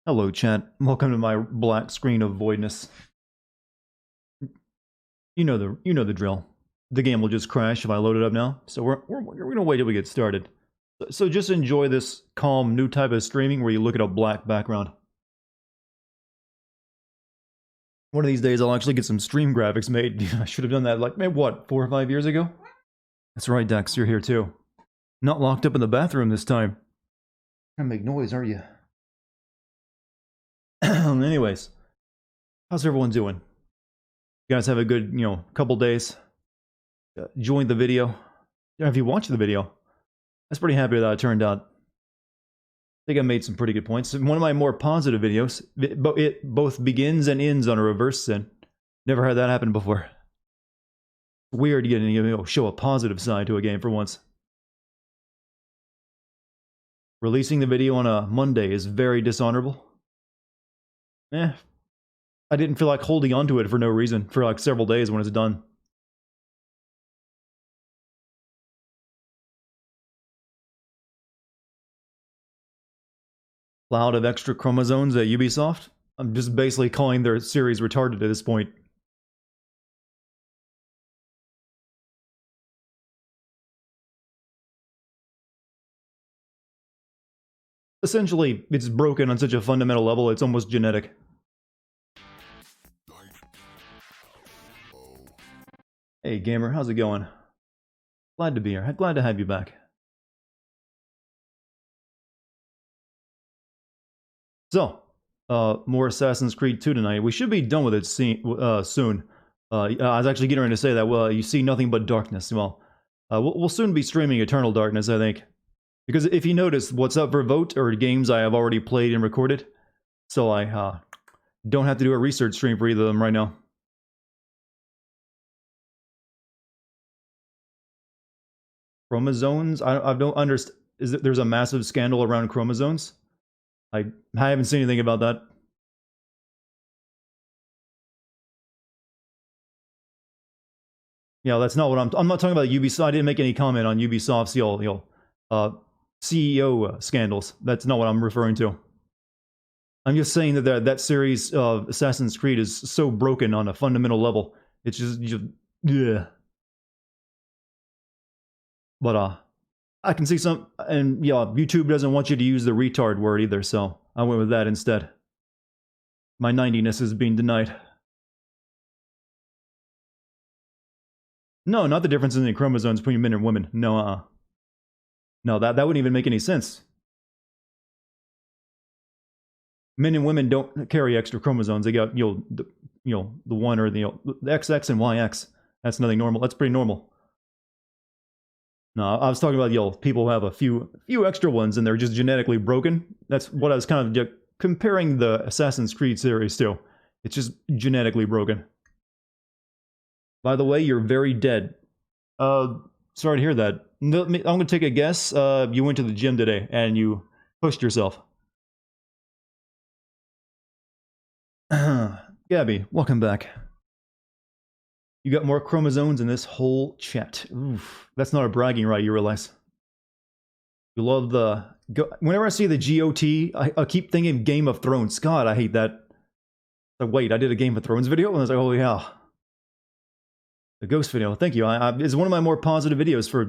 Hello, chat. Welcome to my black screen of voidness. You know the drill. The game will just crash if I load it up now. So we're gonna wait till we get started. So just enjoy this calm new type of streaming where you look at a black background. One of these days I'll actually get some stream graphics made. I should have done that like maybe what 4 or 5 years ago. That's right, Dex. You're here too. Not locked up in the bathroom this time. Trying to make noise, aren't you? Anyways, how's everyone doing? You guys have a good, couple days? Joined the video? Have you watched the video? I was pretty happy with how it turned out. I think I made some pretty good points. One of my more positive videos, it both begins and ends on a reverse sin. Never had that happen before. Weird getting to show a positive side to a game for once. Releasing the video on a Monday is very dishonorable. I didn't feel like holding onto it for no reason for like several days when it's done. Cloud of extra chromosomes at Ubisoft? I'm just basically calling their series retarded at this point. Essentially, it's broken on such a fundamental level, it's almost genetic. Hey gamer, how's it going? Glad to be here. Glad to have you back. So, more Assassin's Creed 2 tonight. We should be done with it soon. I was actually getting ready to say that, well, you see nothing but darkness. Well, we'll soon be streaming Eternal Darkness, I think. Because if you notice, what's up for vote are games I have already played and recorded. So I don't have to do a research stream for either of them right now. Chromosomes? I don't understand. There's a massive scandal around chromosomes? I haven't seen anything about that. Yeah, that's not what I'm not talking about Ubisoft. I didn't make any comment on Ubisoft's CEO scandals. That's not what I'm referring to. I'm just saying that that series of Assassin's Creed is so broken on a fundamental level. It's just yeah. But I can see some, and yeah, YouTube doesn't want you to use the retard word either, so I went with that instead. My 90ness is being denied. No, not the difference in the chromosomes between men and women. No, no, that wouldn't even make any sense. Men and women don't carry extra chromosomes. They got the one or the XX and YX. That's nothing normal. That's pretty normal. No, I was talking about people who have a few extra ones and they're just genetically broken. That's what I was kind of comparing the Assassin's Creed series to. It's just genetically broken. By the way, you're very dead. Sorry to hear that. I'm gonna take a guess. You went to the gym today and you pushed yourself. Gabby, welcome back. You got more chromosomes in this whole chat. Oof, that's not a bragging right, you realize. You love the... Whenever I see the GOT, I keep thinking Game of Thrones. God, I hate that. Like, wait, I did a Game of Thrones video? And I was like, oh yeah. The Ghost video, thank you. It's one of my more positive videos for...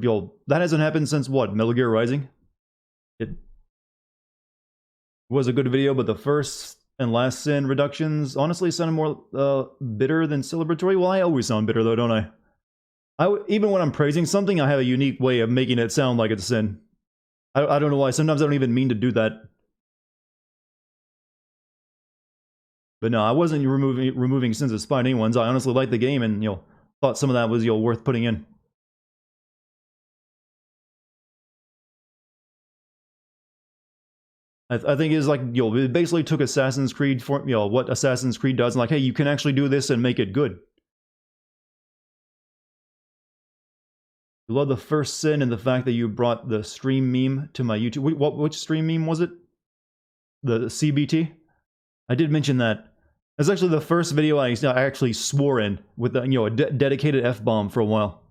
that hasn't happened since what, Metal Gear Rising? It was a good video, but the first and last sin reductions honestly sounded more bitter than celebratory. Well, I always sound bitter though, don't I? Even when I'm praising something, I have a unique way of making it sound like it's a sin. I don't know why. Sometimes I don't even mean to do that. But no, I wasn't removing sins of spite anyone's. I honestly liked the game and thought some of that was worth putting in. I think it's like it basically took Assassin's Creed for what Assassin's Creed does, and like, hey, you can actually do this and make it good. You love the first sin and the fact that you brought the stream meme to my YouTube. Which stream meme was it? The CBT? I did mention that. That's actually the first video I actually swore in with a dedicated F-bomb for a while.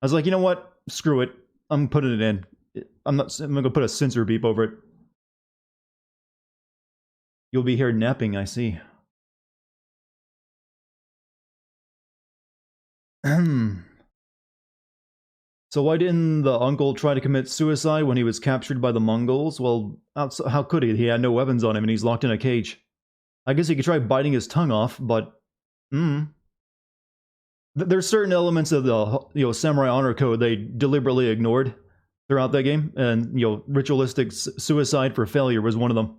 I was like, you know what? Screw it. I'm putting it in. I'm gonna put a censor beep over it. You'll be here napping, I see. So why didn't the uncle try to commit suicide when he was captured by the Mongols? Well, how could he? He had no weapons on him and he's locked in a cage. I guess he could try biting his tongue off, but... There's certain elements of the samurai honor code they deliberately ignored throughout that game, and ritualistic suicide for failure was one of them.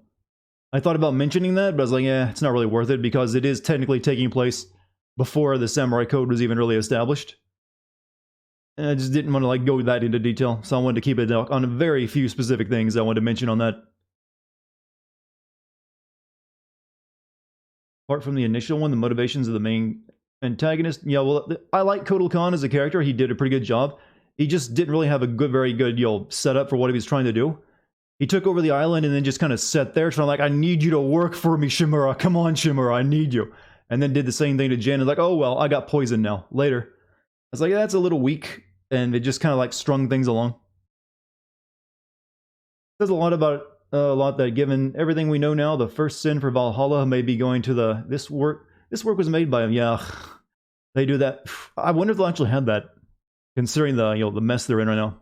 I thought about mentioning that, but I was like, yeah, it's not really worth it because it is technically taking place before the samurai code was even really established. And I just didn't want to go that into detail, so I wanted to keep it on a very few specific things I wanted to mention on that. Apart from the initial one, the motivations of the main antagonist, yeah, well, I like Kotal Khan as a character. He did a pretty good job. He just didn't really have a very good setup for what he was trying to do. He took over the island and then just kind of sat there trying I need you to work for me, Shimura. Come on, Shimura, I need you. And then did the same thing to Jin and oh well, I got poisoned now. Later. I was like, yeah, that's a little weak. And it just kind of strung things along. Says a lot about that given everything we know now, the first sin for Valhalla may be going to this work was made by him. Yeah, they do that. I wonder if they'll actually have that, considering the mess they're in right now.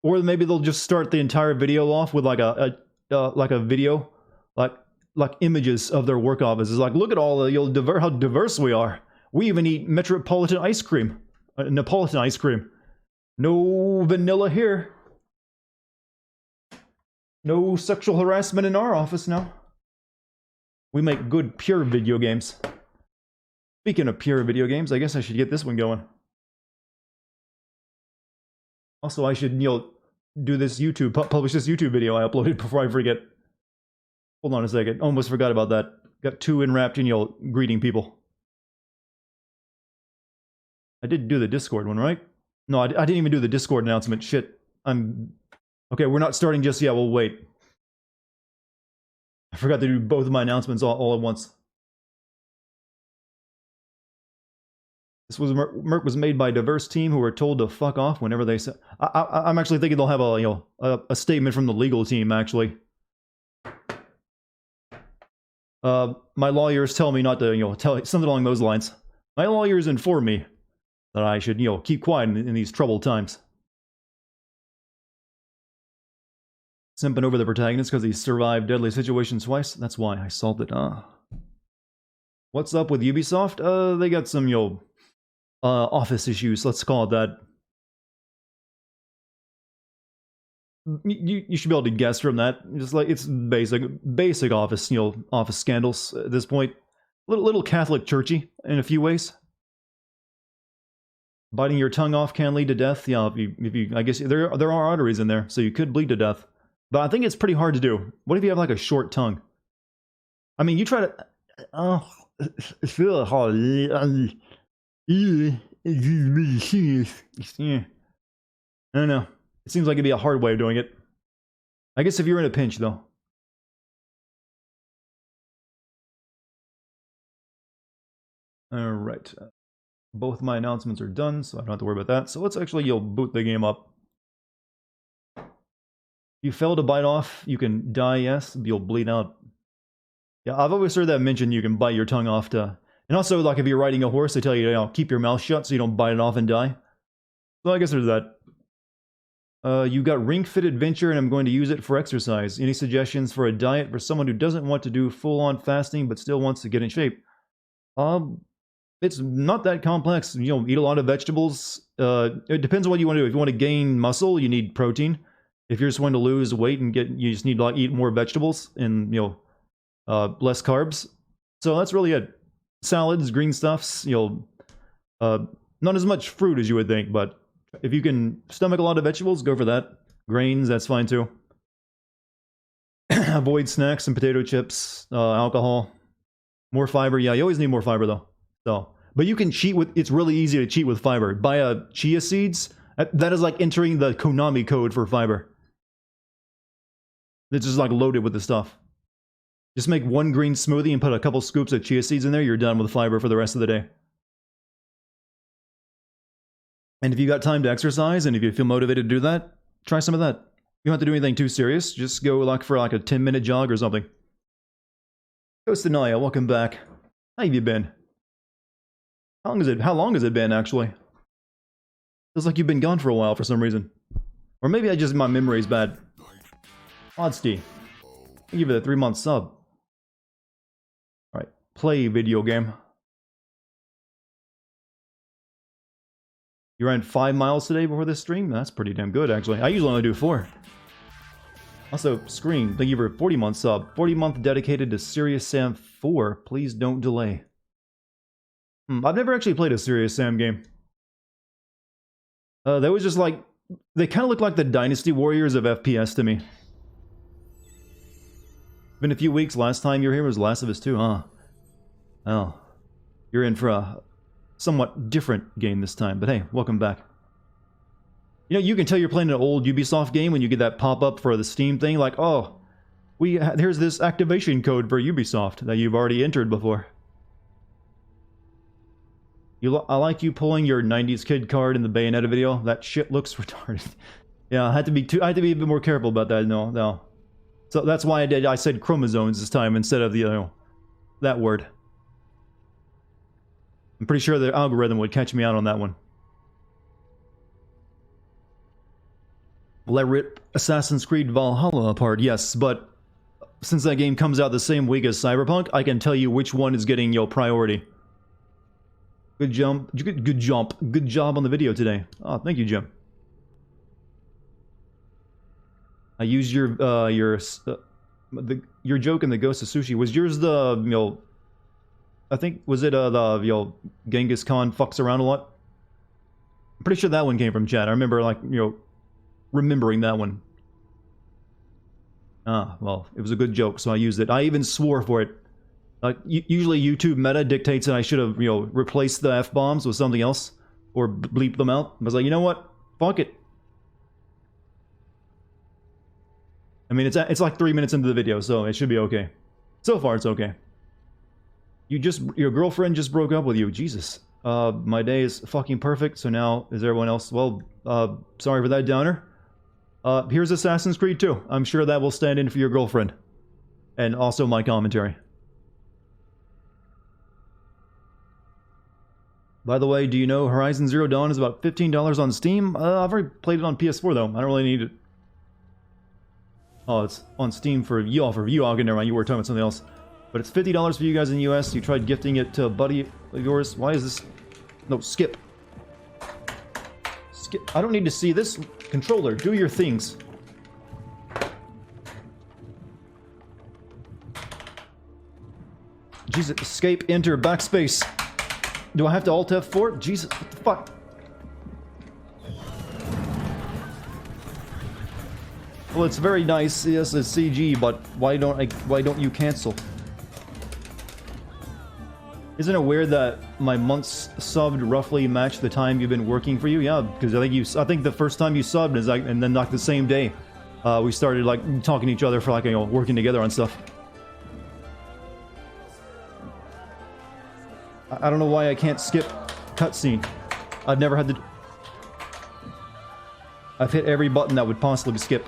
Or maybe they'll just start the entire video off with a video, like images of their work offices. Look at all the how diverse we are. We even eat metropolitan ice cream, Neapolitan ice cream. No vanilla here. No sexual harassment in our office now. We make good pure video games. Speaking of pure video games, I guess I should get this one going. Also, I should, do this publish this YouTube video I uploaded before I forget. Hold on a second. Almost forgot about that. Got too enwrapped in, greeting people. I did do the Discord one, right? No, I didn't even do the Discord announcement. Shit. Okay, we're not starting just yet. We'll wait. I forgot to do both of my announcements all at once. This was Merc was made by a diverse team who were told to fuck off whenever they said. I'm actually thinking they'll have a statement from the legal team actually. My lawyers tell me not to tell something along those lines. My lawyers inform me that I should keep quiet in these troubled times. Simping over the protagonist because he survived deadly situations twice. That's why I solved it. What's up with Ubisoft? They got some office issues. Let's call it that. You should be able to guess from that. Just it's basic office office scandals at this point. Little Catholic churchy in a few ways. Biting your tongue off can lead to death. Yeah, if you I guess there are arteries in there, so you could bleed to death. But I think it's pretty hard to do. What if you have a short tongue? I mean, you try to. It's really hard. Yeah, I don't know. It seems like it'd be a hard way of doing it. I guess if you're in a pinch, though. Alright. Both my announcements are done, so I don't have to worry about that. So let's actually boot the game up. If you fail to bite off, you can die, yes. You'll bleed out. Yeah, I've always heard that mentioned you can bite your tongue off to... And also, if you're riding a horse, they tell you, keep your mouth shut so you don't bite it off and die. So I guess there's that. You got Ring Fit Adventure, and I'm going to use it for exercise. Any suggestions for a diet for someone who doesn't want to do full-on fasting but still wants to get in shape? It's not that complex. Eat a lot of vegetables. It depends on what you want to do. If you want to gain muscle, you need protein. If you're just wanting to lose weight and you just need to eat more vegetables and less carbs. So that's really it. Salads, green stuffs, not as much fruit as you would think, but if you can stomach a lot of vegetables, go for that. Grains, that's fine too. Avoid snacks and potato chips, alcohol. More fiber, yeah, you always need more fiber though. So, but you can cheat with, it's really easy to cheat with fiber. Buy chia seeds, that is like entering the Konami code for fiber. It's just loaded with the stuff. Just make one green smoothie and put a couple scoops of chia seeds in there, you're done with fiber for the rest of the day. And if you got time to exercise, and if you feel motivated to do that, try some of that. You don't have to do anything too serious, just go for a 10-minute jog or something. Ghost Anaya, welcome back. How have you been? How long has it been, actually? Feels like you've been gone for a while for some reason. Or maybe my memory's bad. Odsty. I'll give it a 3-month sub. Alright, play video game. You ran 5 miles today before this stream? That's pretty damn good, actually. I usually only do 4. Also, Scream, thank you for a 40-month sub. 40-month dedicated to Serious Sam 4. Please don't delay. I've never actually played a Serious Sam game. They was just like... They kind of look like the Dynasty Warriors of FPS to me. Been a few weeks. Last time you were here was Last of Us 2, huh? Oh. You're in for a somewhat different game this time. But hey, welcome back. You know, you can tell you're playing an old Ubisoft game when you get that pop-up for the Steam thing. Like, oh, here's this activation code for Ubisoft that you've already entered before. I like you pulling your 90s kid card in the Bayonetta video. That shit looks retarded. Yeah, I had to be a bit more careful about that. No. So that's why I said chromosomes this time instead of the that word. I'm pretty sure the algorithm would catch me out on that one. Let rip Assassin's Creed Valhalla apart, yes, but since that game comes out the same week as Cyberpunk, I can tell you which one is getting your priority. Good job on the video today. Oh, thank you, Jim. I used your joke in the Ghost of Sushi. Was yours the, I think, was it the, Genghis Khan fucks around a lot? I'm pretty sure that one came from chat. I remember, like, remembering that one. Ah, well, it was a good joke, so I used it. I even swore for it. Like, usually YouTube meta dictates that I should have, replaced the F-bombs with something else. Or bleep them out. I was like, you know what? Fuck it. I mean, it's like 3 minutes into the video, so it should be okay. So far, it's okay. Your girlfriend just broke up with you. Jesus. My day is fucking perfect, so now is everyone else? Well, sorry for that downer. Here's Assassin's Creed 2. I'm sure that will stand in for your girlfriend. And also my commentary. By the way, do you know Horizon Zero Dawn is about $15 on Steam? I've already played it on PS4 though. I don't really need it. Oh, it's on Steam for you. Okay, never mind. You were talking about something else. But it's $50 for you guys in the US. You tried gifting it to a buddy of yours. Why is this? No, skip. Skip. I don't need to see this. Controller, do your things. Jesus, escape, enter, backspace. Do I have to Alt F4? Jesus, what the fuck? Well, it's very nice. Yes, it's CG, but why don't you cancel? Isn't it weird that my months subbed roughly match the time you've been working for you? Yeah, because I think the first time you subbed is and then like the same day, we started like talking to each other for like working together on stuff. I don't know why I can't skip cutscene. I've never had to. I've hit every button that would possibly skip.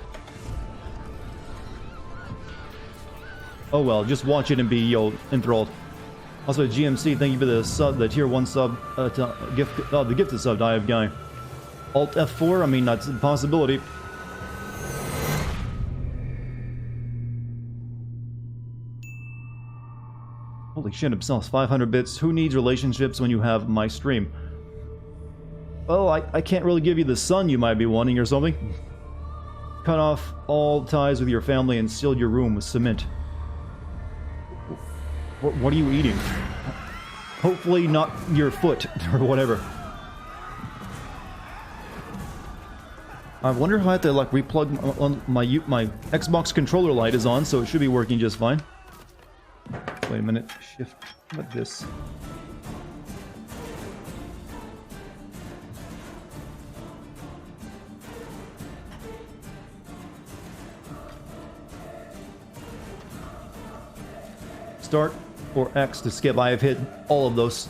Oh well, just watch it and be enthralled. Also, GMC, thank you for the sub, the tier 1 sub, the gifted sub, Dive Guy. Alt F4, I mean, that's a possibility. Holy shit, himself, 500 bits. Who needs relationships when you have my stream? Well, I can't really give you the sun you might be wanting or something. Cut off all ties with your family and sealed your room with cement. What are you eating? Hopefully not your foot, or whatever. I wonder if I have to, like, replug my Xbox controller light is on, so it should be working just fine. Wait a minute. Shift. What this? Start or X to skip. I have hit all of those.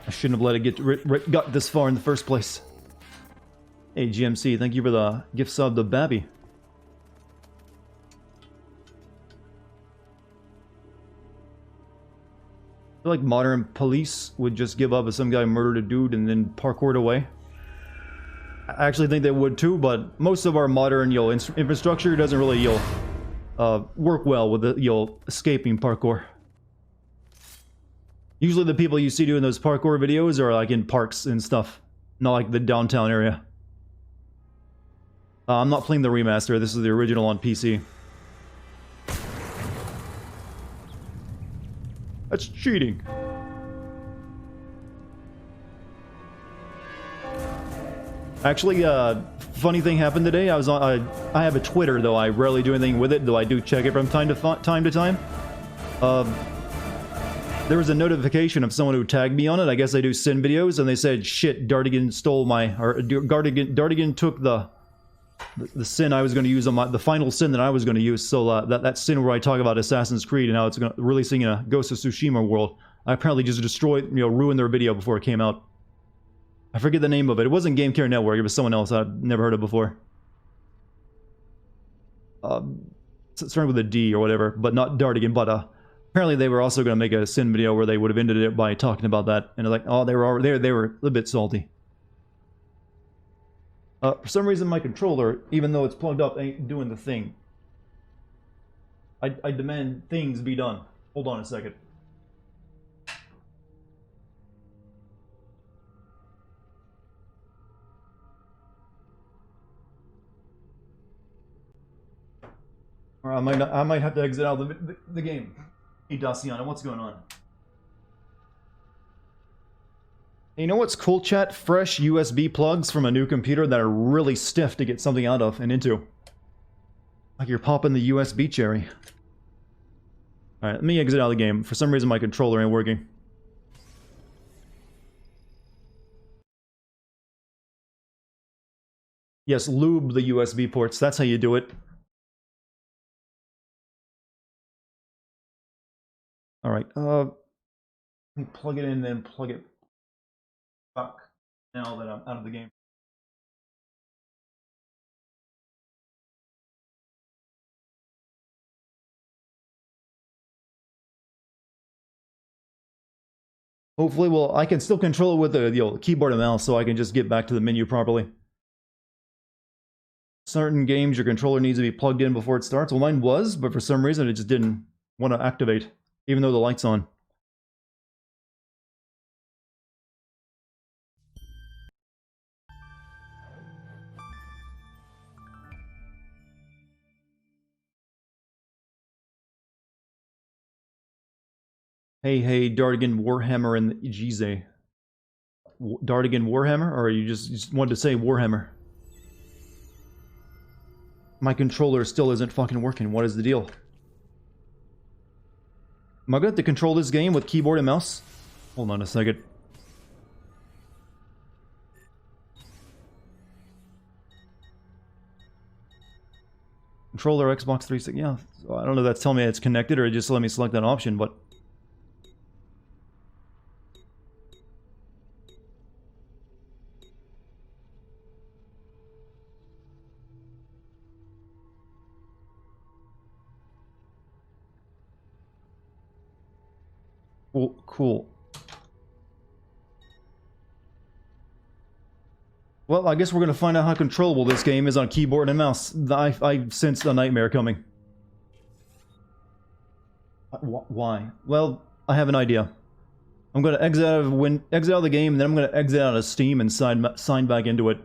I shouldn't have let it got this far in the first place. Hey GMC, thank you for the gift sub to Babby. feel like modern police would just give up if some guy murdered a dude and then parkoured away. I actually think they would too, but most of our modern, infrastructure doesn't really, work well with the, escaping parkour. Usually the people you see doing those parkour videos are like in parks and stuff, not like the downtown area. I'm not playing the remaster, this is the original on PC. That's cheating. Actually, funny thing happened today. I was on. I have a Twitter, though I rarely do anything with it, though I do check it from time to time. There was a notification of someone who tagged me on it. I guess I do sin videos, and they said, "Shit, Dartigan stole my," or Dartigan took the sin I was going to use on the final sin that I was going to use. So that sin where I talk about Assassin's Creed and how it's releasing in a Ghost of Tsushima world, I apparently just destroyed, ruined their video before it came out. I forget the name of it. It wasn't Game Care Network. It was someone else I've never heard of before. Starting with a D or whatever, but not Dartigan. But apparently they were also going to make a sin video where they would have ended it by talking about that. And like, oh, they were a little bit salty. For some reason, my controller, even though it's plugged up, ain't doing the thing. I demand things be done. Hold on a second. Or I might have to exit out of the game. Hey, Daciana, what's going on? Hey, you know what's cool, chat? Fresh USB plugs from a new computer that are really stiff to get something out of and into. Like you're popping the USB cherry. Alright, let me exit out of the game. For some reason my controller ain't working. Yes, lube the USB ports. That's how you do it. Alright, let me plug it in, then plug it back now that I'm out of the game. Hopefully, well, I can still control it with the keyboard and mouse, so I can just get back to the menu properly. Certain games, your controller needs to be plugged in before it starts. Well, mine was, but for some reason it just didn't want to activate, even though the light's on. Hey, Dartigan Warhammer and Gize. Dartigan Warhammer, or you just wanted to say Warhammer? My controller still isn't fucking working. What is the deal? Am I gonna have to control this game with keyboard and mouse? Hold on a second. Controller, Xbox 360, yeah. I don't know if that's telling me it's connected or just let me select that option, but... Cool. Well, I guess we're gonna find out how controllable this game is on keyboard and mouse. I sensed a nightmare coming. Why? Well, I have an idea. I'm gonna exit out of the game, and then I'm gonna exit out of Steam and sign back into it.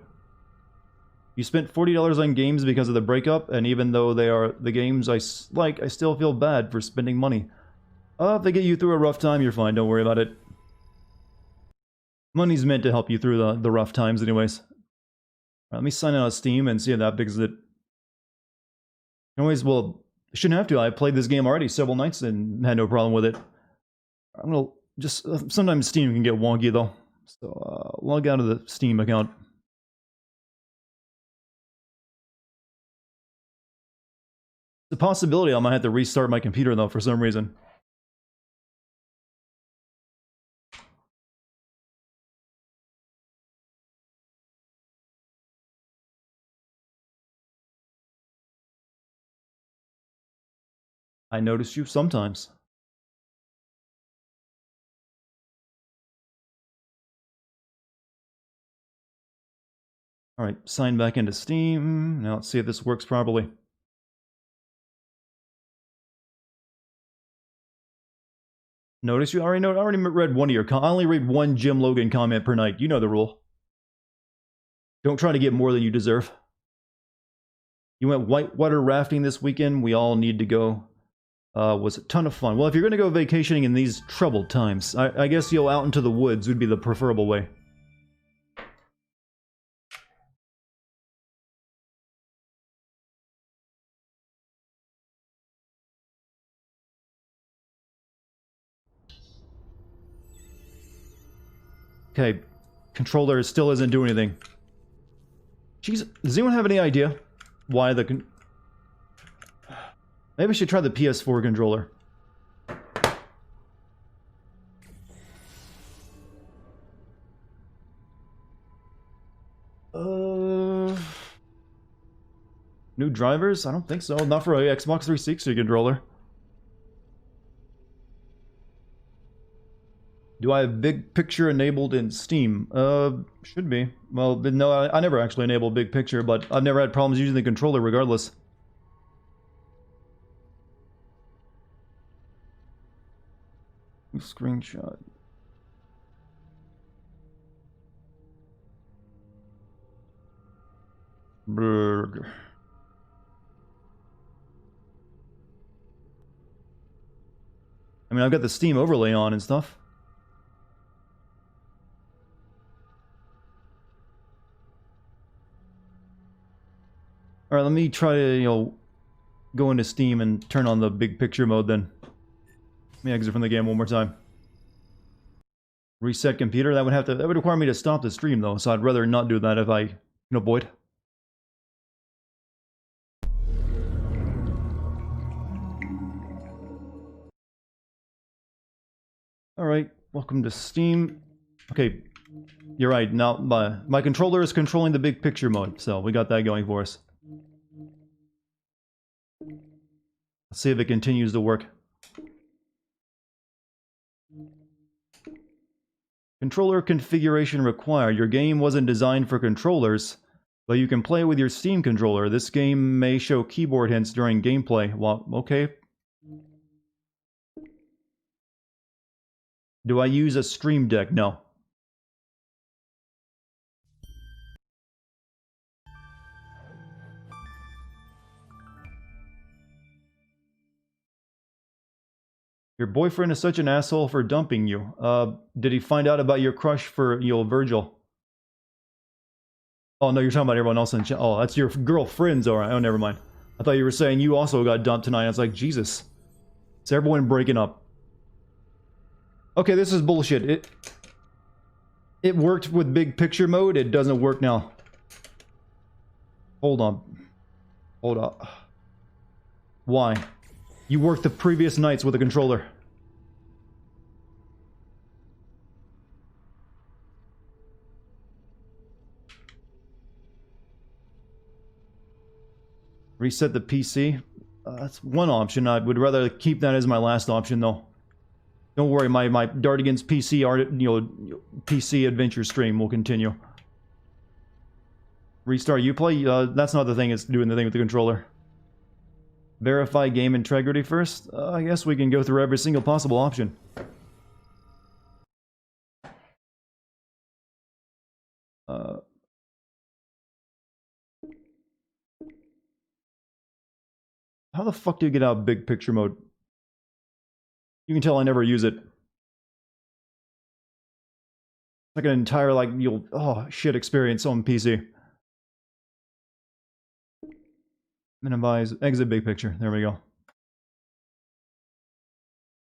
You spent $40 on games because of the breakup, and even though they are the games I like, I still feel bad for spending money. If they get you through a rough time, you're fine. Don't worry about it. Money's meant to help you through the rough times, anyways. Let me sign out of Steam and see if that fixes it. Anyways, well, I shouldn't have to. I played this game already several nights and had no problem with it. I'm gonna just... sometimes Steam can get wonky, though. So, log out of the Steam account. The possibility I might have to restart my computer, though, for some reason. I notice you sometimes. Alright, sign back into Steam. Now let's see if this works properly. Notice you already read one of your I only read one Jim Logan comment per night. You know the rule. Don't try to get more than you deserve. You went whitewater rafting this weekend. We all need to go. Was a ton of fun. Well, if you're going to go vacationing in these troubled times, I guess out into the woods would be the preferable way. Okay, controller still isn't doing anything. Jeez, does anyone have any idea why the Maybe I should try the PS4 controller. New drivers? I don't think so. Not for a Xbox 360 controller. Do I have Big Picture enabled in Steam? Should be. Well, no, I never actually enabled Big Picture, but I've never had problems using the controller regardless. Screenshot. Burger. I mean, I've got the Steam overlay on and stuff. Alright, let me try to, go into Steam and turn on the big picture mode then. Let me exit from the game one more time. Reset computer, that would require me to stop the stream though, so I'd rather not do that if I can avoid. Alright, welcome to Steam. Okay, you're right, now my controller is controlling the big picture mode, so we got that going for us. Let's see if it continues to work. Controller configuration required. Your game wasn't designed for controllers, but you can play with your Steam controller. This game may show keyboard hints during gameplay. Well, okay. Do I use a Stream Deck? No. Your boyfriend is such an asshole for dumping you. Did he find out about your crush for, Virgil? Oh, no, you're talking about everyone else in chat. Oh, that's your girlfriends, alright. Oh, never mind. I thought you were saying you also got dumped tonight. I was like, Jesus. Is everyone breaking up? Okay, this is bullshit. It worked with big picture mode. It doesn't work now. Hold on. Hold up. Why? You worked the previous nights with a controller. Reset the PC. That's one option. I would rather keep that as my last option, though. Don't worry, my Dartigan's PC PC adventure stream will continue. Restart Uplay. That's not the thing. It's doing the thing with the controller. Verify game integrity first? I guess we can go through every single possible option. How the fuck do you get out of big picture mode? You can tell I never use it. Like an entire, oh shit experience on PC. Minimize, exit big picture. There we go.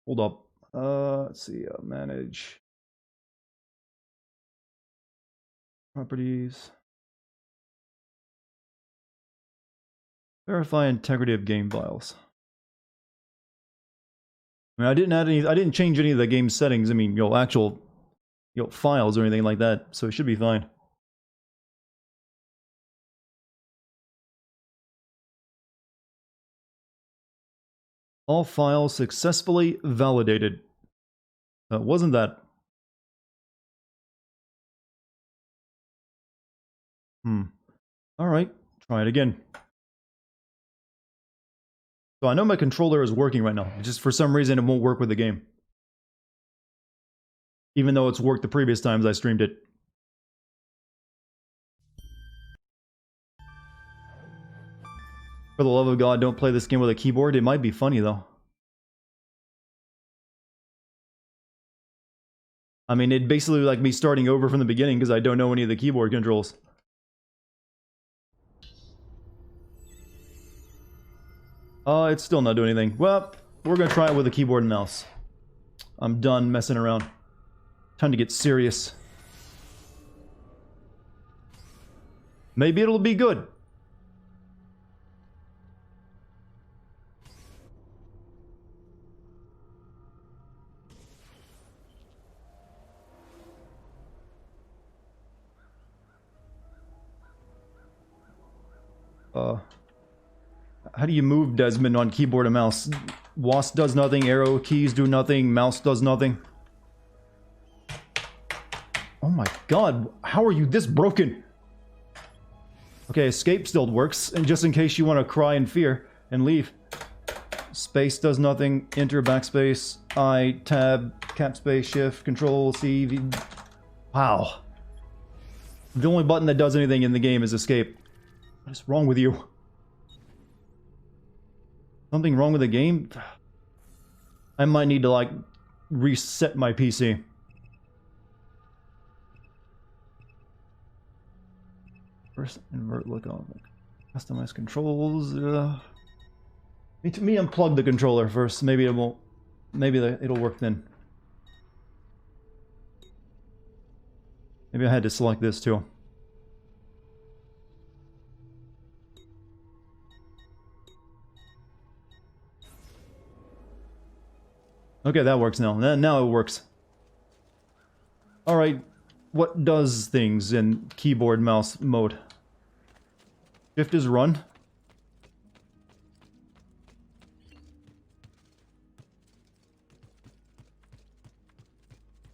Hold up. Let's see. Manage. Properties. Verify integrity of game files. I mean, I didn't change any of the game settings. I mean, actual, files or anything like that. So it should be fine. All files successfully validated. Wasn't that? Alright, try it again. So I know my controller is working right now. Just for some reason it won't work with the game. Even though it's worked the previous times I streamed it. For the love of God, don't play this game with a keyboard. It might be funny though. I mean, it'd basically like me starting over from the beginning because I don't know any of the keyboard controls. It's still not doing anything. Well, we're gonna try it with a keyboard and mouse. I'm done messing around. Time to get serious. Maybe it'll be good. How do you move Desmond on keyboard and mouse? WASD does nothing, arrow keys do nothing, mouse does nothing. Oh my god, how are you this broken? Okay, escape still works, and just in case you want to cry in fear and leave. Space does nothing, enter, backspace, I, tab, cap space, shift, control, C, V. Wow. The only button that does anything in the game is escape. What is wrong with you? Something wrong with the game? I might need to, like, reset my PC. First, invert look on. Customize controls. Me unplug the controller first. Maybe it won't. Maybe it'll work then. Maybe I had to select this too. Okay, that works now. Now it works. Alright, what does things in keyboard mouse mode? Shift is run.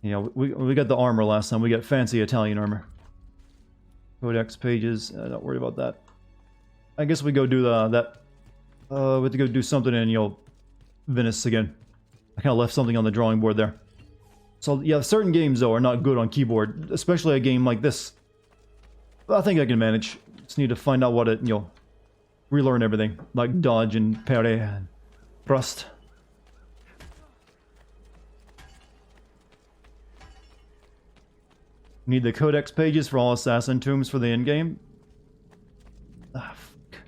Yeah, we got the armor last time. We got fancy Italian armor. Codex pages. Don't worry about that. I guess we go do that. We have to go do something in, Venice again. I kind of left something on the drawing board there. So, yeah, certain games, though, are not good on keyboard. Especially a game like this. But I think I can manage. Just need to find out what it, relearn everything. Like dodge and parry and thrust. Need the codex pages for all assassin tombs for the endgame. Ah, fuck.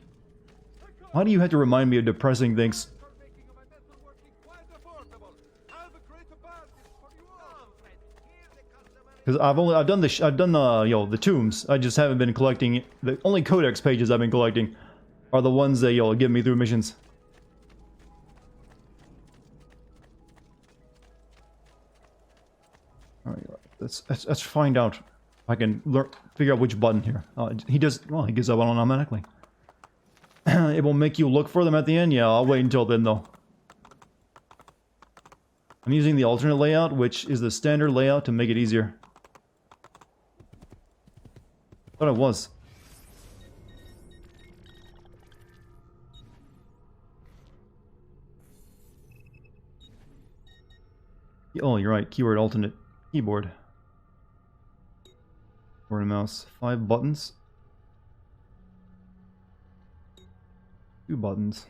Why do you have to remind me of depressing things? Because I've done the tombs. I just haven't been collecting. The only codex pages I've been collecting are the ones that give me through missions. All right, let's find out. I can figure out which button here. He does. Well, he gives up on it automatically. It will make you look for them at the end. Yeah, I'll wait until then though. I'm using the alternate layout, which is the standard layout to make it easier. Thought it was. Oh, you're right. Keyword alternate keyboard. Keyboard and mouse. 5 buttons. 2 buttons.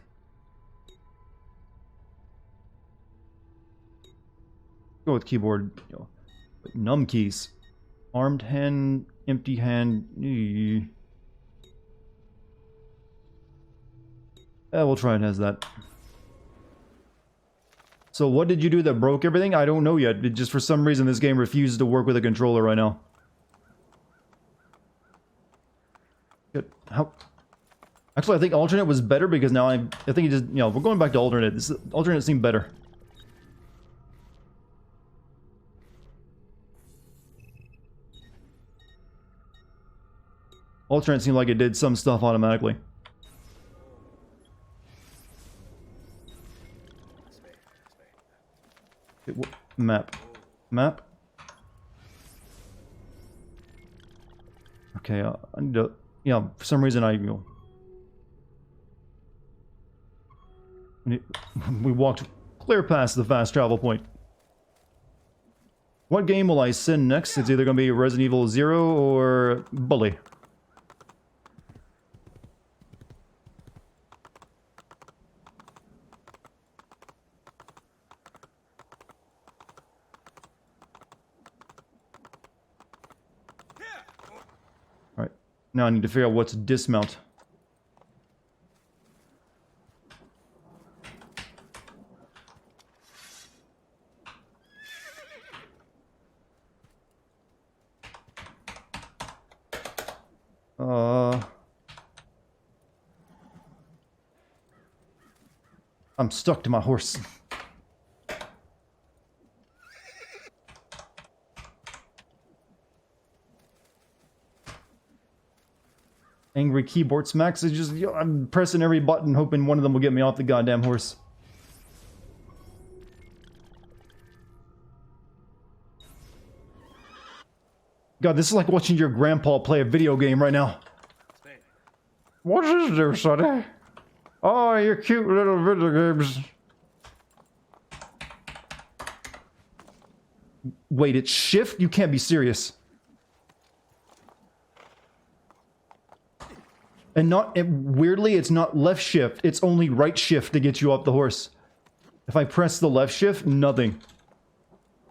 Go with keyboard. Num keys. Armed hand, empty hand. Yeah, we'll try it as that. So what did you do that broke everything? I don't know yet. It just for some reason this game refuses to work with a controller right now. Good. How? Actually, I think alternate was better because now I think it just we're going back to alternate. Alternate seemed better. Alternate seemed like it did some stuff automatically. Map. Okay, I need to Yeah, for some reason we walked clear past the fast travel point. What game will I send next? It's either going to be Resident Evil 0 or Bully. Alright, now I need to figure out what's dismount. I'm stuck to my horse. Angry keyboard smacks. It's just, I'm pressing every button hoping one of them will get me off the goddamn horse. God, this is like watching your grandpa play a video game right now. What is there, sonny? Oh, you cute little video games. Wait, it's shift? You can't be serious. And weirdly, it's not left shift. It's only right shift to get you off the horse. If I press the left shift, nothing.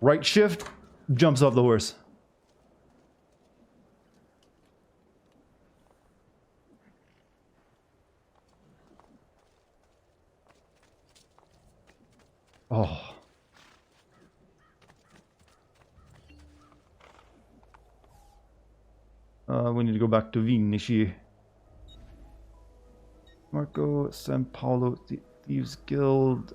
Right shift, jumps off the horse. Oh. We need to go back to Vinici. Marco, San Paulo, Thieves Guild.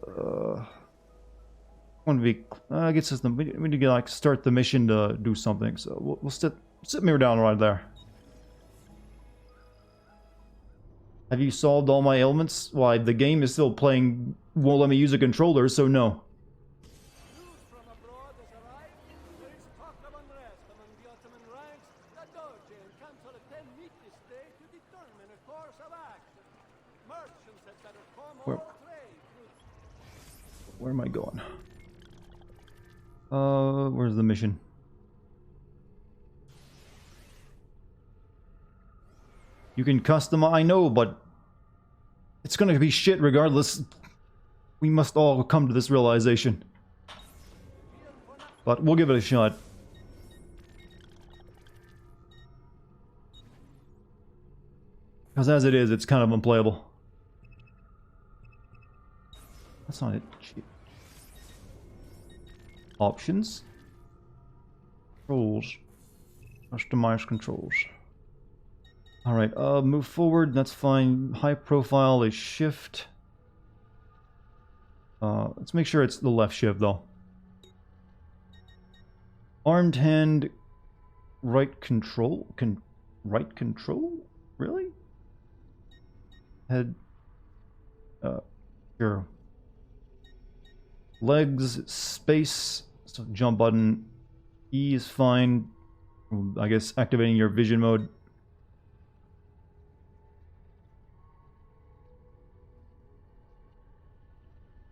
Want to be? I guess system. We need to get, like, start the mission to do something. So we'll sit me down right there. Have you solved all my ailments? Why, the game is still playing. Won't let me use a controller, so no. Where am I going? Where's the mission? You can customize, I know, but it's gonna be shit regardless. We must all come to this realization. But we'll give it a shot. Because as it is, it's kind of unplayable. That's not it. Options. Controls. Customize controls. Alright, move forward, that's fine. High profile is shift. Let's make sure it's the left shift though. Armed hand, right control? Right control? Really? Head. Sure. Legs, space, so jump button. E is fine. I guess activating your vision mode.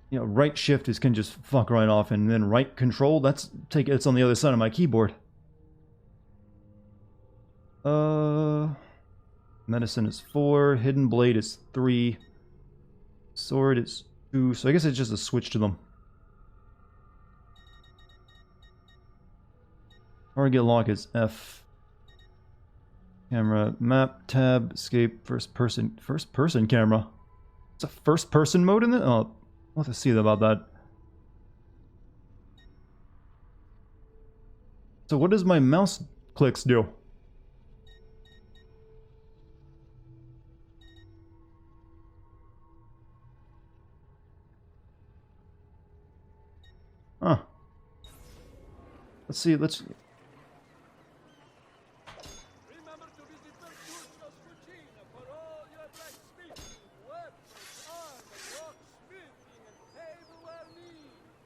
You know, right shift is can just fuck right off, and then right control, it's on the other side of my keyboard. Medicine is 4, hidden blade is 3, sword is 2, so I guess it's just a switch to them. Target lock is F. Camera, map, tab, escape, first person camera. It's a first person mode in it? Oh, we'll have to see about that. So what does my mouse clicks do? Huh. Let's see, let's...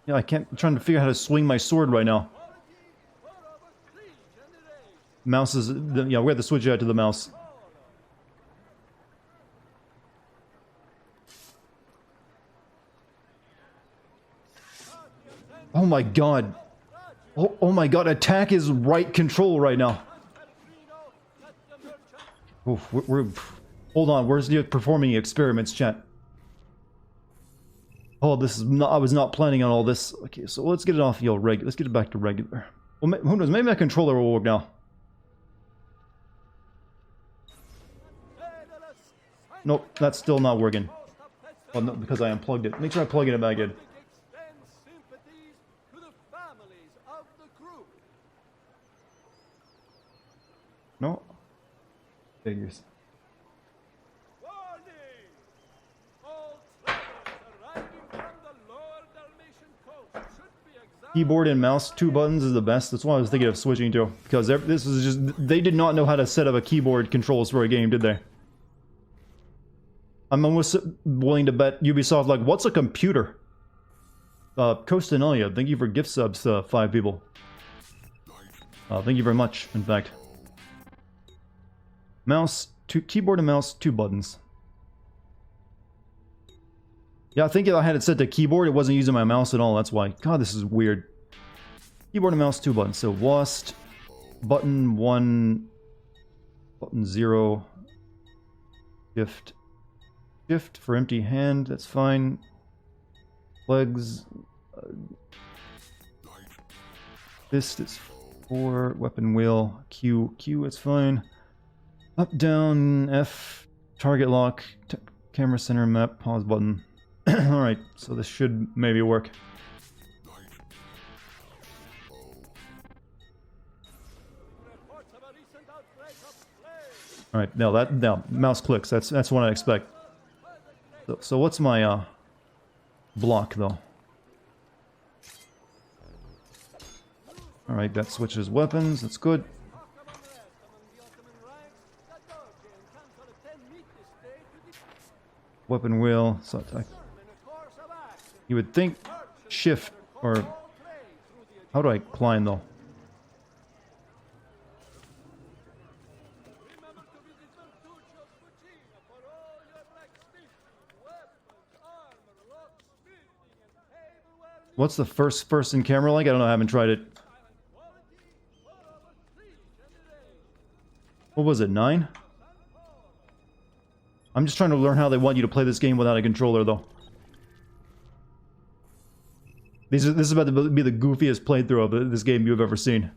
Yeah, I can't... I'm trying to figure out how to swing my sword right now. Mouse is... Yeah, we have to switch out to the mouse. my god. Oh my god, attack is right control right now. Oof, hold on, where's the performing experiments, chat? Oh, this is not, I was not planning on all this. Okay, so let's get it off, let's get it back to regular. Well, who knows, maybe that controller will work now. Nope, that's still not working. Oh, no, because I unplugged it. Make sure I plug it back in. No? Figures. Keyboard and mouse, 2 buttons is the best. That's what I was thinking of switching to. Because this is just... They did not know how to set up a keyboard controls for a game, did they? I'm almost willing to bet Ubisoft, like, what's a computer? Costanelia, thank you for gift subs to 5 people. Thank you very much, in fact. Mouse, keyboard and mouse, 2 buttons. Yeah, I think if I had it set to keyboard, it wasn't using my mouse at all, that's why. God, this is weird. Keyboard and mouse, 2 buttons. So, WASD, button 1, button 0, shift. Shift for empty hand, that's fine. Legs. Fist is 4, weapon wheel, Q, it's fine. Up, down, F, target lock, camera center map, pause button. Alright, so this should maybe work. Alright, now mouse clicks, that's what I expect. So what's my block though? Alright, that switches weapons, that's good. Weapon wheel, so attack. You would think shift, or how do I climb though? What's the first person camera like? I don't know, I haven't tried it. What was it, 9? I'm just trying to learn how they want you to play this game without a controller, though. This is about to be the goofiest playthrough of this game you've ever seen.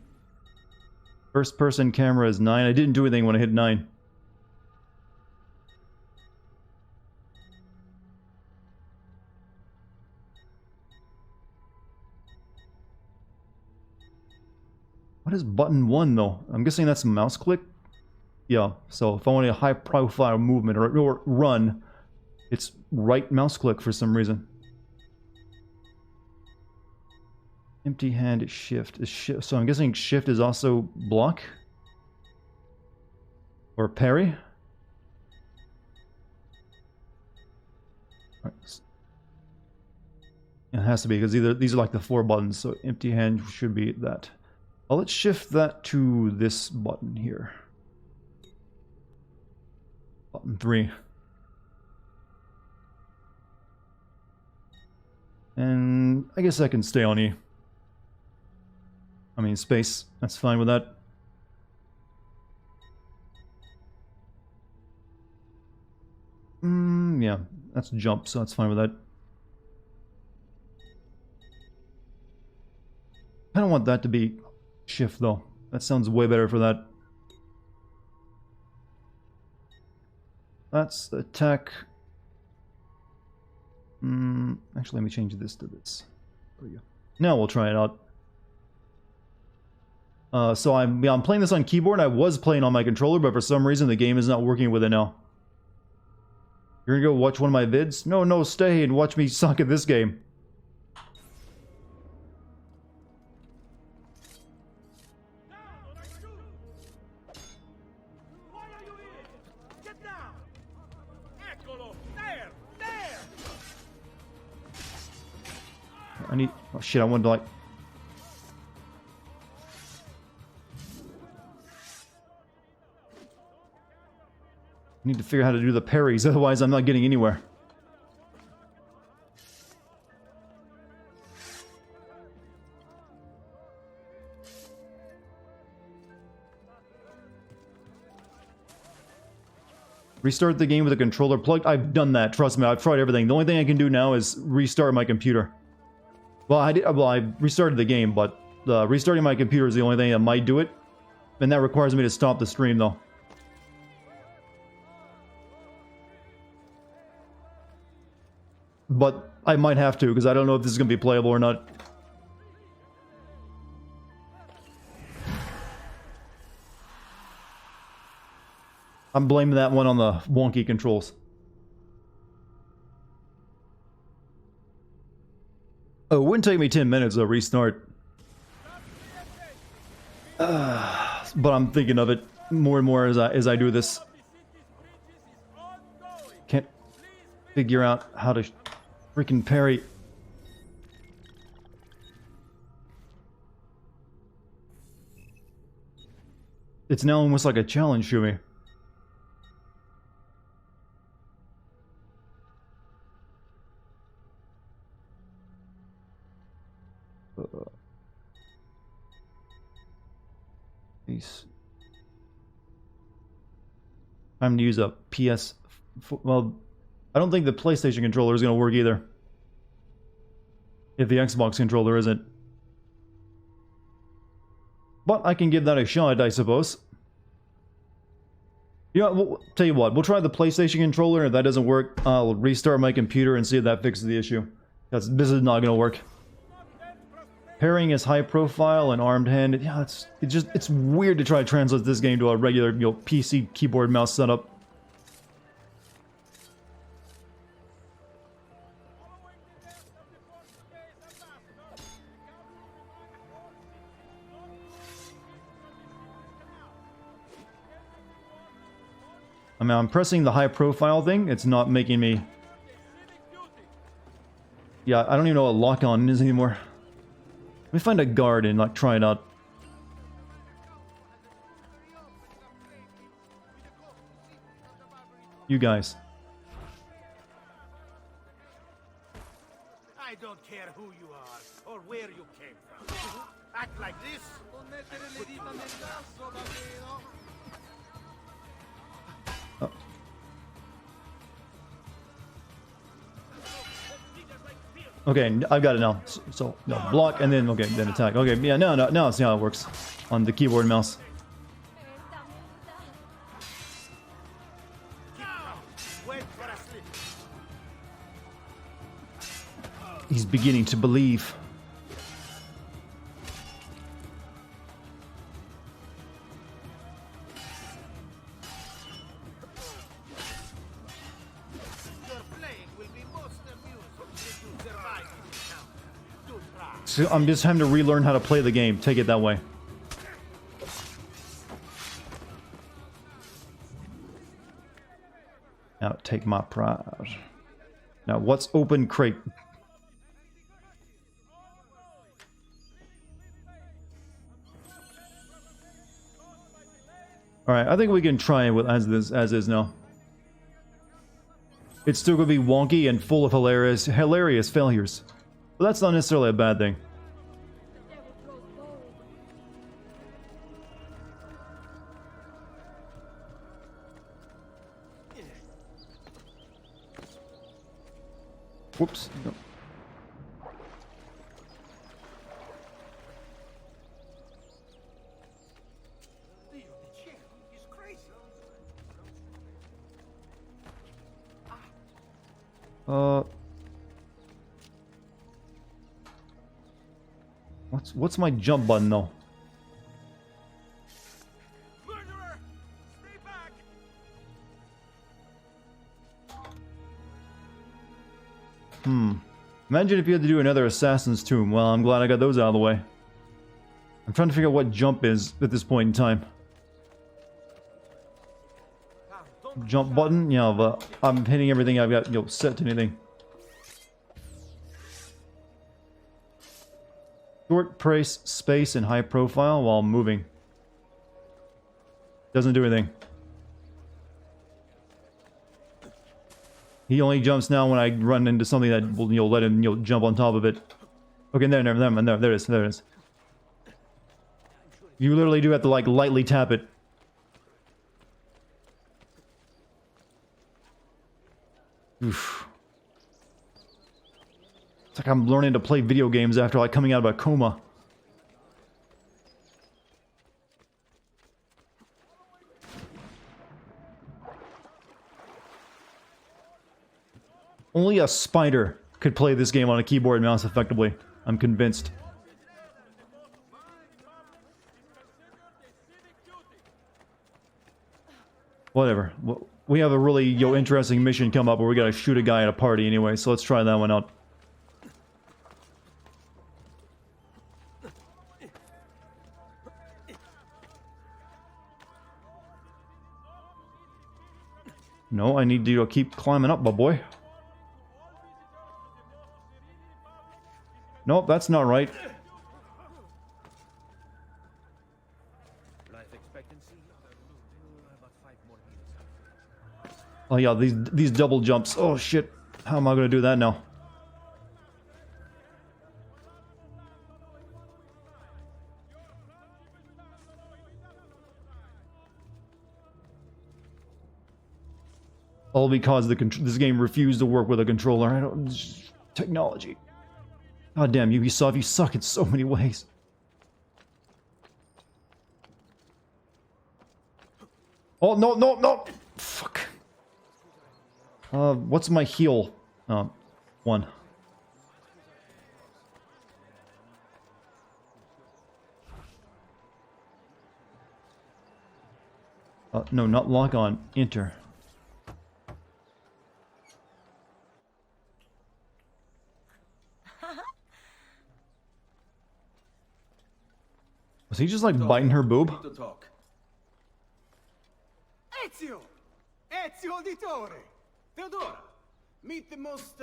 First person camera is 9. I didn't do anything when I hit 9. What is button 1 though? I'm guessing that's mouse click? Yeah, so if I want a high profile movement or run, it's right mouse click for some reason. Empty hand is shift. So I'm guessing shift is also block? Or parry? Right. It has to be because these are like the 4 buttons, so empty hand should be that. Well, let's shift that to this button here. Button 3. And I guess I can stay on E. I mean, space. That's fine with that. Yeah, that's jump, so that's fine with that. I don't want that to be shift, though. That sounds way better for that. That's the attack. Actually, let me change this to this. There we go. Now we'll try it out. So I'm playing this on keyboard. I was playing on my controller, but for some reason the game is not working with it now. You're gonna go watch one of my vids? No, stay and watch me suck at this game. I need... Oh shit, I wanted to like... I need to figure out how to do the parries, otherwise I'm not getting anywhere. Restart the game with a controller plugged. I've done that. Trust me, I've tried everything. The only thing I can do now is restart my computer. Well, I restarted the game, but restarting my computer is the only thing that might do it. And that requires me to stop the stream, though. But I might have to, because I don't know if this is going to be playable or not. I'm blaming that one on the wonky controls. Oh, it wouldn't take me 10 minutes to restart. But I'm thinking of it more and more as I do this. Can't figure out how to freaking parry. It's now almost like a challenge to me. Time to use a PS. Well, I don't think the PlayStation controller is going to work either. If the Xbox controller isn't. But I can give that a shot, I suppose. You know, we'll tell you what, we'll try the PlayStation controller, and if that doesn't work, I'll restart my computer and see if that fixes the issue. Because this is not going to work. Pairing is high profile and armed hand. Yeah, it's weird to try to translate this game to a regular, you know, PC keyboard mouse setup. I mean, I'm pressing the high profile thing. It's not making me. Yeah, I don't even know what lock on is anymore. Let me find a guard and like try it out. You guys. I don't care who you are or where you came from. Act like this. Oh. Okay, I've got it now. So no, block and then okay, then attack. Okay, yeah, now see how it works on the keyboard and mouse. He's beginning to believe. So I'm just having to relearn how to play the game. Take it that way. Now take my pride. Now what's open crate? Alright, I think we can try it with as is now. It's still gonna be wonky and full of hilarious failures. But that's not necessarily a bad thing. Whoops. No. What's my jump button though? Murderer, stay back. Imagine if you had to do another Assassin's Tomb. Well, I'm glad I got those out of the way. I'm trying to figure out what jump is at this point in time. Jump button? Yeah, but I'm hitting everything I've got, you know, set to anything. Short press space and high profile while moving. Doesn't do anything. He only jumps now when I run into something that will, you know, let him, you know, jump on top of it. Okay, there it is. You literally do have to like lightly tap it. Oof. It's like I'm learning to play video games after like coming out of a coma. Only a spider could play this game on a keyboard and mouse effectively. I'm convinced. Whatever. We have a really, interesting mission come up where we gotta shoot a guy at a party anyway, so let's try that one out. No, I need you to keep climbing up, my boy. Nope, that's not right. Life expectancy about 5 more years. Oh yeah, these double jumps. Oh shit. How am I gonna do that now? All because this game refused to work with a controller. I don't... Technology. God damn, Ubisoft, you suck in so many ways. Oh, no, no, no! Fuck. What's my heal? 1. No, not lock on. Enter. Was he just like biting her boob? Ezio! Ezio Auditore! Theodora! Meet the most,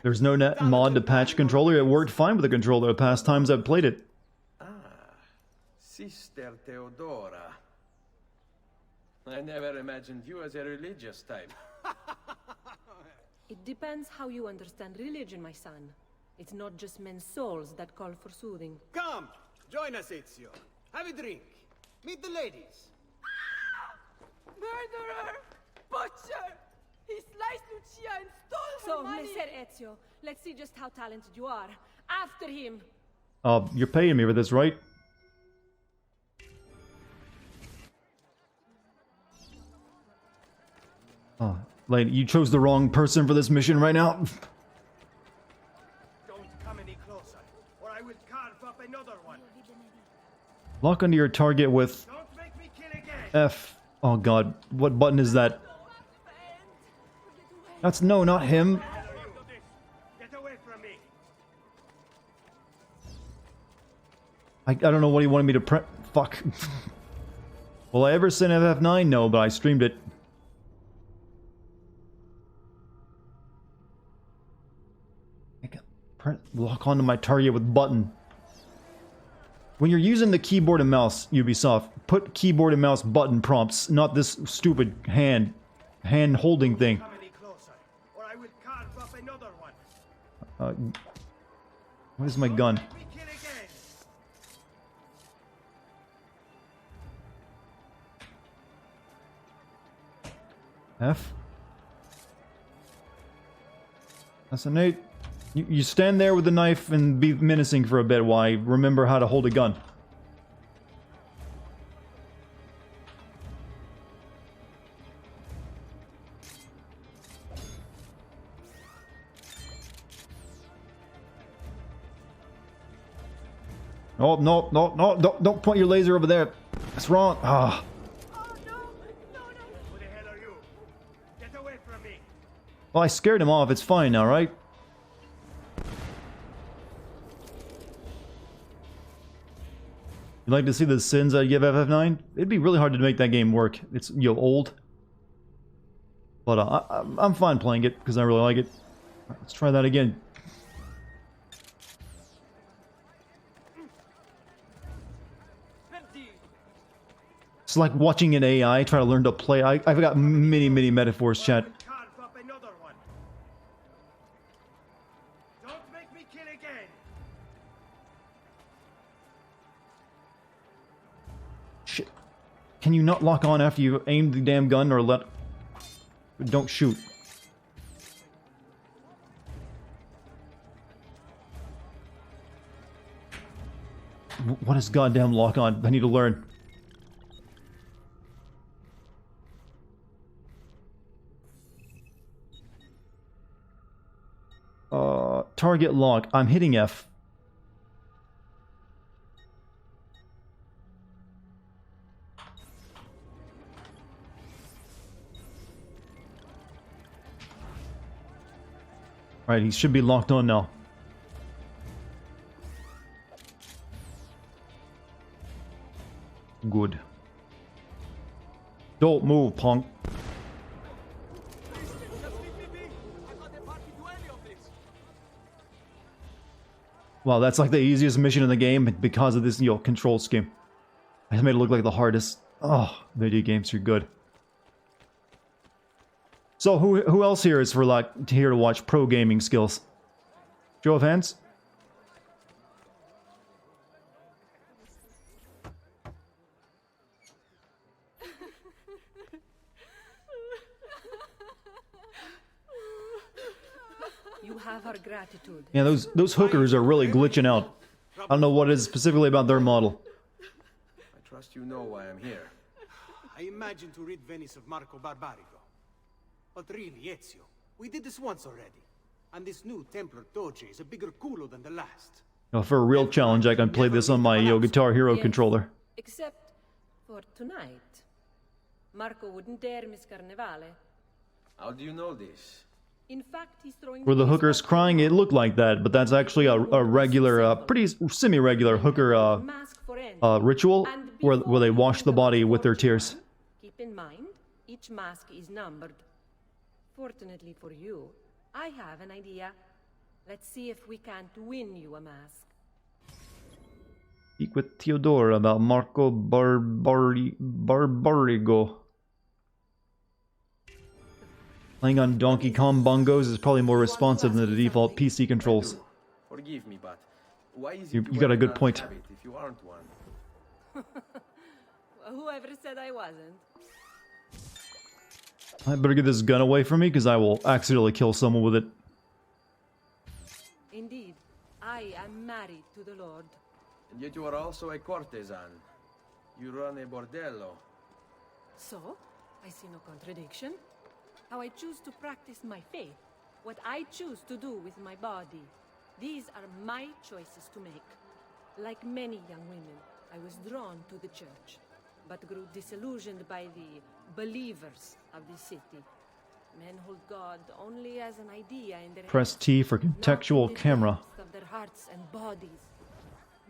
There's no net mod to patch controller. It worked fine with the controller the past times I've played it. Sister Theodora. I never imagined you as a religious type. It depends how you understand religion, my son. It's not just men's souls that call for soothing. Come! Join us, Ezio. Have a drink. Meet the ladies. Murderer! Butcher! He sliced Lucia and stole So, her money! Messer Ezio, let's see just how talented you are. After him! You're paying me for this, right? Oh, lady, you chose the wrong person for this mission right now. Don't come any closer, or I will carve up another one. Lock onto your target with Don't make me kill again. F. Oh god, what button is that? That's no, not him. Get away from me. I don't know what he wanted me to press. Fuck. Will I ever send FF9? No, but I streamed it. Lock onto my target with button. When you're using the keyboard and mouse, Ubisoft, put keyboard and mouse button prompts, not this stupid hand holding thing. Come any closer, or I will carve up another one. What is my gun? Make me kill again. F. That's an 8. You stand there with the knife and be menacing for a bit while I remember how to hold a gun. Oh, no, no, no, don't point your laser over there. That's wrong. Ah. Oh no! No, no, no! Who the hell are you? Get away from me. Well, I scared him off. It's fine now, right? You'd like to see the sins I give FF9? It'd be really hard to make that game work. It's, old. But I'm fine playing it, because I really like it. Alright, let's try that again. It's like watching an AI try to learn to play. I've got many metaphors, chat. Carve up another one. Don't make me kill again. Shit. Can you not lock on after you aim the damn gun or let... Don't shoot. What is goddamn lock on? I need to learn. Target lock. I'm hitting F. Right, he should be locked on now. Good. Don't move, punk. Wow, that's like the easiest mission in the game because of this, control scheme. I just made it look like the hardest. Oh, video games are good. So who else here is here to watch pro gaming skills? Show of hands. You have our gratitude. Yeah, those hookers are really glitching out. I don't know what it is specifically about their model. I trust you know why I'm here. I imagine to rid Venice of Marco Barbarigo. But really, Ezio, we did this once already. And this new Templar Doge is a bigger culo than the last. For a real challenge, I can play this on my Guitar Hero controller. Except for tonight. Marco wouldn't dare miss Carnevale. How do you know this? In fact, he's throwing... Were the hookers crying? It looked like that, but that's actually a regular, pretty semi-regular hooker ritual where they wash the body with their tears. Keep in mind, each mask is numbered. Fortunately for you, I have an idea. Let's see if we can't win you a mask. Speak with Theodora about Marco Barbarigo. Playing on Donkey Kong bongos is probably more responsive than the default PC controls. Forgive me, but why is You got a good point. If you aren't one? Whoever said I wasn't? I better get this gun away from me because I will accidentally kill someone with it. Indeed, I am married to the Lord. And yet you are also a courtesan. You run a bordello. So, I see no contradiction. How I choose to practice my faith, what I choose to do with my body. These are my choices to make. Like many young women, I was drawn to the church, but grew disillusioned by the believers of the city. Men hold God only as an idea in their Press heads, T for not in contextual the camera. depths of their hearts and bodies.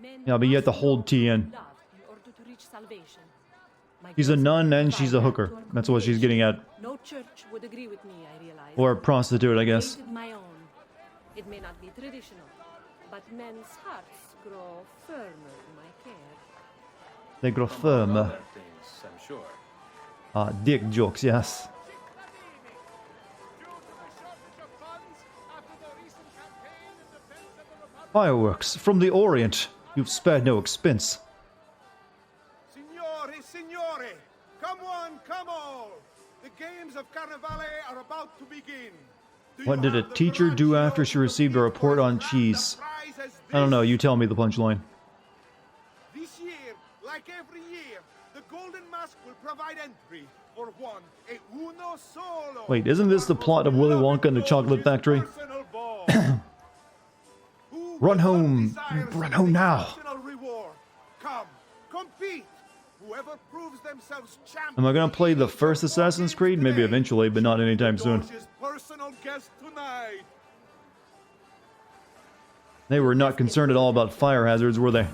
Men Yeah, but you have to must hold know T in. love in order to reach salvation. My She's a grace nun and will she's a provide hooker. to our That's what she's getting at. No church would agree with me, I realize. Or a prostitute, I guess. Created my own. It may not be traditional, but men's hearts grow firmer in my care. They grow Among firm. other things, I'm sure. Dick jokes, yes. Fireworks from the Orient. You've spared no expense. Signore, signore! Come on, come on! The games of Carnevale are about to begin. Do What you did a have the teacher do coraggio after she to received a give report us on the cheese? prize as I don't know, this? you tell me the punchline. This year, like every year, the Golden Mask will provide entry for one, e uno solo. Wait, isn't this the plot of Willy Wonka and the Chocolate Factory? Personal ball. Who Run will home. desires Run an home now. exceptional reward? Come, compete. Whoever proves themselves champion. Am I gonna play the first Assassin's Creed? Maybe eventually, but not anytime soon. George's personal guest tonight. They were not concerned at all about fire hazards, were they?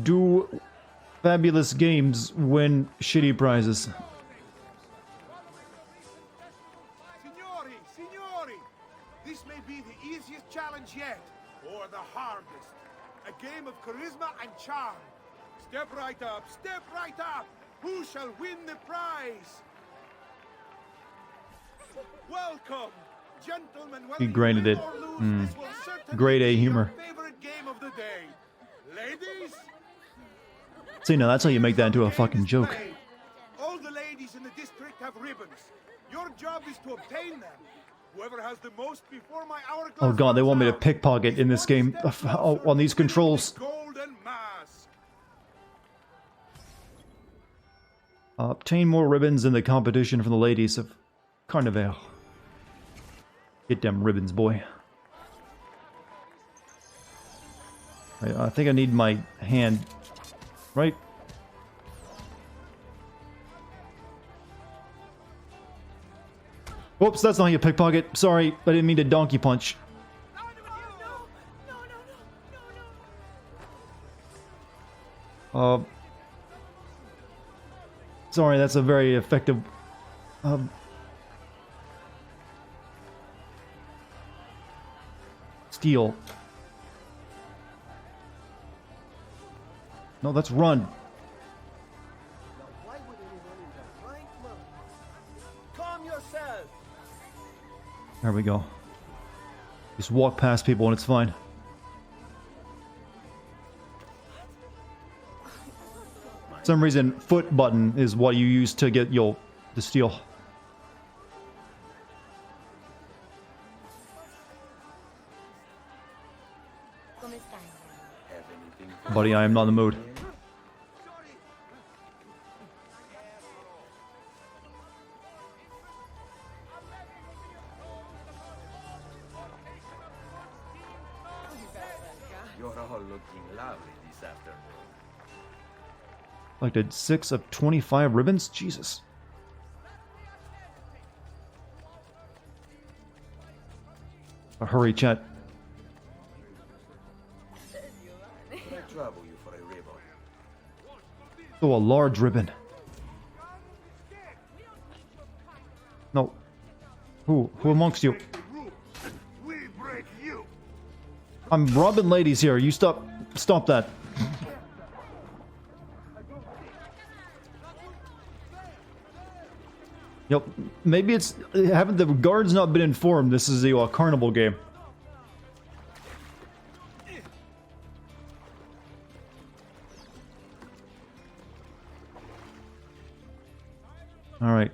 Do fabulous games win shitty prizes? Signori, signori, this may be the easiest challenge yet, or the hardest. A game of charisma and charm. Step right up, step right up. Who shall win the prize? Welcome, gentlemen. Whether He graded you it. win or lose, this will certainly Grade A be humor. your favorite game of the day. Ladies, See, now that's how you make that into a fucking joke. all the ladies in the district have ribbons. Your job is to obtain them. Whoever has the most before my hourglass Oh god, they want me to runs out pickpocket is in this one game step closer on these to winning the controls. golden mask. Obtain more ribbons in the competition from the ladies of Carnival. Get them ribbons, boy. Right, I think I need my hand. Right? Oops, that's not your pickpocket. Sorry, I didn't mean to donkey punch. No, no, no, no, no. Sorry, that's a very effective... steal. No, that's run. Why would anyone in their right mind? Calm yourself. There we go. Just walk past people and it's fine. For some reason, foot button is what you use to get to steal. Buddy, I am not in the mood. You're all looking lovely this afternoon. Collected 6 of 25 ribbons? Jesus. Hurry, chat. Could I trouble you for a ribbon? Oh, a large ribbon. No. Who amongst you? We break you. I'm robbing ladies here. You stop that. Yep. Maybe it's haven't the guards not been informed this is a carnival game. All right.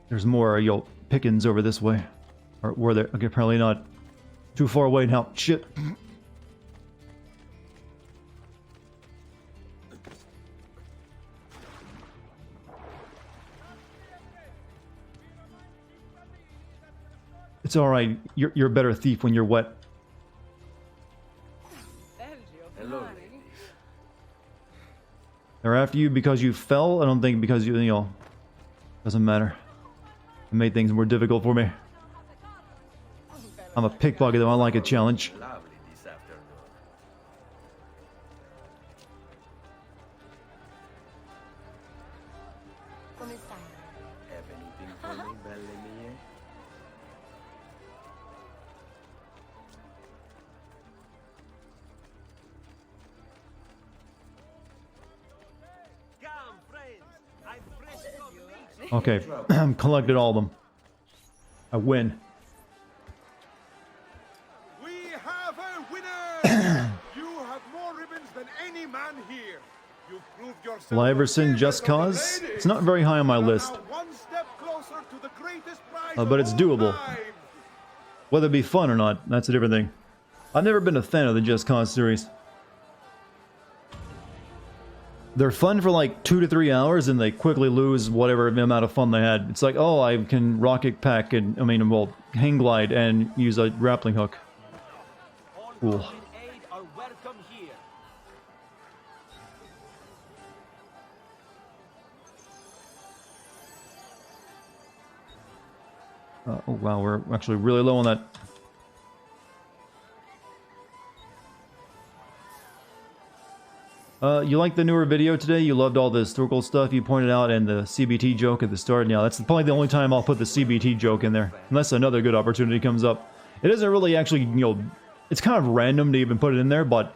There's more pickings over this way. Or were there? Okay, apparently not. Too far away now. Shit. It's alright. You're a better thief when you're wet. Hello, ladies. They're after you because you fell? I don't think because you doesn't matter. It made things more difficult for me. I'm a pickpocket though, I like a challenge. Lovely this afternoon. Have anything for me, belle mie? Come, friends. I'm fresh from nature. Okay, collected all of them. I win. We have a winner. You have more ribbons than any man here. You've proved yourself. Will I ever sing favorite Just of the Cause? ladies. It's not very high on my You are list. now one step closer to the greatest prize But of it's all doable. time. Whether it be fun or not, that's a different thing. I've never been a fan of the Just Cause series. They're fun for like 2 to 3 hours and they quickly lose whatever amount of fun they had. It's like, oh, I can rocket pack and, hang glide and use a grappling hook. All Cool. who need aid are welcome here. Oh wow, we're actually really low on that. You liked the newer video today? You loved all the historical stuff you pointed out and the CBT joke at the start? Yeah, that's probably the only time I'll put the CBT joke in there. Unless another good opportunity comes up. It isn't really actually, it's kind of random to even put it in there, but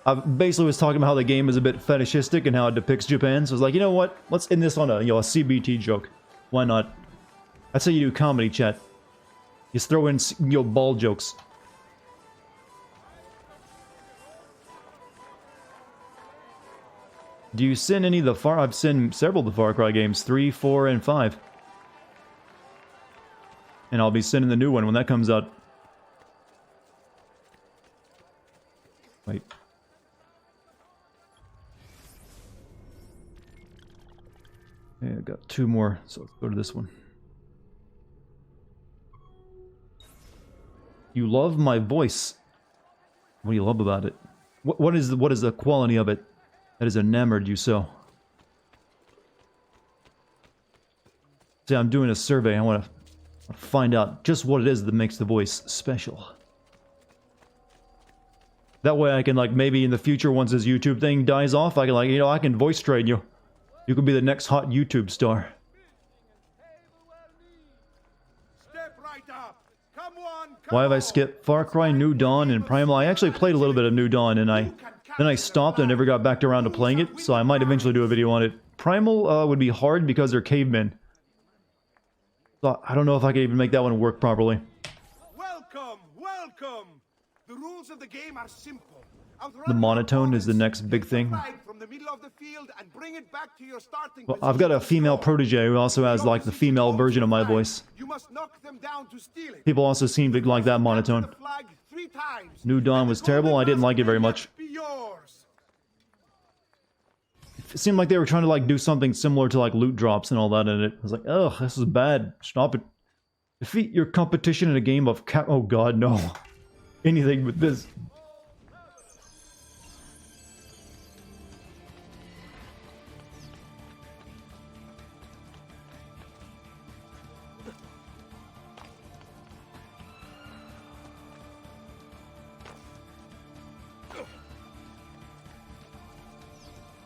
I basically was talking about how the game is a bit fetishistic and how it depicts Japan. So I was like, you know what? Let's end this on a CBT joke. Why not? That's how you do comedy, chat. Just throw in, ball jokes. Do you sin any of the Far... I've sinned several of the Far Cry games. 3, 4, and 5. And I'll be sending the new one when that comes out. Wait. Okay, I got 2 more, so let's go to this one. You love my voice. What do you love about it? What is the quality of it that has enamored you so? See, I'm doing a survey. I want to find out just what it is that makes the voice special. That way I can, like, maybe in the future, once this YouTube thing dies off, I can, like, you know, I can voice train you. You could be the next hot YouTube star. Step right up. Come on, Why have I skipped Far Cry, New Dawn, and Primal? I actually played a little bit of New Dawn, and then I stopped and never got back around to playing it, so I might eventually do a video on it. Primal would be hard because they're cavemen. So I don't know if I can even make that one work properly. Welcome, welcome. The rules of the game are simple. The monotone is the next big thing. From the middle of the field and bring it back to your starting Well, I've got a female protege who also has, like, the female version of my voice. You must knock them down to steal it. People also seem to like that monotone. The flag 3 times. New Dawn was terrible. I didn't like it very much. Be yours. It seemed like they were trying to, like, do something similar to, like, loot drops and all that in it. I was like, ugh, this is bad. Stop it. Defeat your competition in a game of oh god, no. Anything with this.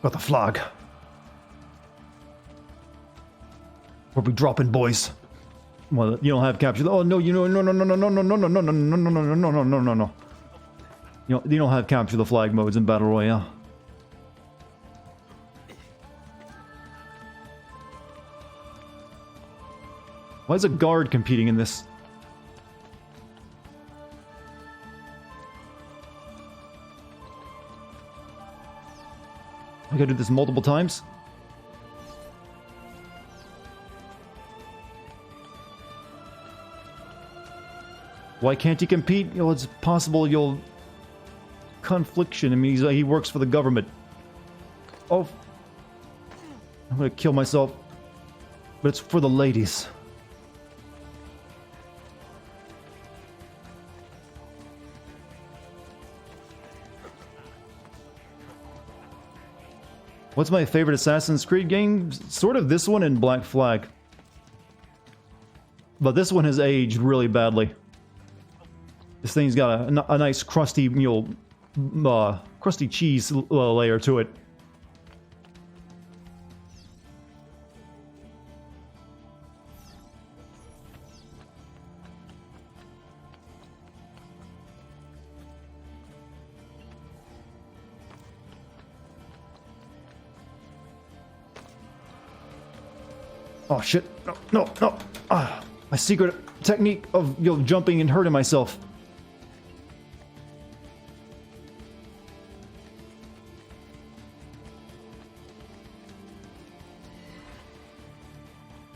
Got the flag. Where we dropping, boys? Well, you don't have capture. Oh no, you know, no, no, no, no, no, no, no, no, no, no, no, no, no, no, no, no, no, no. You don't have capture the flag modes in Battle Royale. Why is a guard competing in this? I gotta do this multiple times. Why can't he compete? You know, it's possible you'll... Confliction. I mean, he works for the government. Oh. I'm gonna kill myself. But it's for the ladies. What's my favorite Assassin's Creed game? Sort of this one and Black Flag. But this one has aged really badly. This thing's got a nice crusty, you know, crusty cheese layer to it. Oh shit, no, no, no. My secret technique of, you know, jumping and hurting myself.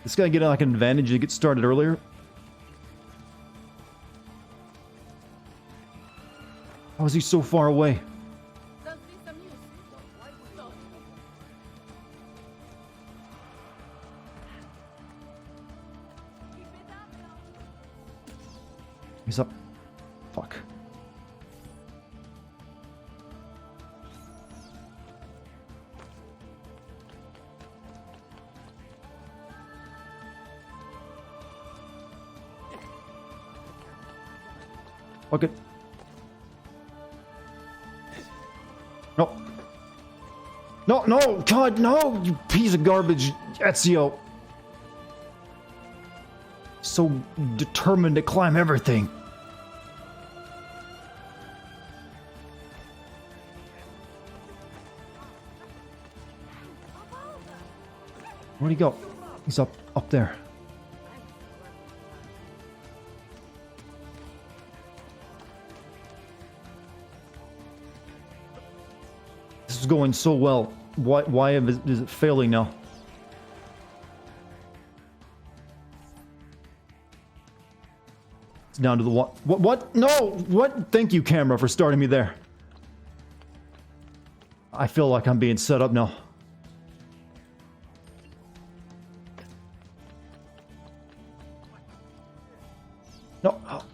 This guy get like an advantage to get started earlier. How is he so far away? He's up. Fuck. Fuck it. No. No, no! God, no! You piece of garbage, Ezio! So determined to climb everything. Where'd he go? He's up there. This is going so well. Why is it failing now? It's down to the what? What? No! What? Thank you, camera, for starting me there. I feel like I'm being set up now. No. Oh.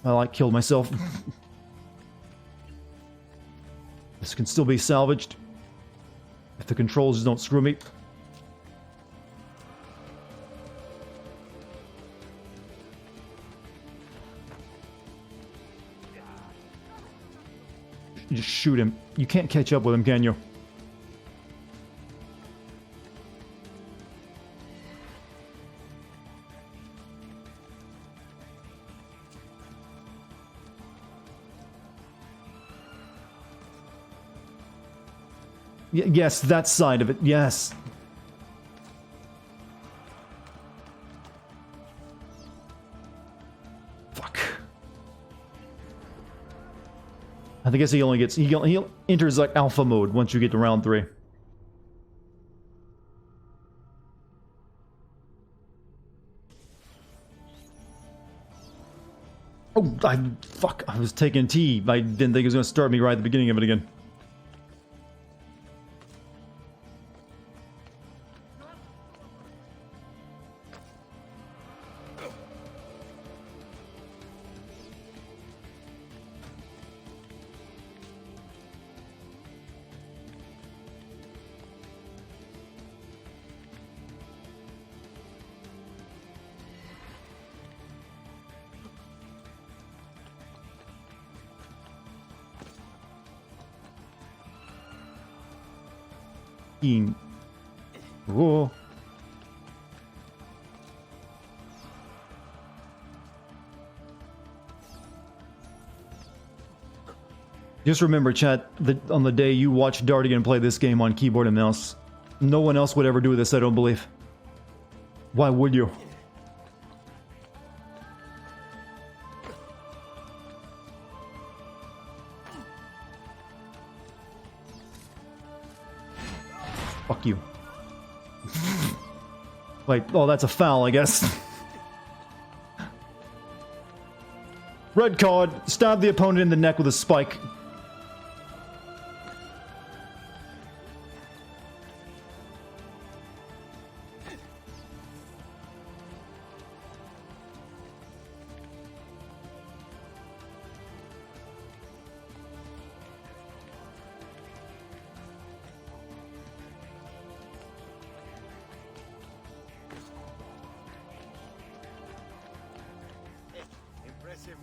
Well, I killed myself. This can still be salvaged. If the controls just don't screw me. Just shoot him. You can't catch up with him, can you? Yes, that side of it. Yes. Fuck. I guess he only gets he enters like alpha mode once you get to round 3. Oh, fuck! I was taking T. I didn't think it was gonna start me right at the beginning of it again. Whoa. Just remember, chat, that on the day you watch Dartigan play this game on keyboard and mouse, no one else would ever do this, I don't believe. Why would you? Fuck you. Wait, oh, that's a foul, I guess. Red card. Stab the opponent in the neck with a spike.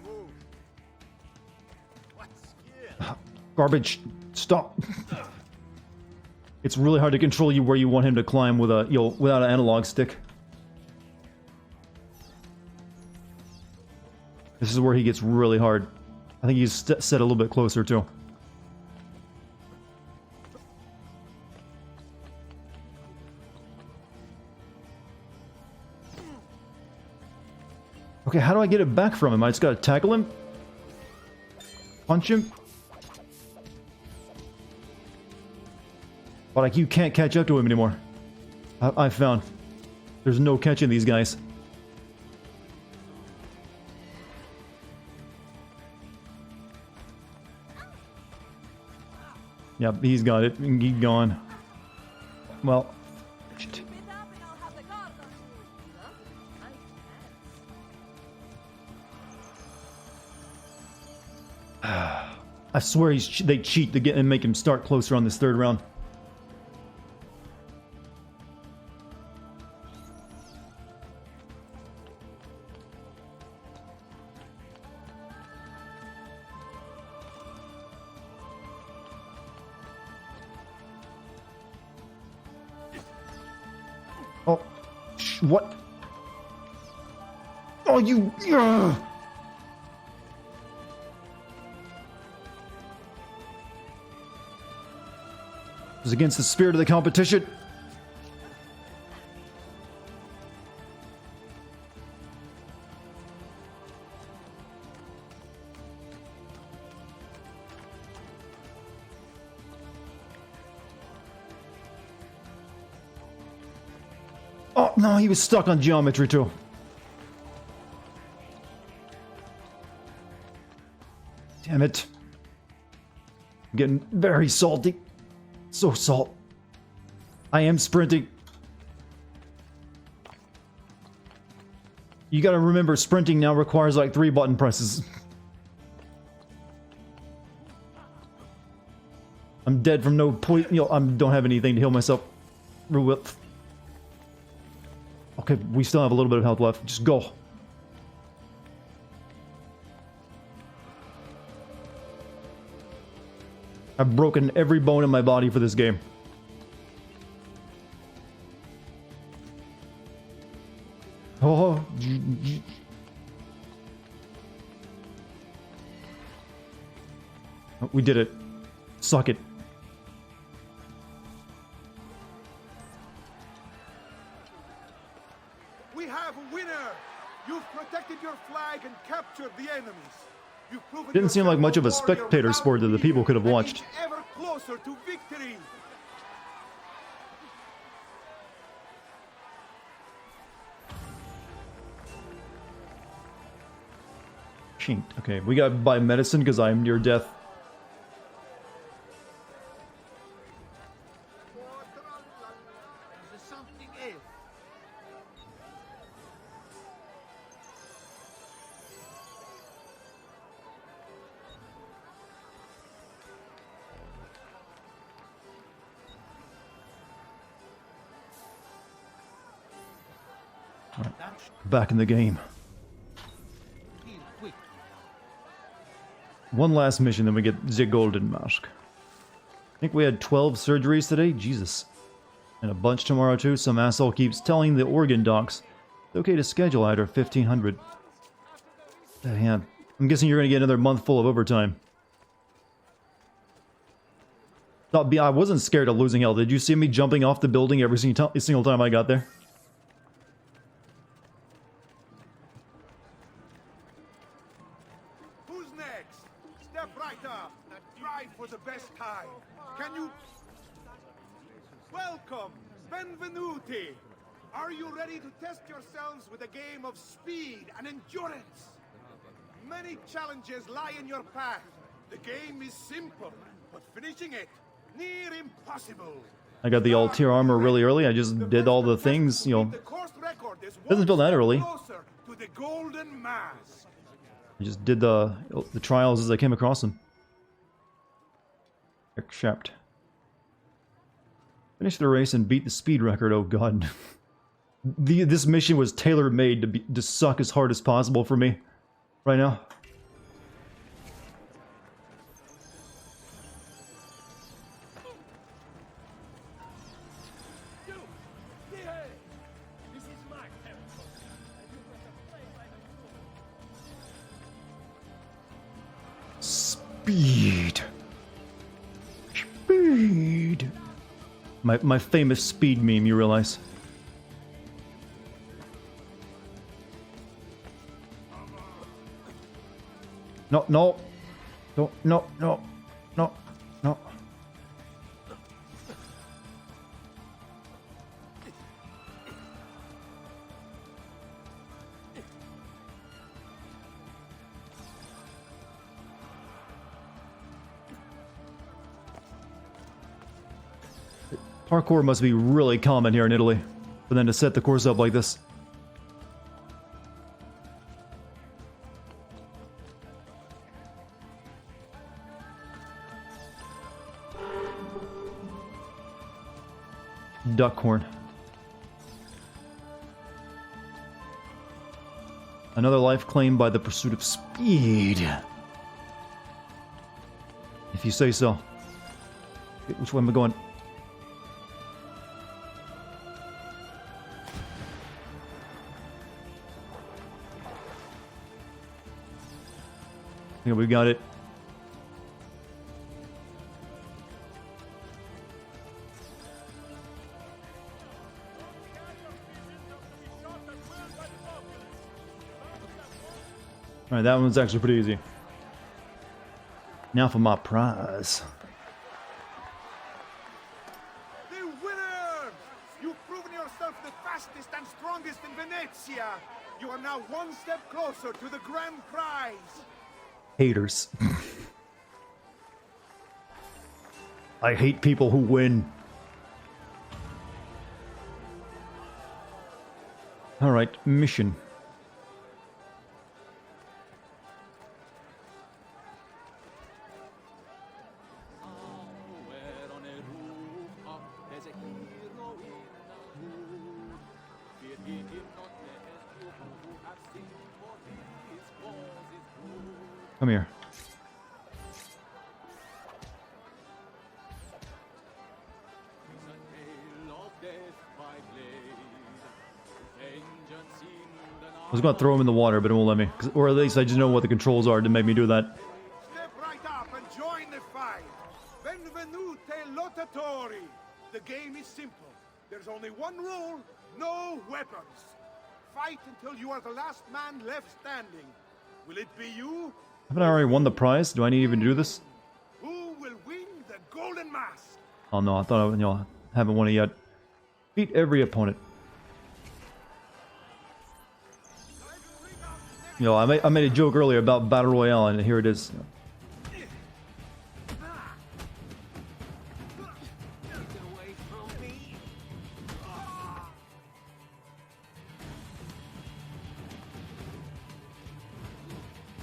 Move. What skill? Garbage. Stop. It's really hard to control you where you want him to climb with a, without an analog stick. This is where he gets really hard. I think he's set a little bit closer too. Okay, how do I get it back from him? I just gotta tackle him? Punch him? But like, you can't catch up to him anymore. I found. There's no catching these guys. Yep, he's got it. He's gone. Well, shit. I swear they cheat to get and make him start closer on this third round. Oh, what? Oh, you... Ugh. It was against the spirit of the competition. Oh, no, he was stuck on geometry too. Damn it. I'm getting very salty. So salt. I am sprinting. You gotta remember, sprinting now requires like 3 button presses. I'm dead from no point. You know, I don't have anything to heal myself. Okay, we still have a little bit of health left. Just go. I've broken every bone in my body for this game. Oh, we did it. Suck it. We have a winner! You've protected your flag and captured the enemies. You've proven Didn't seem like yourself much of a warrior spectator without sport that the fear, people could have and watched. inch ever closer to victory. Chinked. Okay, we gotta buy medicine because I'm near death. There's something else. Back in the game. Heal quick. One last mission, then we get the golden mask. I think we had 12 surgeries today. Jesus. And a bunch tomorrow too. Some asshole keeps telling the organ docs it's okay to schedule after 1500. Yeah, I'm guessing you're gonna get another month full of overtime. I wasn't scared of losing health. Did you see me jumping off the building every single time I got there? Who's next? Step right up and try for the best time. Can you... Welcome! Benvenuti! Are you ready to test yourselves with a game of speed and endurance? Many challenges lie in your path. The game is simple, but finishing it, near impossible. I got the all-tier armor really early. I just did all the things, you know. Doesn't feel that early. Closer to the golden mask. I just did the trials as I came across them. Accept. Finish the race and beat the speed record. Oh god. This mission was tailor-made to suck as hard as possible for me right now. Speed. Speed. My famous speed meme, you realize. No, no. No, no, no. No, no. Parkour must be really common here in Italy, for them to set the course up like this. Duckhorn. Another life claimed by the pursuit of speed. If you say so. Which way am I going? I think we got it. Alright, that one's actually pretty easy. Now for my prize. The winners! You've proven yourself the fastest now one step closer to the grand prize. Haters. I hate people who win. Alright, mission. Come here. I was gonna throw him in the water, but it won't let me. Or at least I just know what the controls are to make me do that. Step right up and join the fight. Benvenute lottatori. The game is simple. There's only one rule: no weapons. Fight until you are the last man left standing. Will it be you? Haven't I already won the prize? Do I need to even do this? Who will win the golden mask? Oh no, I thought I haven't won it yet. Beat every opponent. I made a joke earlier about Battle Royale, and here it is.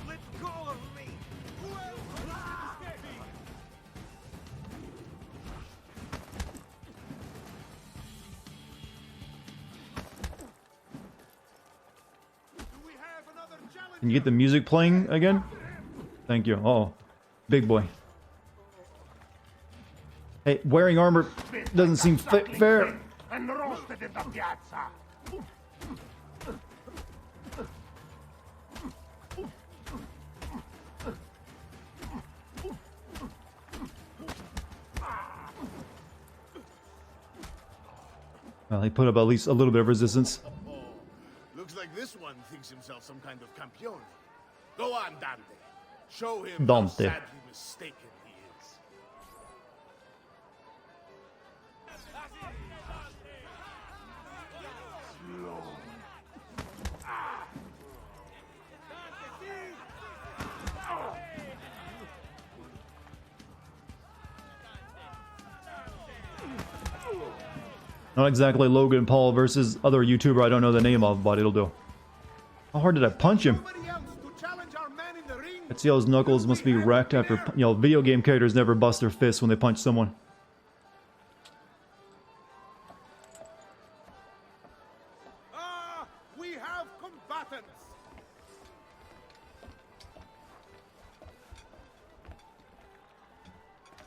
Let go of me! Can you get the music playing again? Thank you. Oh, big boy. Hey, wearing armor doesn't seem fair. And roasted in the piazza. Well, he put up at least a little bit of resistance. Looks like this one thinks himself some kind of campione. Go on, Dante. Show him Dante. how sadly mistaken he is. Not exactly Logan Paul versus other YouTuber I don't know the name of, but it'll do. How hard did I punch him? Somebody else to challenge our man in the ring. Let's see how his knuckles must be wrecked after, video game characters never bust their fists when they punch someone. Ah, we have combatants.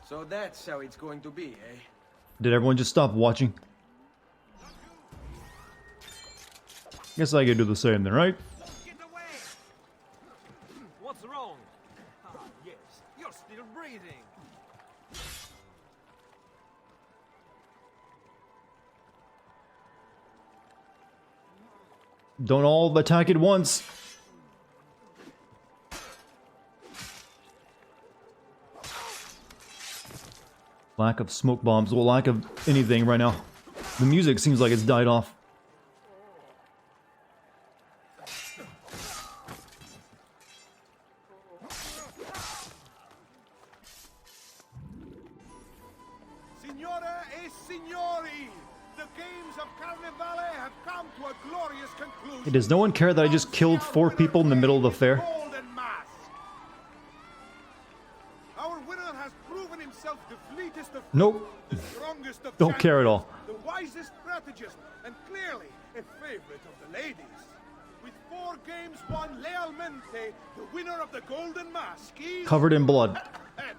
So that's how it's going to be, eh? Did everyone just stop watching? Guess I could do the same then, right? Get away! What's wrong? Ah, yes, you're still breathing. Don't all attack at once. Lack of smoke bombs. Well, lack of anything right now. The music seems like it's died off. Signore e signori, the games of Carnevale have come to a glorious conclusion. Hey, does no one care that I just killed 4 people in the middle of the fair? Golden Mask. Our winner has proven himself the fleetest of Nope. the strongest of Don't care at all. the wisest strategist, and clearly a favorite of the ladies. With 4 games won lealmente, the winner of the Golden Mask is... Covered in blood. And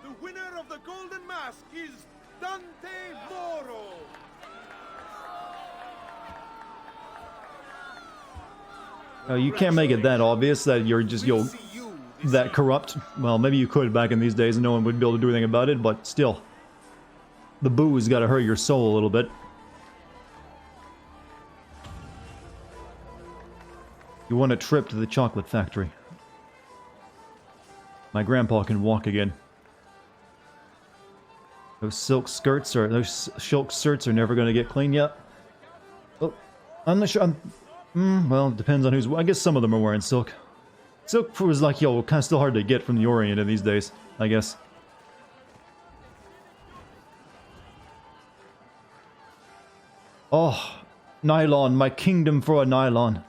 the winner of the Golden Mask is Dante Moro. You can't make it that obvious that you're just, We'll see you this that corrupt. Well, maybe you could back in these days and no one would be able to do anything about it, but still. The booze gotta hurt your soul a little bit. You want a trip to the chocolate factory. My grandpa can walk again. Those silk skirts are never gonna get clean yet. Oh, I'm not sure. Well, it depends on who's... I guess some of them are wearing silk. Silk was like, yo, kind of still hard to get from the Orient in these days, I guess. Oh, nylon, my kingdom for a nylon.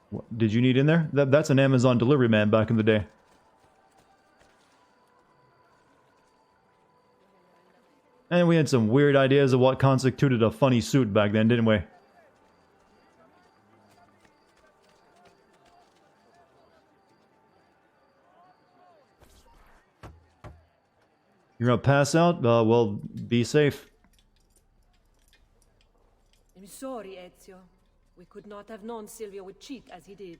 What did you need in there? That's an Amazon delivery man back in the day. And we had some weird ideas of what constituted a funny suit back then, didn't we? You're gonna pass out? Well, be safe. I'm sorry, Ezio. We could not have known Silvio would cheat as he did.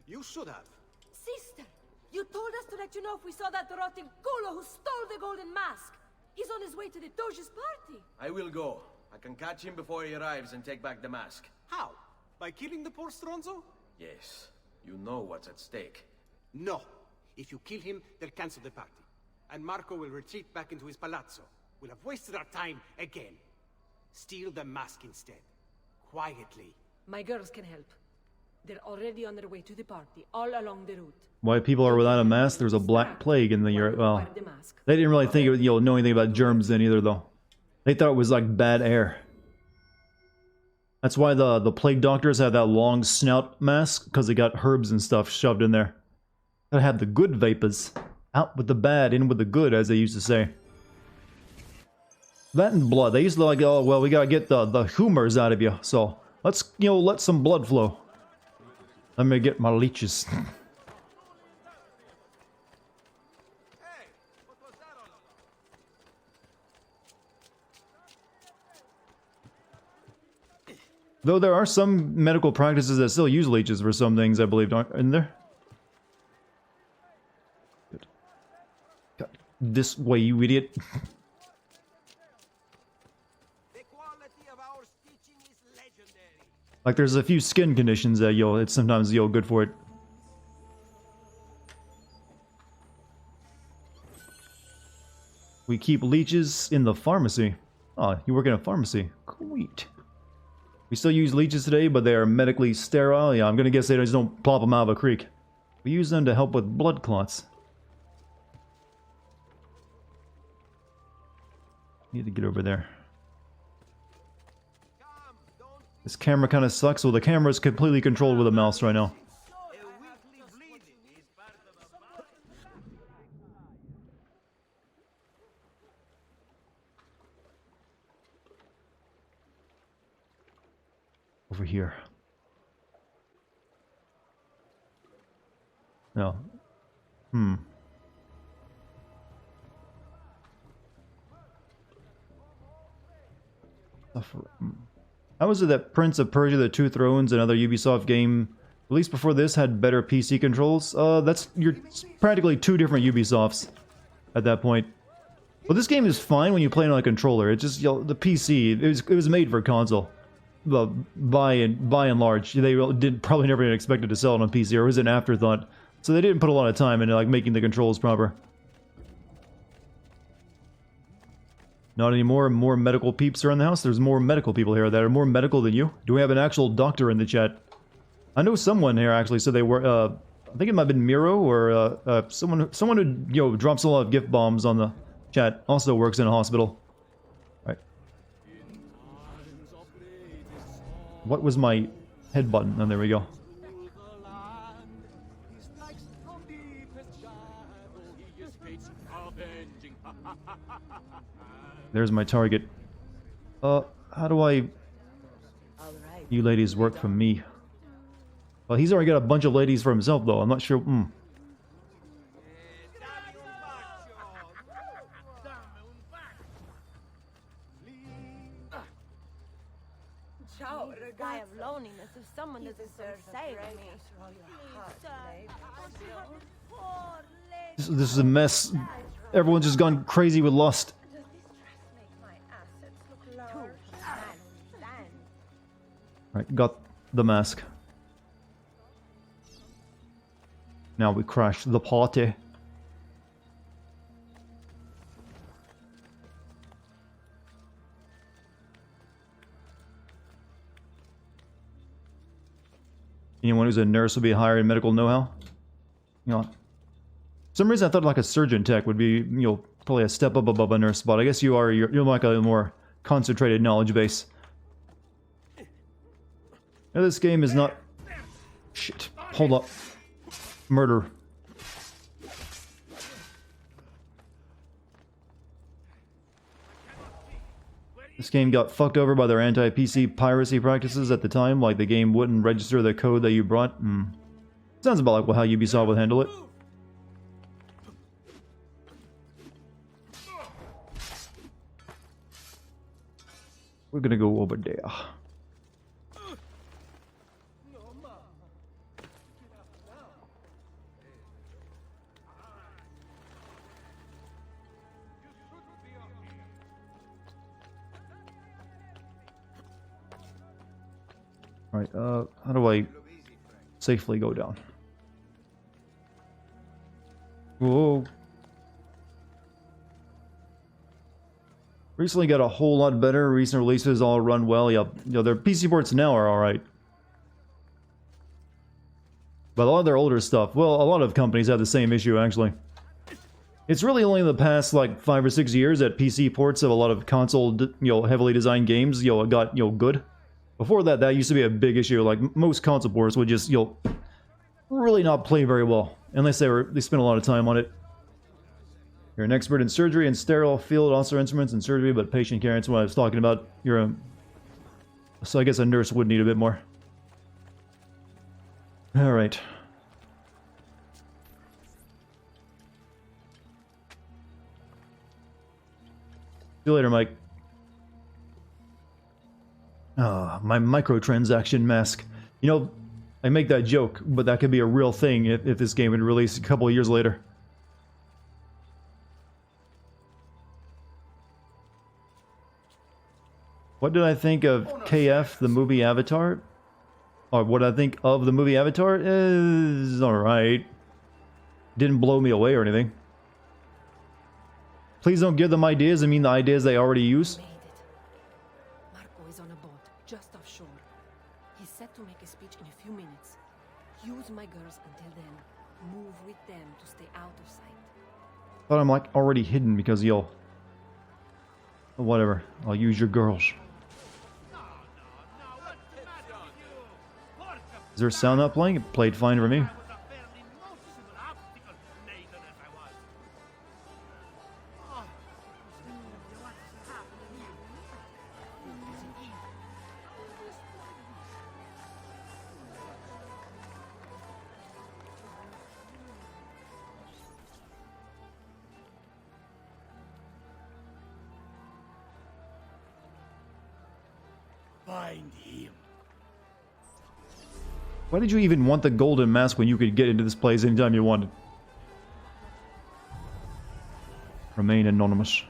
You should have. Sister, you told us to let you know if we saw that rotten culo who stole the golden mask. He's on his way to the Doge's party. I will go. I can catch him before he arrives and take back the mask. How? By killing the poor Stronzo? Yes, you know what's at stake. No. If you kill him, they'll cancel the party. And Marco will retreat back into his palazzo. We'll have wasted our time again. Steal the mask instead. Quietly. My girls can help. They're already on their way to the party, all along the route. Why people are without a mask? There's a black plague in the Europe. Well, Wear the mask. they didn't really think it was, know anything about germs then either, though. They thought it was like bad air. That's why the plague doctors had that long snout mask, because they got herbs and stuff shoved in there. Gotta have the good vapors. Out with the bad, in with the good, as they used to say. That and blood. They used to like, oh, well, we gotta get the humors out of you, so let's, let some blood flow. Let me get my leeches. Though there are some medical practices that still use leeches for some things, I believe, aren't there? Good. God, this way, you idiot. The quality of our stitching is legendary. Like, there's a few skin conditions that, it's sometimes, good for it. We keep leeches in the pharmacy. Oh, you work in a pharmacy. Sweet. We still use leeches today, but they are medically sterile. Yeah, I'm gonna guess they just don't plop them out of a creek. We use them to help with blood clots. Need to get over there. This camera kind of sucks. Well, the camera is completely controlled with a mouse right now. Over here. No. How was it that Prince of Persia: The Two Thrones, another Ubisoft game, released before this, had better PC controls? You're practically two different Ubisofts at that point. Well, this game is fine when you play it on a controller. It's just, the PC, it was made for console. Well, by and large, they probably never expected to sell it on PC, or it was an afterthought. So they didn't put a lot of time into like making the controls proper. Not anymore. More medical peeps are in the house. There's more medical people here that are more medical than you. Do we have an actual doctor in the chat? I know someone here actually said they were. I think it might have been Miro or someone who drops a lot of gift bombs on the chat. Also works in a hospital. Right. What was my head button? Oh, there we go. There's my target. How do I... You ladies work for me. Well, he's already got a bunch of ladies for himself, though. I'm not sure... Ciao, a guy of loneliness if someone doesn't save me. This is a mess. Everyone's just gone crazy with lust. Right, got the mask. Now we crash the party. Anyone who's a nurse will be higher in medical know-how. You know, for some reason I thought like a surgeon tech would be, you know, probably a step up above a nurse, but I guess you're like a more concentrated knowledge base. Now this game is not... Shit. Hold up. Murder. This game got fucked over by their anti-PC piracy practices at the time, like the game wouldn't register the code that you brought. Sounds about like how Ubisoft would handle it. We're gonna go over there. Alright, how do I safely go down? Whoa. Recently got a whole lot better. Recent releases all run well. Yeah, you know, their PC ports now are alright. But a lot of their older stuff, well, a lot of companies have the same issue, actually. It's really only in the past, like, 5 or 6 years that PC ports of a lot of console, you know, heavily designed games, you know, got, you know, good. Before that, that used to be a big issue. Like, most console ports would just, you know, really not play very well. Unless they spent a lot of time on it. You're an expert in surgery and sterile field, also instruments in surgery, but patient care, that's what I was talking about. You're a... So I guess a nurse would need a bit more. Alright. See you later, Mike. Ah, my microtransaction mask. You know, I make that joke, but that could be a real thing if this game would release a couple of years later. What did I think of KF, the movie Avatar? Or what I think of the movie Avatar is alright. Didn't blow me away or anything. Please don't give them ideas. I mean the ideas they already use. Made it. Marco is on a boat, just offshore. He's set to make a speech in a few minutes. Use my girls until then. Move with them to stay out of sight. Thought I'm like already hidden because you'll... Whatever. I'll use your girls. Is there sound not playing? It played fine for me. Find him. Why did you even want the golden mask when you could get into this place anytime you wanted? Remain anonymous.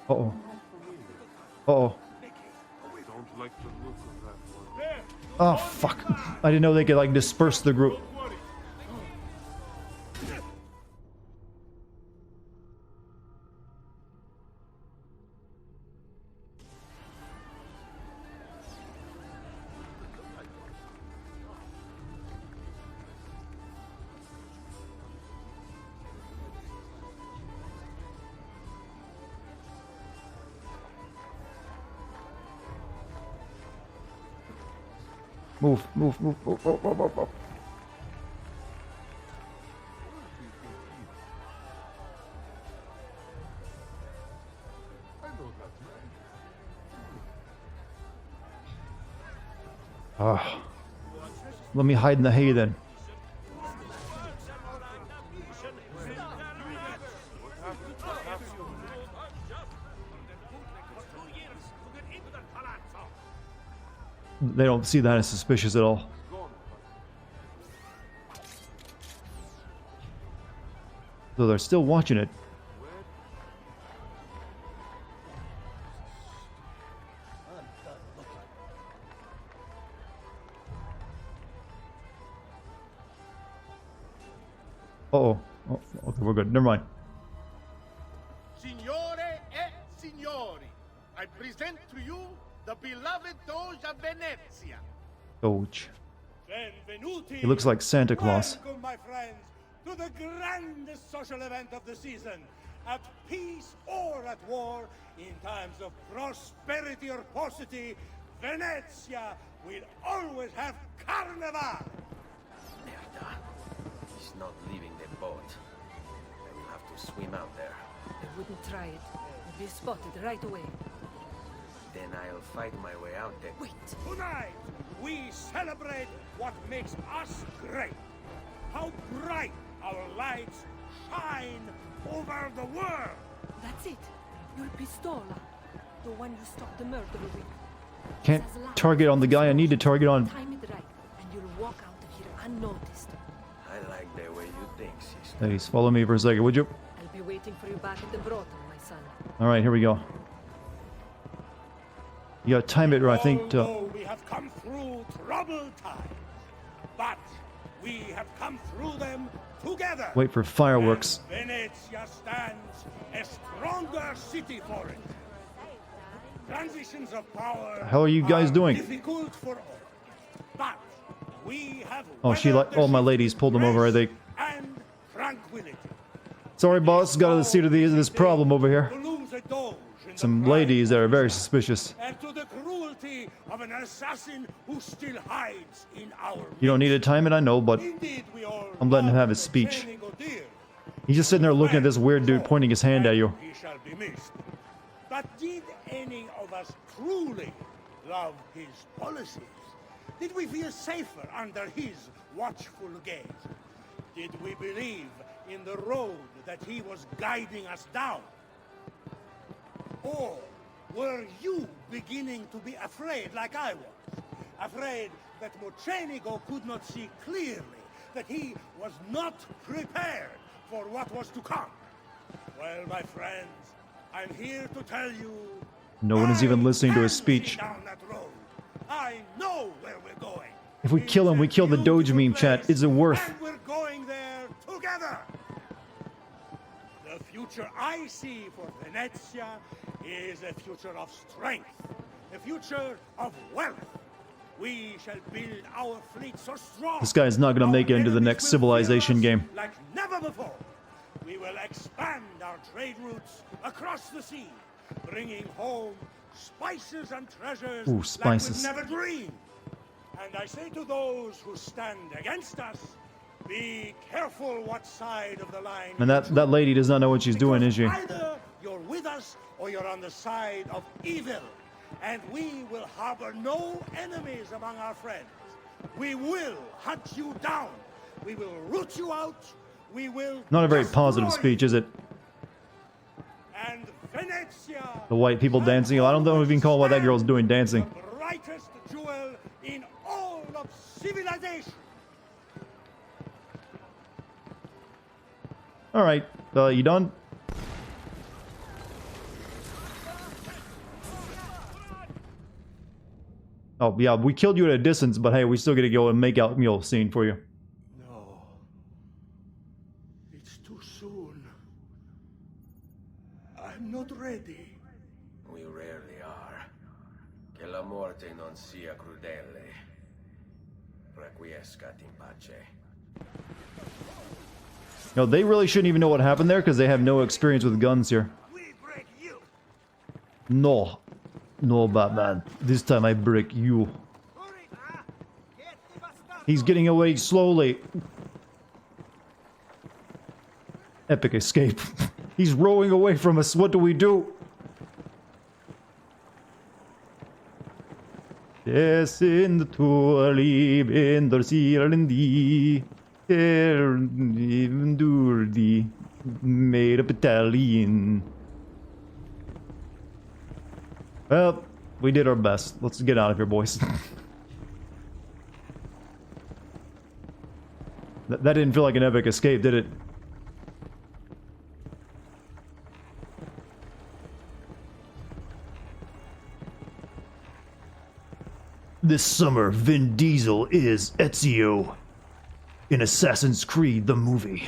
Uh-oh. Uh-oh. Oh, fuck. I didn't know they could, like, disperse the group. Move, move, move, move, move, move, move, move. Ah. Let me hide in the hay then. They don't see that as suspicious at all. So they're still watching it. Uh-oh. Oh, okay, we're good. Never mind. Signori, Signore e signori, I present to you the beloved Doge of Venezia. Doge. Benvenuti. He looks like Santa Claus. Welcome, my friends, to the grandest social event of the season. At peace or at war, in times of prosperity or paucity, Venezia will always have Carnival. Merda. He's not leaving the boat. I will have to swim out there. I wouldn't try it. I'd be spotted right away. Then I'll fight my way out there. Wait. Tonight, we celebrate what makes us great. How bright our lights shine over the world. That's it. Your pistola. The one you stopped the murderer with. Can't target on the guy I need to target on. Time it right, and you'll walk out of here unnoticed. I like the way you think, sister. Please follow me for a second, would you? I'll be waiting for you back at the Broton, my son. Alright, here we go. You gotta time it, or I think, Although we have come through troubled times, but we have come through them together. wait for fireworks. And Venezia stands a stronger city for it. Transitions of power. The hell are you guys doing? Difficult for all, but we have. Oh, she weathered like all my the ladies pulled them over, I think. and tranquility. Sorry, boss, gotta see to this problem over here. To lose a Doge in the Some pride ladies that are of very war, suspicious. and to the cruelty of an assassin who still hides in our. You don't need to time it, I know, but Indeed, we all I'm letting him love have his the speech. training of deer. He's just sitting there looking at this weird dude pointing his hand at you. He shall be missed. But did any of us truly love his policies? Did we feel safer under his watchful gaze? Did we believe in the road that he was guiding us down? Or were you beginning to be afraid like I was? Afraid that Mocenigo could not see clearly, that he was not prepared for what was to come? Well, my friends, I'm here to tell you... No one is even listening to his I can speech. see down that road. I know where we're going. If we kill him, we kill the Doge meme, chat. Is it worth? And we're going there together. The future I see for Venezia is a future of strength, a future of wealth. We shall build our fleet so strong. This guy's not gonna make it into the our next enemies will civilization fear us game. like never before. We will expand our trade routes across the sea, bringing home spices and treasures Ooh, spices. like we've never dreamed. And I say to those who stand against us, be careful what side of the line. And you that lady does not know what she's doing, is she? because either you're with us or you're on the side of evil. And we will harbor no enemies among our friends. We will hunt you down. We will root you out. We will Not a very positive destroy speech, is it? And Venezia, The white people dancing. I don't know if you can call what that girl's doing dancing. the brightest jewel in all of civilization. Alright, you done? Oh, yeah, we killed you at a distance, but hey, we still gotta go and make out meal scene for you. No. It's too soon. I'm not ready. We rarely are. Che la morte non sia crudele. Requiescat in pace. No, they really shouldn't even know what happened there because they have no experience with guns here. We break you. No. No, Batman. This time I break you. He's getting away slowly. Epic escape. He's rowing away from us. What do we do? Es in the Torlib in der Sirlendi. Even Durdi. Made a battalion. Well, we did our best. Let's get out of here, boys. That didn't feel like an epic escape, did it? This summer, Vin Diesel is Ezio in Assassin's Creed the movie.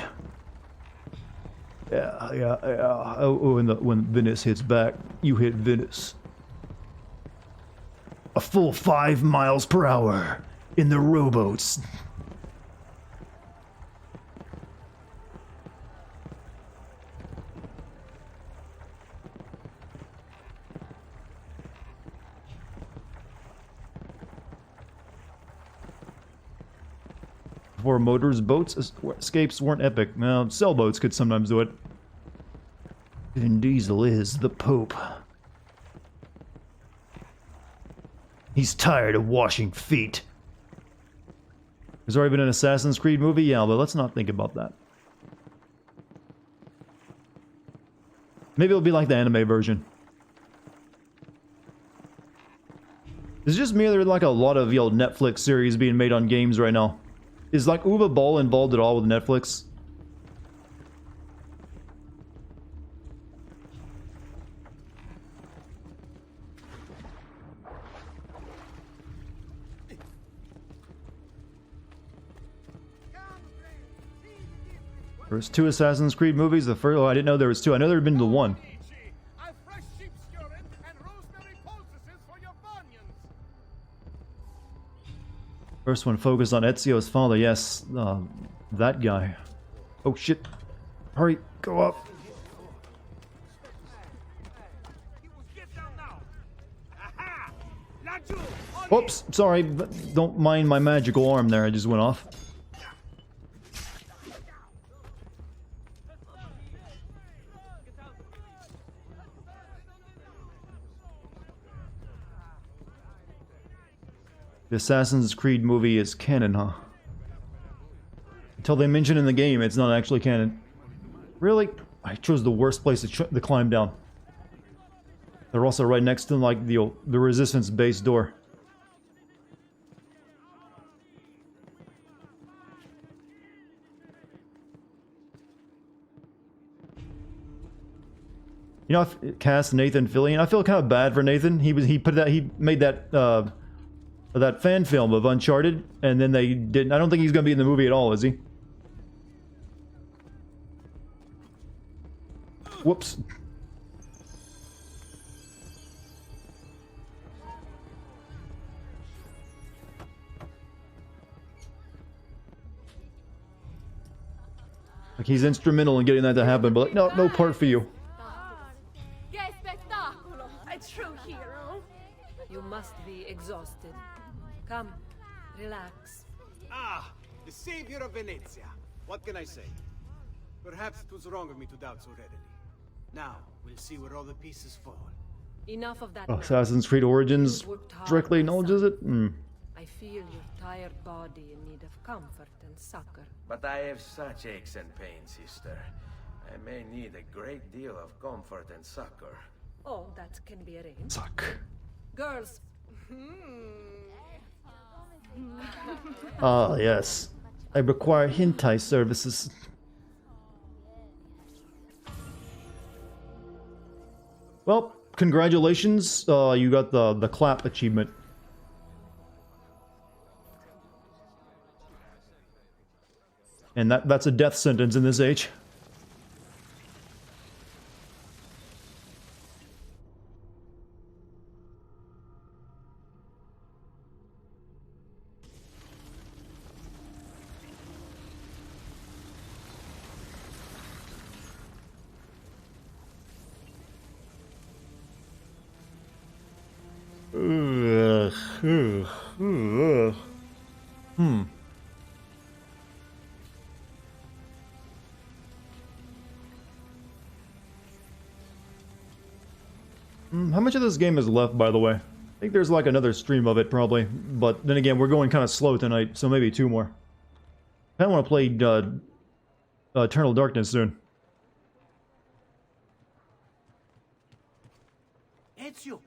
Yeah. yeah. Oh, when Venice hits back, you hit Venice. A full 5 miles per hour in the rowboats. Before motors, boats escapes weren't epic. Now, sailboats could sometimes do it. Vin Diesel is the Pope. He's tired of washing feet. Has there already been an Assassin's Creed movie? Yeah, but let's not think about that. Maybe it'll be like the anime version. Is it just me or there like a lot of Netflix series being made on games right now? Is like Uwe Boll involved at all with Netflix? There's 2 Assassin's Creed movies. The first, oh, I didn't know there was 2. I know there had been the 1. I've fresh sheep's urine and rosemary poultices for your bunions. First one focused on Ezio's father. Yes, that guy. Oh shit! Hurry, go up. Oops, sorry. Don't mind my magical arm there. I just went off. The Assassin's Creed movie is canon, huh? Until they mention in the game, it's not actually canon. Really? I chose the worst place to climb down. They're also right next to like the Resistance base door. You know, I cast Nathan Fillion. I feel kind of bad for Nathan. He made that that fan film of Uncharted, and then they didn't. I don't think he's gonna be in the movie at all, is he? Whoops. Like he's instrumental in getting that to happen, but like, no part for you. Che spettacolo! A true hero. You must be exhausted. Come, relax. Ah, the savior of Venezia. What can I say? Perhaps it was wrong of me to doubt so readily. Now, we'll see where all the pieces fall. Enough of that. Assassin's Creed Origins directly acknowledges it? I feel your tired body in need of comfort and succor. But I have such aches and pains, sister. I may need a great deal of comfort and succor. Oh, that can be arranged. Suck. Girls, Ah, yes. I require hentai services. Well, congratulations. You got the clap achievement. And that's a death sentence in this age. How much of this game is left, by the way? I think there's like another stream of it, probably. But then again, we're going kind of slow tonight, so maybe 2 more. I want to play Eternal Darkness soon. Ezio,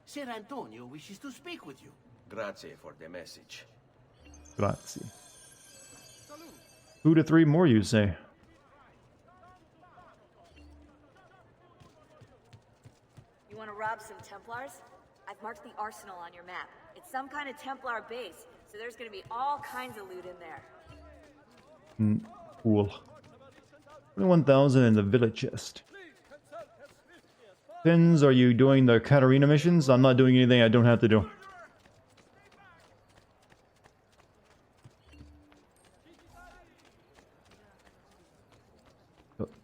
Ser Antonio wishes to speak with you. Grazie for the message. Grazie. 2 to 3 more, you say? You want to rob some Templars? I've marked the arsenal on your map. It's some kind of Templar base, so there's gonna be all kinds of loot in there. Cool. 21,000 in the villa chest. Pins, are you doing the Katarina missions? I'm not doing anything I don't have to do.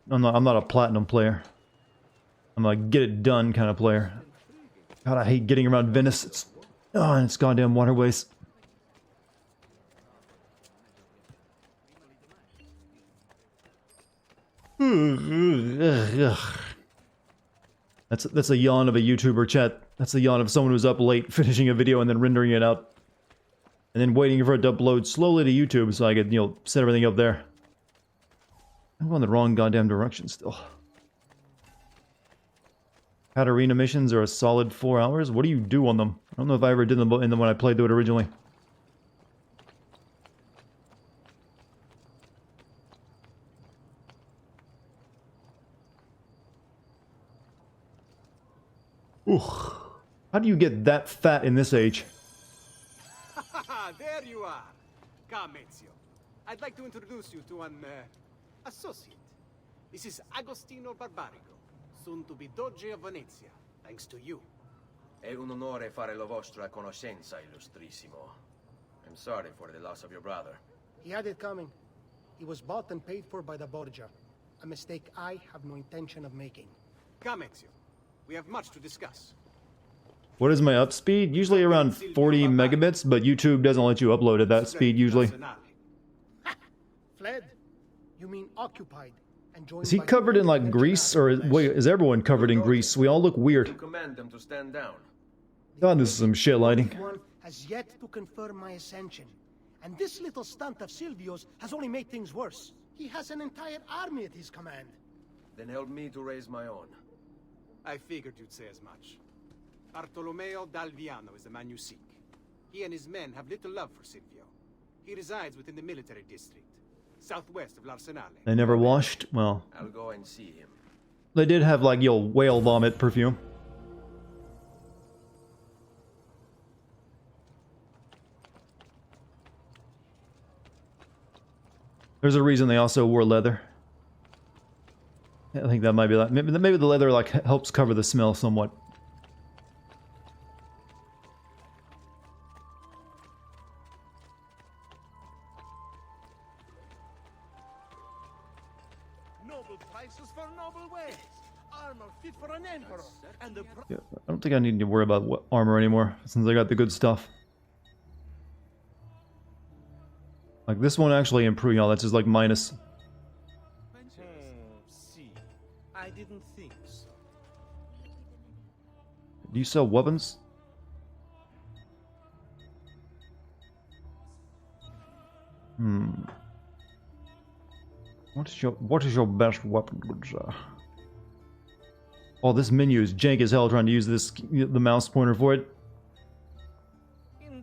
I'm not a platinum player. I'm a get it done kind of player. God, I hate getting around Venice. And it's goddamn waterways. That's a yawn of a YouTuber, chat. That's a yawn of someone who's up late finishing a video and then rendering it out. And then waiting for it to upload slowly to YouTube so I could, you know, set everything up there. I'm going the wrong goddamn direction still. Katarina missions are a solid 4 hours. What do you do on them? I don't know if I ever did them in them when I played through it originally. Ooh. How do you get that fat in this age? There you are. Come, Ezio. I'd like to introduce you to an associate. This is Agostino Barbarigo, soon to be Doge of Venezia, thanks to you. È un onore fare la vostra conoscenza, illustrissimo. I'm sorry for the loss of your brother. He had it coming. He was bought and paid for by the Borgia. A mistake I have no intention of making. Come, Ezio. We have much to discuss. What is my up speed? Usually around 40 megabits, but YouTube doesn't let you upload at that speed usually. Fled? You mean occupied? And joined Is he by covered in like grease, or wait, is everyone covered in grease? We all look You weird. command them to stand down. God, this is some shit lighting. One has yet to confirm my ascension. And this little stunt of Silvio's has only made things worse. He has an entire army at his command. Then help me to raise my own. I figured you'd say as much. Bartolomeo d'Alviano is the man you seek. He and his men have little love for Silvio. He resides within the military district, southwest of L'Arsenale. They never washed? Well, I'll go and see him. they did have like, yo, whale vomit perfume. There's a reason they also wore leather. I think that might be that. Maybe the leather like helps cover the smell somewhat. Noble prices for noble ways. Armor fit for an emperor. And the Yeah, I don't think I need to worry about what armor anymore since I got the good stuff. Like this one actually improved. That's just like minus. see. I didn't think so. Do you sell weapons? What is your best weapon, good sir? Oh, this menu is jank as hell trying to use the mouse pointer for it.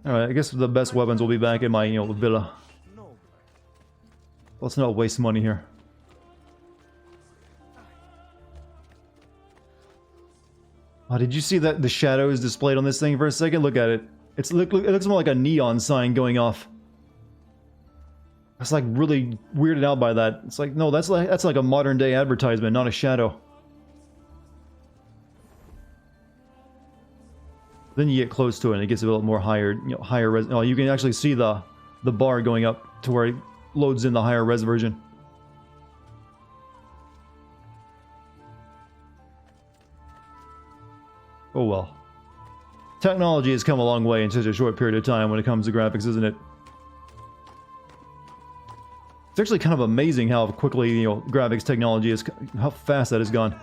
Alright, I guess the best weapons will be back in my, villa. Let's not waste money here. Oh, did you see that the shadows displayed on this thing for a second? Look at it. It looks more like a neon sign going off. I was like really weirded out by that. It's like, no, that's like a modern day advertisement, not a shadow. Then you get close to it and it gets a little more higher, higher res. Oh, you can actually see the bar going up to where it loads in the higher res version. Oh well. Technology has come a long way in such a short period of time when it comes to graphics, isn't it? It's actually kind of amazing how quickly, graphics technology is, how fast that has gone.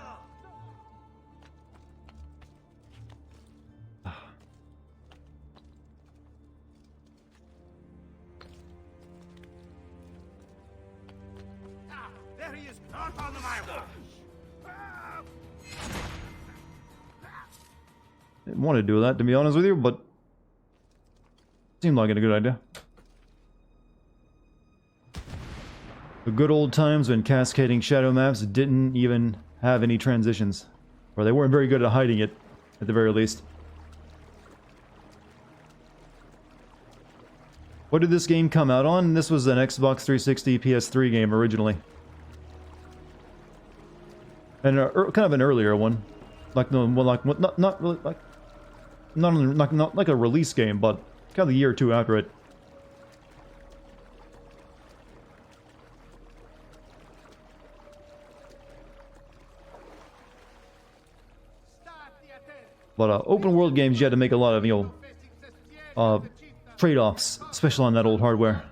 There he is, not on the mile. Didn't want to do that, to be honest with you, but seemed like a good idea. The good old times when cascading shadow maps didn't even have any transitions. Or they weren't very good at hiding it, at the very least. What did this game come out on? This was an Xbox 360 PS3 game originally. And kind of an earlier one, like the well, like not really like not like a release game, but kind of a year or two after it. But open world games, you had to make a lot of, you know, trade-offs, especially on that old hardware.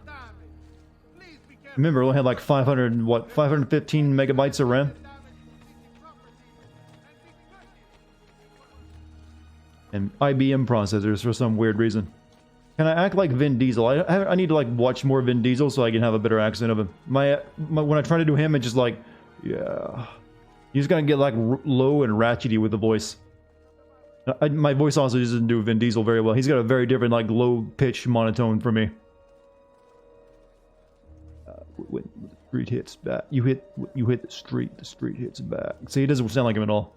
Remember, we had like 515 megabytes of RAM? And IBM processors for some weird reason. Can I act like Vin Diesel? I need to like watch more Vin Diesel so I can have a better accent of him. When I try to do him, it's just like, yeah. You just gotta get like low and ratchety with the voice. My voice also doesn't do Vin Diesel very well. He's got a very different, like, low-pitch monotone for me. When the street hits back, you hit the street hits back. See, he doesn't sound like him at all.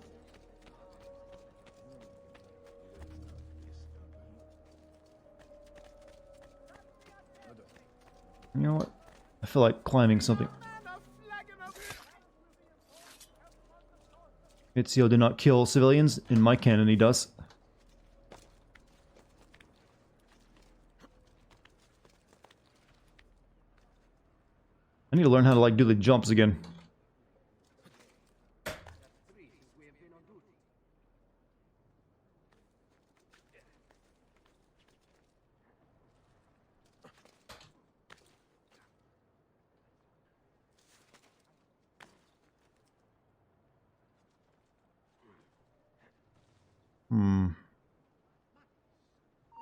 You know what? I feel like climbing something. Ezio did not kill civilians. In my canon, he does. I need to learn how to, like, do the jumps again.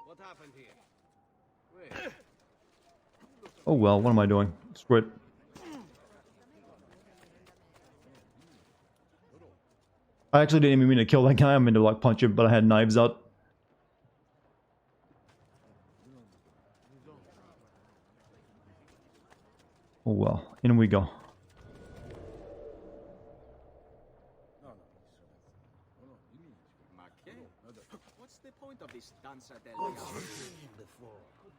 What happened here? Oh well, what am I doing? Screw it. I actually didn't even mean to kill that guy. I meant to, like, punch him, but I had knives out. Oh well, in we go. What's the point of this danza del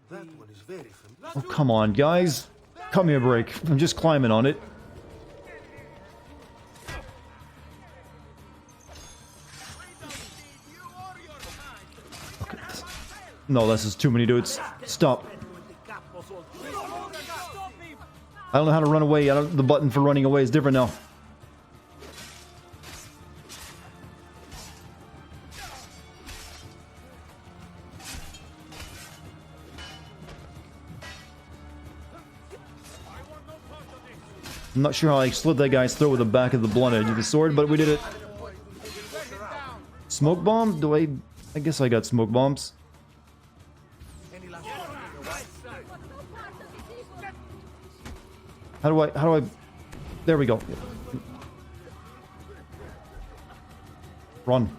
That one is very familiar. Oh, come on, guys. Cut me a break. I'm just climbing on it. Okay. No, this is too many dudes. Stop. I don't know how to run away. The button for running away is different now. I'm not sure how I slit that guy's throat with the back of the blunt edge of the sword, but we did it. Smoke bomb? Do I guess I got smoke bombs. How do I... There we go. Run.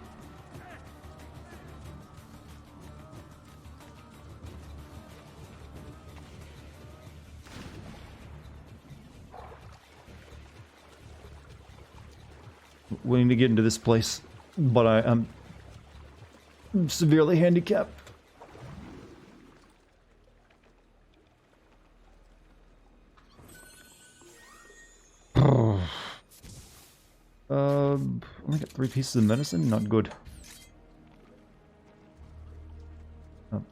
We need to get into this place, but I'm severely handicapped. Only got 3 pieces of medicine? Not good. Oh.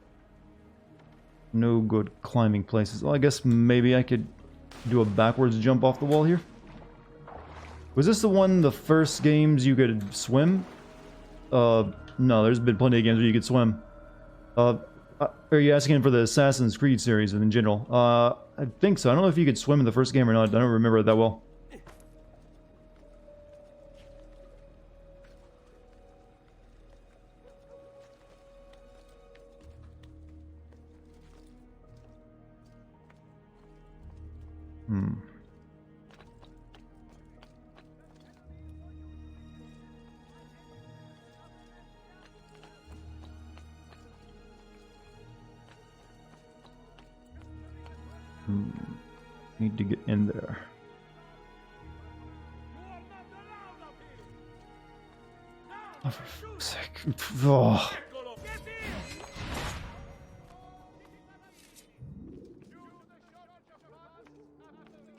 No good climbing places. Well, I guess maybe I could do a backwards jump off the wall here. Was this the one, the first games you could swim? No, there's been plenty of games where you could swim. Are you asking for the Assassin's Creed series in general? I think so. I don't know if you could swim in the first game or not. I don't remember it that well. Need to get in there. Oh, for fuck's sake. Oh.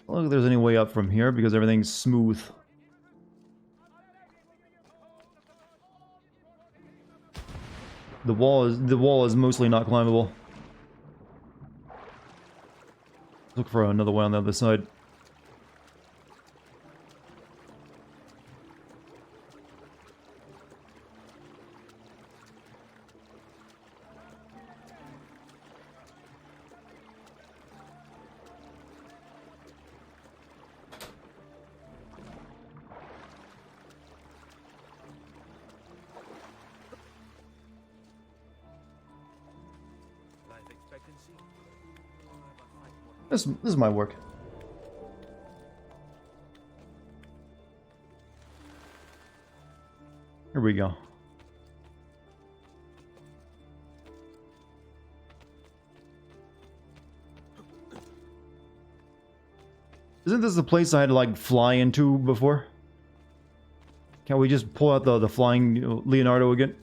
Look if there's any way up from here because everything's smooth. The wall is mostly not climbable. Look for another way on the other side. This is my work. Here we go. Isn't this the place I had to like fly into before? Can't we just pull out the flying Leonardo again?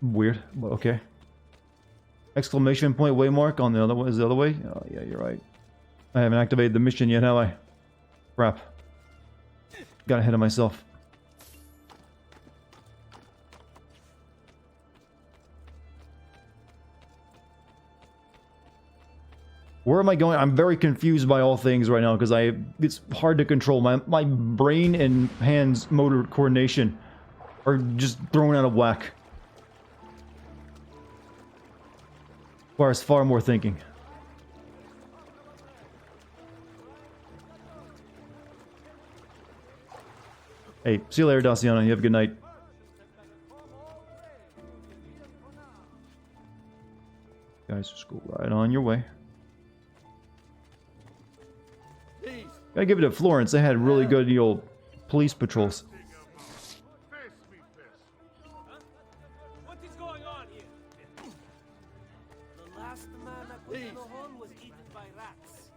Weird, but okay. Exclamation point waymark on the other one is the other way? Oh yeah, you're right. I haven't activated the mission yet, have I? Crap. Got ahead of myself. Where am I going? I'm very confused by all things right now because it's hard to control. My brain and hands motor coordination are just thrown out of whack. Requires far more thinking. Hey, see you later, Daciana. You have a good night. Guys, just go right on your way. Gotta give it to Florence. They had really good, police patrols. What is going on here? The last man I put in the hole was eaten by rats.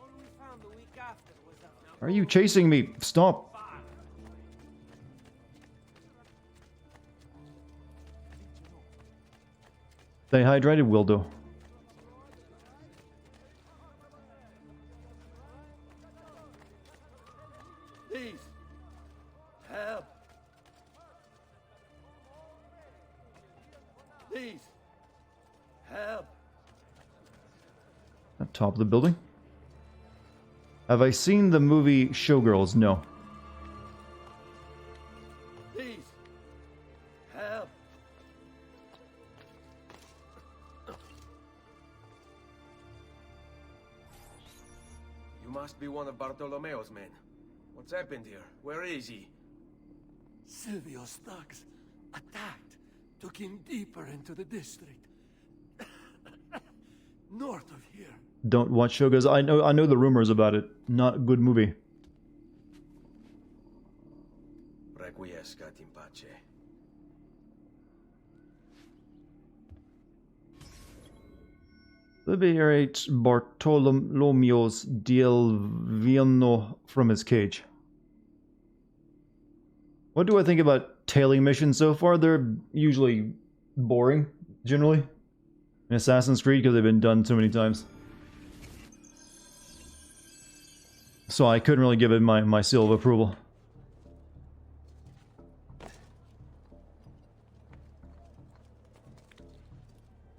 All we found the week after was that. Are you chasing me? Stop. Stay hydrated, will do. Please, help. Please, help. At top of the building. Have I seen the movie Showgirls? No. Please, help. You must be one of Bartolomeo's men. What's happened here? Where is he? Silvio's thugs attacked, took him deeper into the district. North of here. Don't watch Showgirls. I know the rumors about it. Not a good movie. Requiescat in pace. Liberate Bartolomeo's Dielvino from his cage. What do I think about tailing missions so far? They're usually boring, generally. In Assassin's Creed, because they've been done so many times. So I couldn't really give it my seal of approval.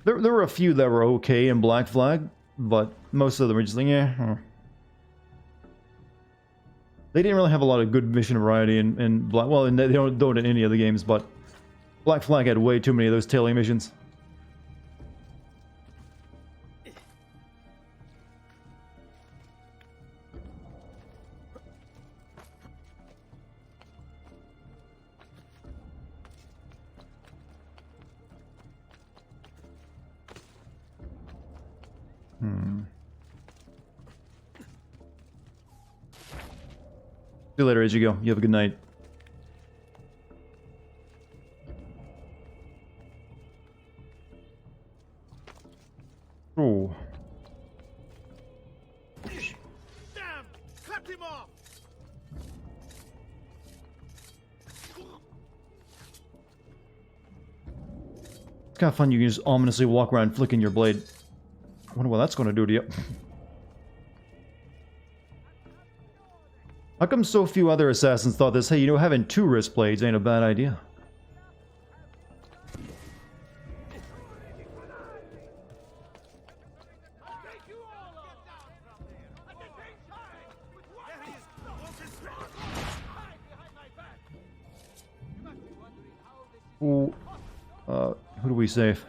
There were a few that were okay in Black Flag, but most of them were just like, yeah. They didn't really have a lot of good mission variety in Black... Well, and they don't in any of the games, but Black Flag had way too many of those tailing missions. See you later, as you go. You have a good night. Oh. Damn! Cut him off! It's kind of fun. You can just ominously walk around flicking your blade. I wonder what that's going to do to you. How come so few other assassins thought this? Hey, having two wrist blades ain't a bad idea. Who do we save?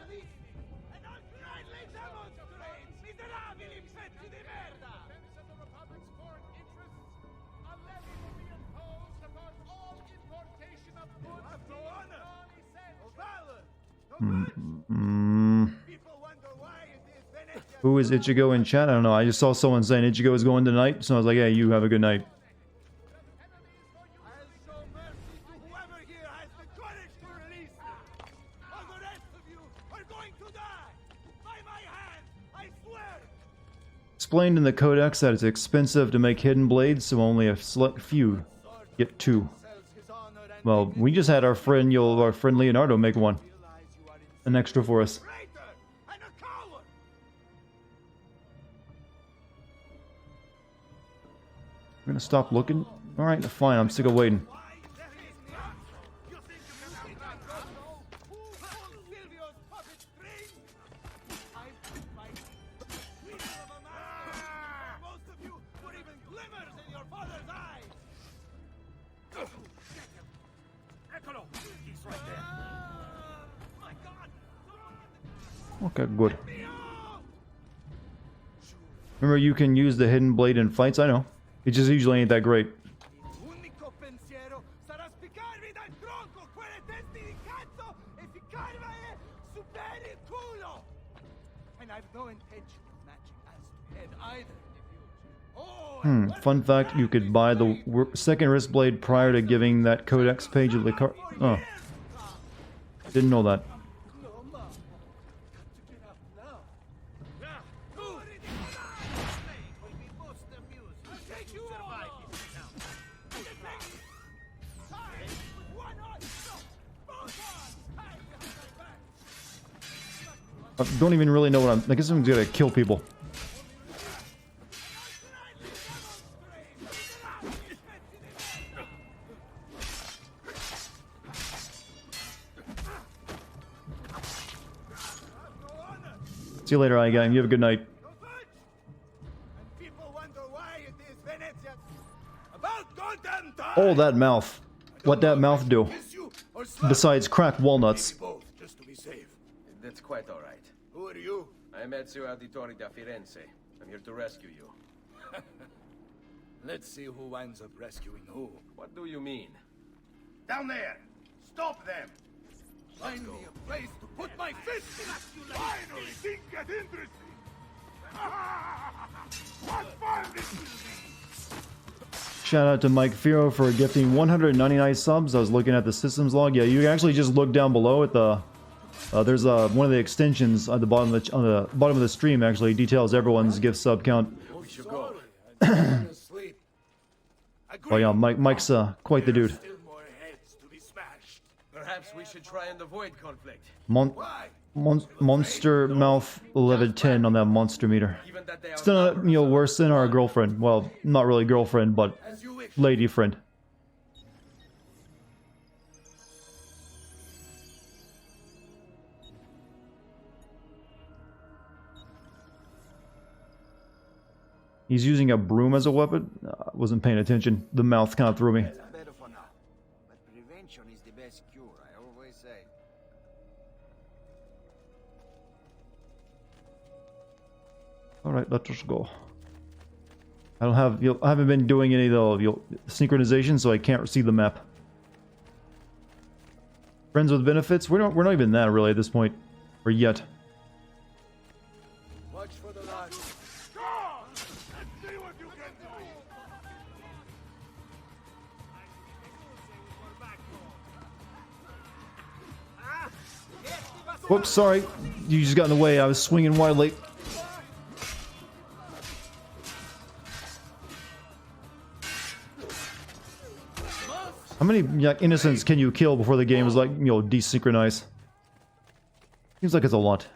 Who is Ichigo in chat? I don't know. I just saw someone saying Ichigo is going tonight, so I was like, hey, you have a good night. Explained in the codex that it's expensive to make hidden blades, so only a select few get 2. Well, we just had our friend Leonardo make one. An extra for us. We're gonna stop looking? Alright, fine, I'm sick of waiting. Okay, good. Remember, you can use the hidden blade in fights? I know. It just usually ain't that great. Fun fact, you could buy the second wrist blade prior to giving that codex page of the card. Oh. Didn't know that. I don't even really know what I guess I'm gonna kill people. See you later, I gang. You have a good night. Oh, that mouth. What that mouth do? Besides crack walnuts. That's quite alright. Who are you? I'm Ezio Auditore da Firenze. I'm here to rescue you. Let's see who winds up rescuing who. What do you mean? Down there! Stop them! Find me a place to put my fist in! Finally, things get interesting! What fun this will be! Shout out to Mike Firo for gifting 199 subs. I was looking at the systems log. Yeah, you can actually just look down below at the... there's one of the extensions on the bottom of the stream actually details everyone's gift sub count. We should go. Oh yeah, Mike's quite the dude. Perhaps we should try and avoid conflict. Monster mouth 1110 on that monster meter. Still not, worse than our girlfriend. Well, not really girlfriend, but lady friend. He's using a broom as a weapon? Wasn't paying attention. The mouth kind of threw me. Better for now. But prevention is the best cure, I always say. Alright, let us go. I haven't been doing any of the synchronization, so I can't see the map. Friends with benefits? We're not even that really at this point. Or yet. Watch for the line. Whoops, sorry. You just got in the way. I was swinging wildly. How many innocents can you kill before the game is like, desynchronized? Seems like it's a lot.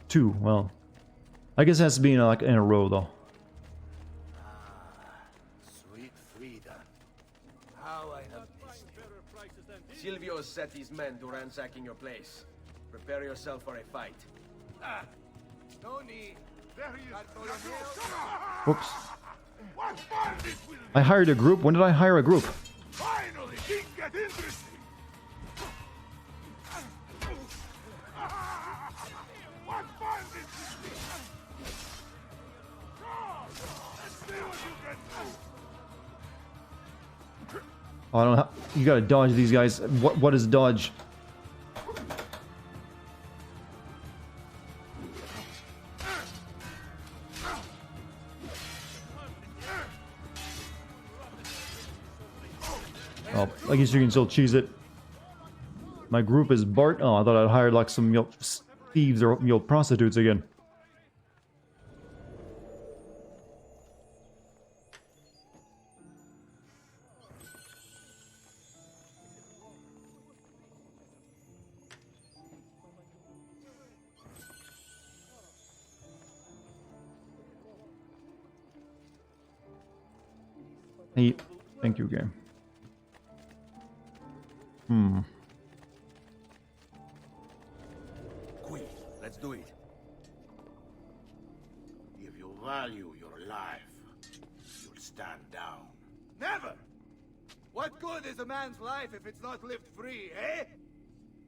Two, well. I guess it has to be in a row though. Silvio set his men to ransacking your place. Prepare yourself for a fight. No need. There he is. Whoops. What fun I hired a group? When did I hire a group? Finally, things get interesting. What fun this is! Let's see what you can do. Oh, I don't know. You gotta dodge these guys. What is dodge? Oh, I guess you can still cheese it. My group is Bart. Oh, I thought I'd hired like some thieves or prostitutes again. Hey, thank you, game. Quick, let's do it. If you value your life, you'll stand down. Never! What good is a man's life if it's not lived free, eh?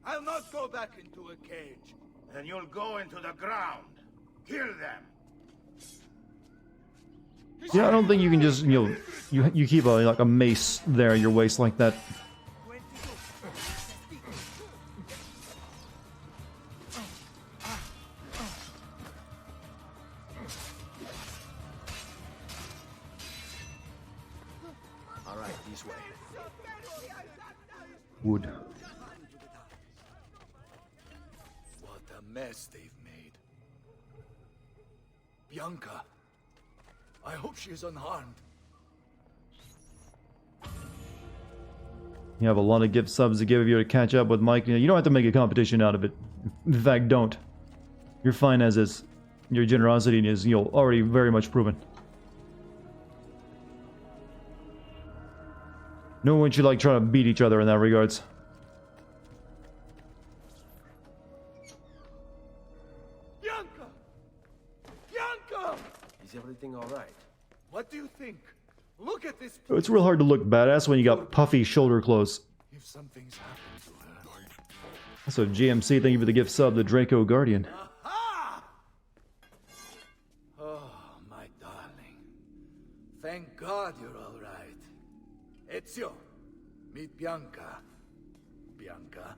I'll not go back into a cage. Then you'll go into the ground. Kill them. Yeah, I don't think you can just you keep like a mace there at your waist like that. All right, this way. Wood. What a mess they've made. Bianca. I hope she is unharmed. You have a lot of gift subs to give if you to catch up with Mike. You don't have to make a competition out of it. In fact, don't. You're fine as is. Your generosity is already very much proven. No one should like try to beat each other in that regards. Bianca! Bianca! Is everything all right? What do you think? Look at this. It's real hard to look badass when you got puffy shoulder clothes. If something's happened to her. So GMC, thank you for the gift sub, the Draco Guardian. Aha! Oh, my darling. Thank God you're all right. Ezio, meet Bianca. Bianca,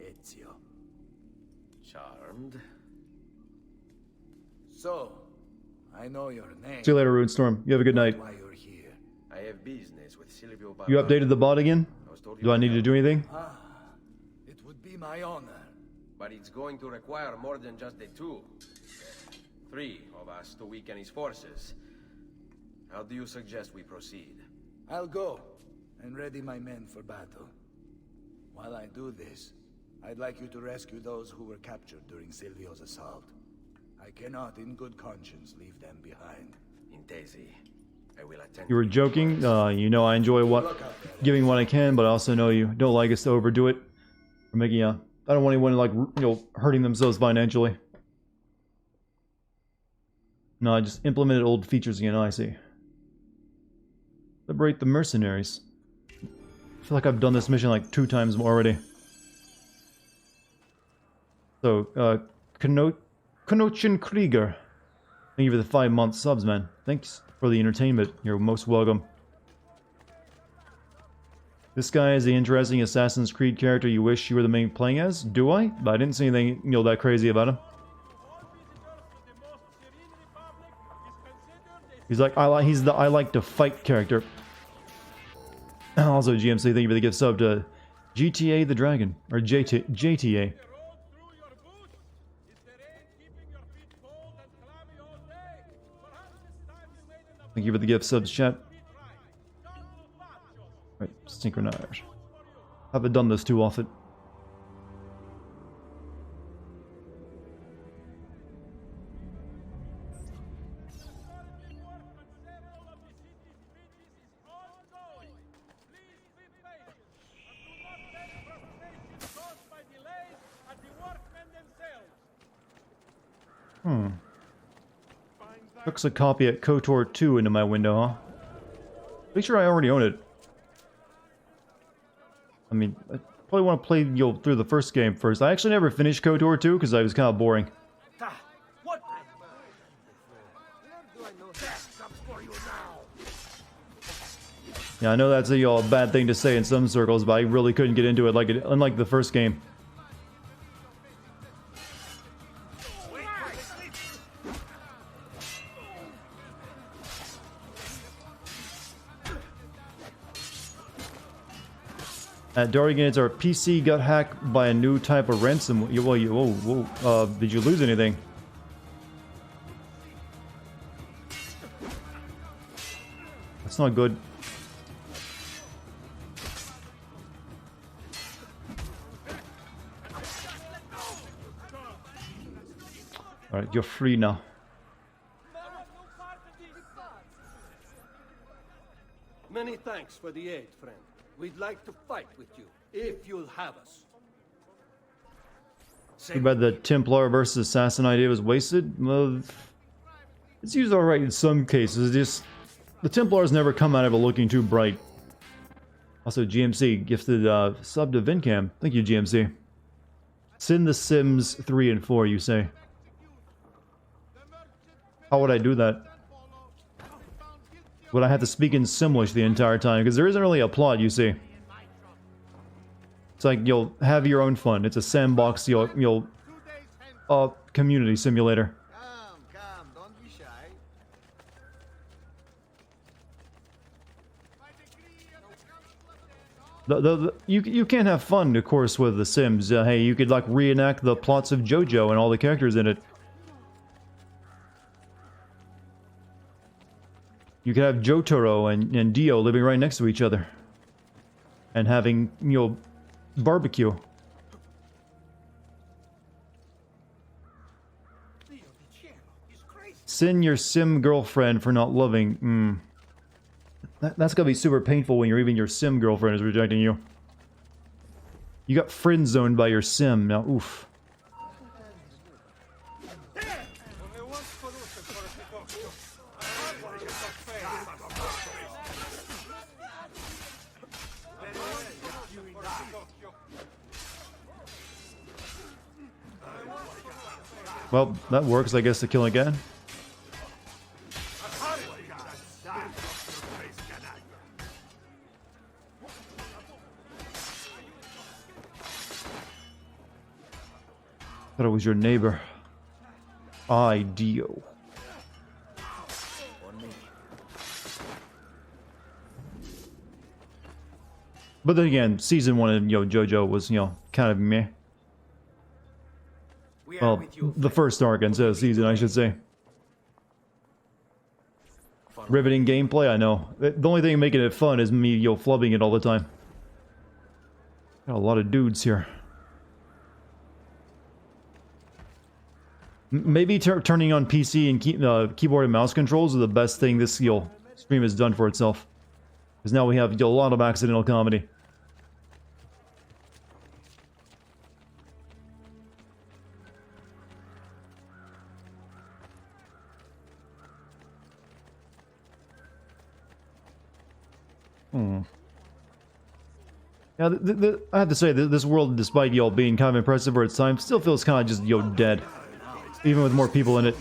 Ezio. Charmed. So, I know your name. See you later, Runestorm. You have a good night. Why you're here. I have business with Silvio You Barba. updated the bot again? Do I need to do anything? It would be my honor. But it's going to require more than just the two. 3 of us to weaken his forces. How do you suggest we proceed? I'll go and ready my men for battle. While I do this, I'd like you to rescue those who were captured during Silvio's assault. I cannot, in good conscience, leave them behind. Intesi, I will attend. You were joking. You know I enjoy giving what I can, but I also know you don't like us to overdo it. Or making I don't want anyone like hurting themselves financially. No, I just implemented old features again. I see. Liberate the mercenaries. I feel like I've done this mission like 2 times already. So, Knochin Krieger. Thank you for the 5-month subs, man. Thanks for the entertainment. You're most welcome. This guy is the interesting Assassin's Creed character you wish you were the main playing as? Do I? But I didn't see anything, that crazy about him. He's like, he's the I like to fight character. Also, GMC, thank you for the gift sub to GTA the Dragon. Or JTA. Thank you for the gift subs, chat. Right, synchronize. Haven't done this too often. Hooks a copy at KOTOR 2 into my window, huh? Pretty sure I already own it. I mean, I probably want to play through the first game first. I actually never finished KOTOR 2 because I was kind of boring. What? Yeah, I know that's a bad thing to say in some circles, but I really couldn't get into it unlike the first game. At Dartigan, our PC got hacked by a new type of ransom. Did you lose anything? That's not good. Alright, you're free now. Many thanks for the aid, friend. We'd like to fight with you, if you'll have us. Too bad the Templar versus Assassin idea was wasted. Well, it's used alright in some cases, just... The Templars never come out of it looking too bright. Also, GMC gifted sub to Vincam. Thank you, GMC. Sin the Sims 3 and 4, you say. How would I do that? Would I have to speak in Simlish the entire time? Because there isn't really a plot, you see. It's like, you'll have your own fun. It's a sandbox, community simulator. Come, don't be shy. You can't have fun, of course, with The Sims. Hey, you could, like, reenact the plots of JoJo and all the characters in it. You could have Jotaro and Dio living right next to each other. And having, barbecue. Sin your sim girlfriend for not loving. That's gotta be super painful when even your sim girlfriend is rejecting you. You got friend zoned by your sim. Now, oof. Well, that works, I guess, to kill again. Thought it was your neighbor. Dio. But then again, season 1 of JoJo was, kind of meh. Well, the first arc instead of season, I should say. Riveting gameplay, I know. The only thing making it fun is me, flubbing it all the time. Got a lot of dudes here. Maybe turning on PC and keyboard and mouse controls are the best thing this stream has done for itself. Because now we have a lot of accidental comedy. Yeah, I have to say, this world, despite being kind of impressive for its time, still feels kind of just dead. Even with more people in it.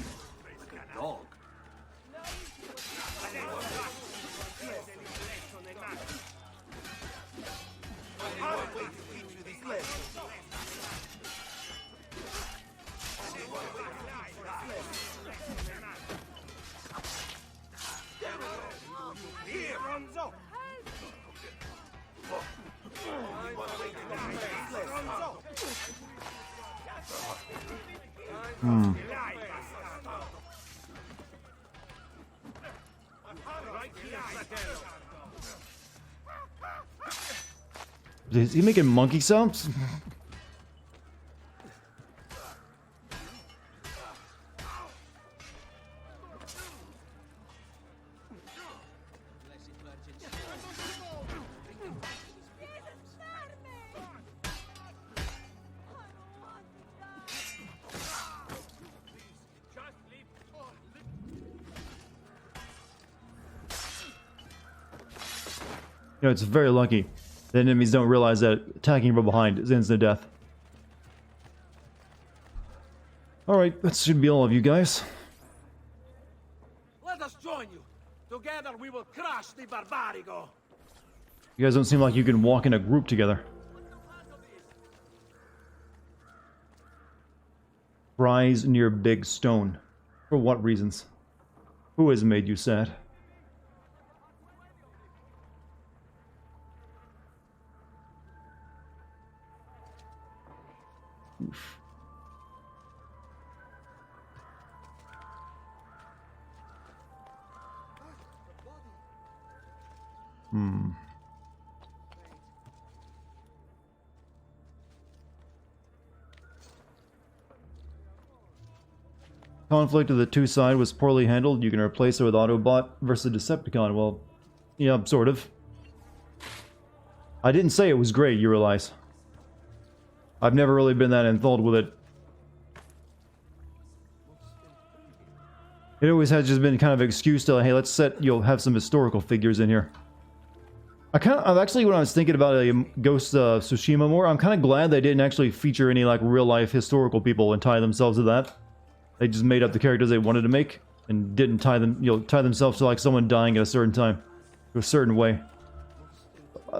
Is he making monkey sounds? You know, it's very lucky that enemies don't realize that attacking from behind is instant death. Alright, that should be all of you guys. Let us join you. Together we will crush the Barbarigo. You guys don't seem like you can walk in a group together. Rise near big stone. For what reasons? Who has made you sad? Oof. Conflict of the two sides was poorly handled. You can replace it with Autobot versus Decepticon. Well, yeah, sort of. I didn't say it was great, you realize. I've never really been that enthralled with it. It always has just been kind of an excuse to, hey, let's set, you'll have some historical figures in here. I've actually, when I was thinking about Ghost of Tsushima more, I'm kind of glad they didn't actually feature any, like, real-life historical people and tie themselves to that. They just made up the characters they wanted to make, and didn't tie them, tie themselves to, like, someone dying at a certain time. A certain way.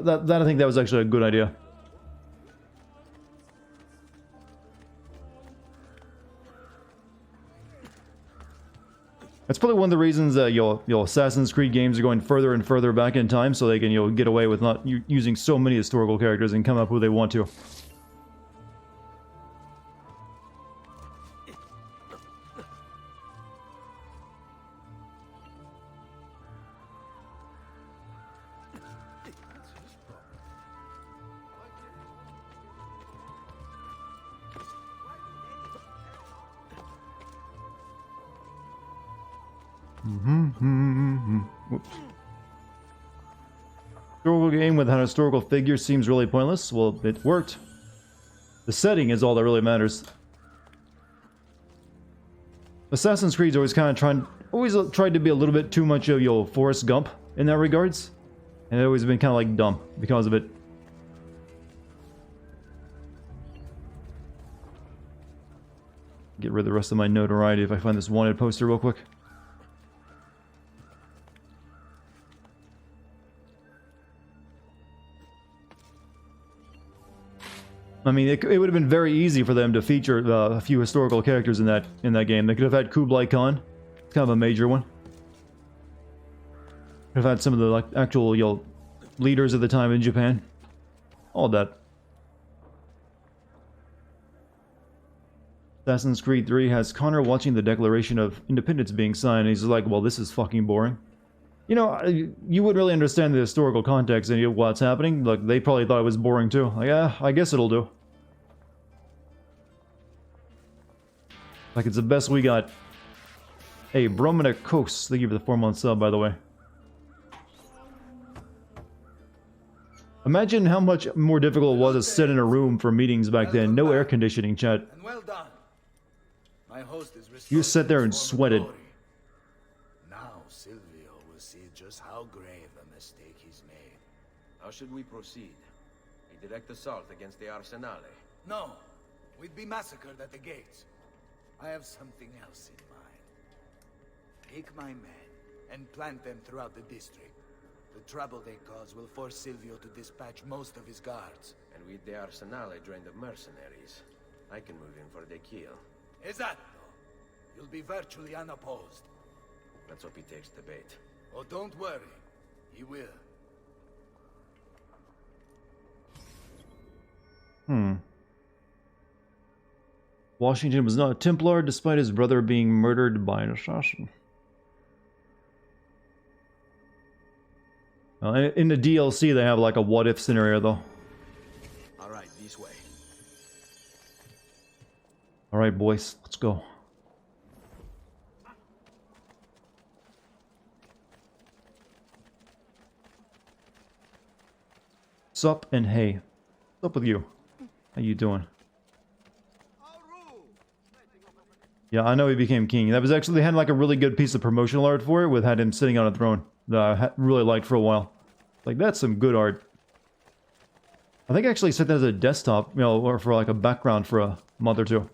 That I think that was actually a good idea. That's probably one of the reasons that Assassin's Creed games are going further and further back in time, so they can get away with not using so many historical characters and come up who they want to. Whoops. Historical game without historical figures seems really pointless. Well, it worked. The setting is all that really matters. Assassin's Creed's always kind of tried to be a little bit too much of Forrest Gump in that regards, and it's always been kind of like dumb because of it. Get rid of the rest of my notoriety if I find this wanted poster real quick. I mean, it would have been very easy for them to feature a few historical characters in that game. They could have had Kublai Khan, kind of a major one. Could have had some of the actual leaders of the time in Japan. All that. Assassin's Creed 3 has Connor watching the Declaration of Independence being signed, and he's like, well, this is fucking boring. You know, you wouldn't really understand the historical context of what's happening. Like, they probably thought it was boring too. Like, yeah, I guess it'll do. Like, it's the best we got. Hey, Bromina Kos, thank you for the 4-month sub, by the way. Imagine how much more difficult it was to sit in a room for meetings back then. No air conditioning, chat. And well done. My host is You sat there and sweated. Now Silvio will see just how grave a mistake he's made. How should we proceed? A direct assault against the Arsenale? No, we'd be massacred at the gates. I have something else in mind. Take my men and plant them throughout the district. The trouble they cause will force Silvio to dispatch most of his guards. And with the Arsenale drained of mercenaries, I can move in for the kill. Esatto. You'll be virtually unopposed. Let's hope he takes the bait. Oh, don't worry. He will. Washington was not a Templar despite his brother being murdered by an assassin. In the DLC, they have like a what-if scenario, though. Alright, this way. Alright, boys, let's go. Sup and hey. What's up with you? How you doing? Yeah, I know he became king. That was actually, they had like a really good piece of promotional art for it with had him sitting on a throne that I really liked for a while. Like, that's some good art. I think I actually set that as a desktop, you know, or for like a background for a month or two.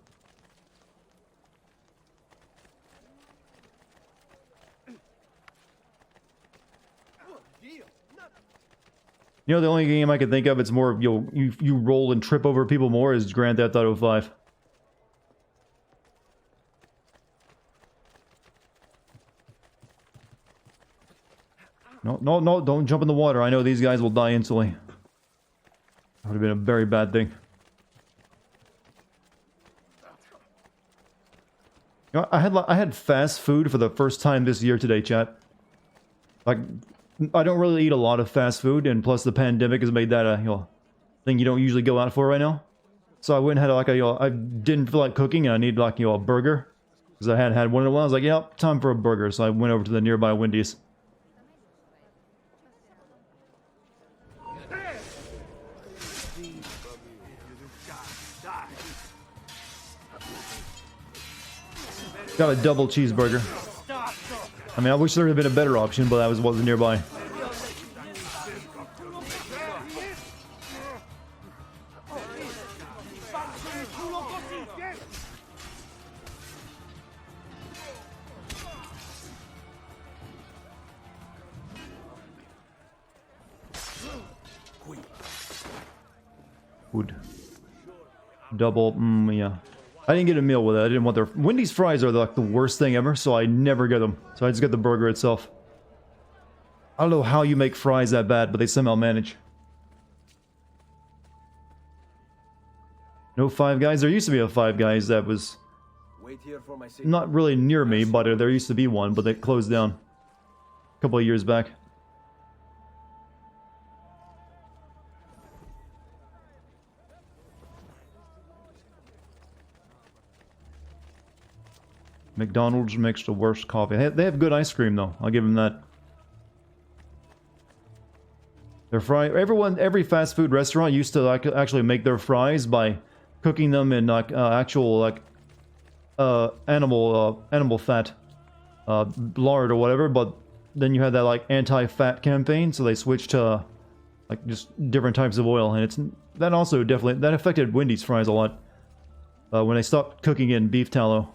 You know, the only game I can think of, it's more, you roll and trip over people more, is Grand Theft Auto 5. No, don't jump in the water. I know these guys will die instantly. That would have been a very bad thing. You know, I had fast food for the first time this year today, chat. Like, I don't really eat a lot of fast food, and plus the pandemic has made that a, you know, thing you don't usually go out for right now. So I went and had like a, you know, I didn't feel like cooking, and I needed like, you know, a burger. Because I hadn't had one in a while. I was like, yeah, time for a burger. So I went over to the nearby Wendy's. Got a double cheeseburger. I mean, I wish there had been a better option, but that wasn't nearby. Food. Double, yeah. I didn't get a meal with it. I didn't want their... Wendy's fries are like the worst thing ever, so I never get them. So I just get the burger itself. I don't know how you make fries that bad, but they somehow manage. No Five Guys? There used to be a Five Guys that was... not really near me, but there used to be one, but they closed down. A couple of years back. McDonald's makes the worst coffee. They have good ice cream, though. I'll give them that. Their every fast food restaurant used to like actually make their fries by cooking them in like actual like animal fat, lard or whatever. But then you had that like anti-fat campaign, so they switched to like just different types of oil, and that also definitely affected Wendy's fries a lot when they stopped cooking in beef tallow.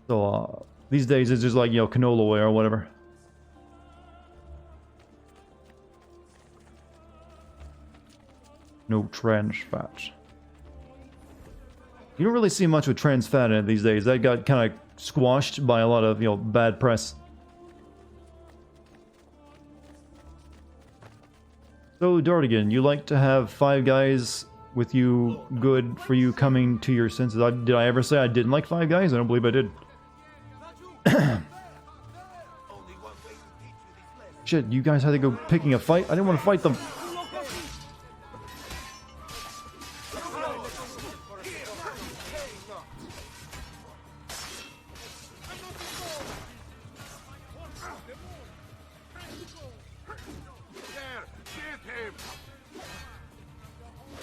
So, these days it's just like, you know, canola oil or whatever. No trans fat. You don't really see much with trans fat in it these days. That got kind of squashed by a lot of, you know, bad press. So, Dartigan, you like to have Five Guys with you good for you coming to your senses. Did I ever say I didn't like Five Guys? I don't believe I did. Shit, you guys had to go picking a fight? I didn't want to fight them.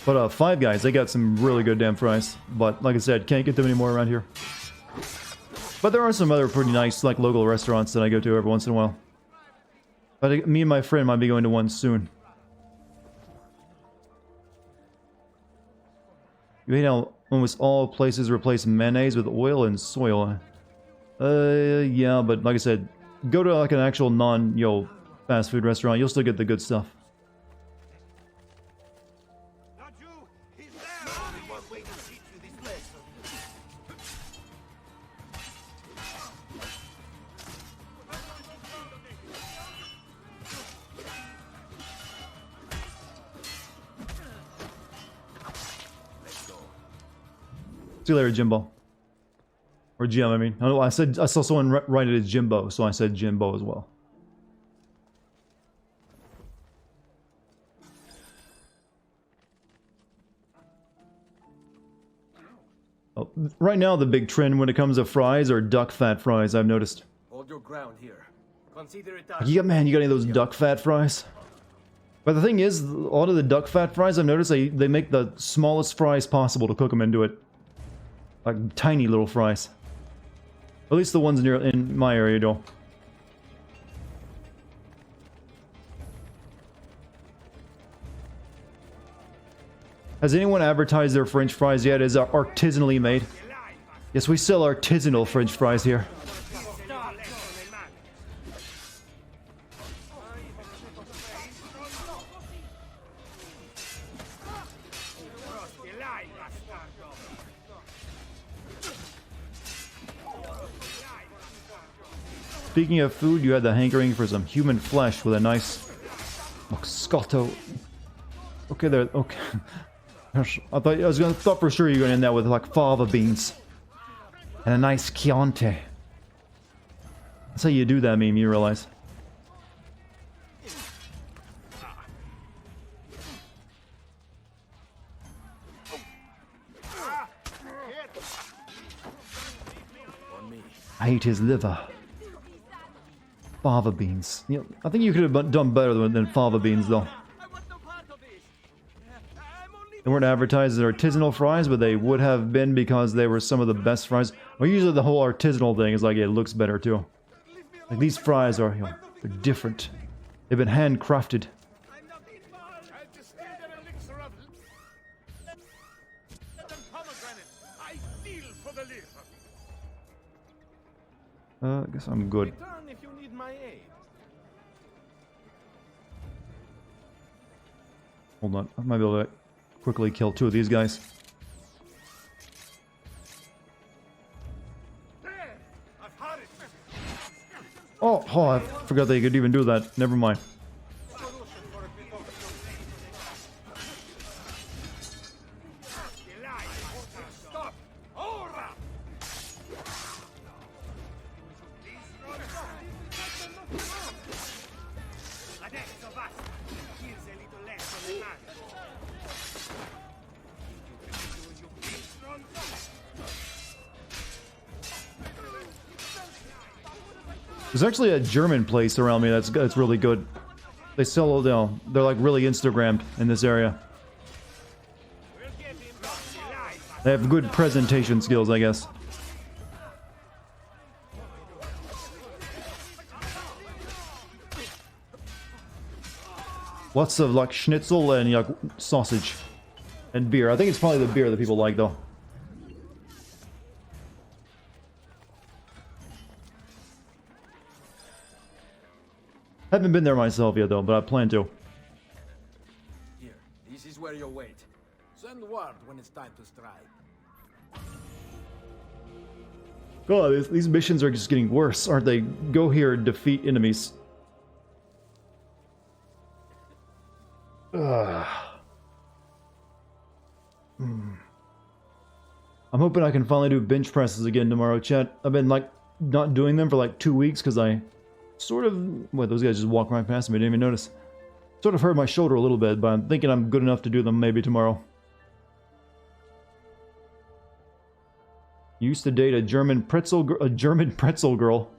But Five Guys, they got some really good damn fries. But like I said, can't get them anymore around here. But there are some other pretty nice, like, local restaurants that I go to every once in a while. But me and my friend might be going to one soon. You hate how almost all places replace mayonnaise with oil and soy oil. Yeah, but like I said, go to like an actual non, fast food restaurant, you'll still get the good stuff. See you later, Jimbo. Or Jim, I mean. I saw someone write it as Jimbo, so I said Jimbo as well. Oh, right now, the big trend when it comes to fries are duck fat fries, I've noticed. Hold your ground here. Consider it Yeah, man, you got any of those duck fat fries? But the thing is, a lot of the duck fat fries, I've noticed they make the smallest fries possible to cook them into it. Like tiny little fries. At least the ones in my area do. Has anyone advertised their French fries yet as artisanally made? Yes, we sell artisanal French fries here. Speaking of food, you had the hankering for some human flesh with a nice moscato. Okay, there. Okay, I thought for sure you were gonna end that with like fava beans and a nice Chianti. That's how you do that meme. You realize? I ate his liver. Fava beans. Yeah, I think you could have done better than fava beans, though. They weren't advertised as artisanal fries, but they would have been because they were some of the best fries. Well, usually the whole artisanal thing is like it looks better too. Like these fries are, you know, they're different. They've been handcrafted. I guess I'm good. Hold on, I might be able to quickly kill two of these guys. Oh, I forgot that you could even do that. Never mind. There's actually a German place around me that's really good. They sell, you know, they're like really Instagrammed in this area. They have good presentation skills, I guess. Lots of like schnitzel and like sausage and beer. I think it's probably the beer that people like though. Haven't been there myself yet though, but I plan to. Here, this is where you'll wait. Send word when it's time to strike. God, these missions are just getting worse, aren't they? Go here, defeat enemies. Ugh. I'm hoping I can finally do bench presses again tomorrow, chat. I've been like not doing them for like 2 weeks because I sort of... Wait, those guys just walked right past me, didn't even notice. Sort of hurt my shoulder a little bit, but I'm thinking I'm good enough to do them maybe tomorrow. You used to date a German pretzel girl.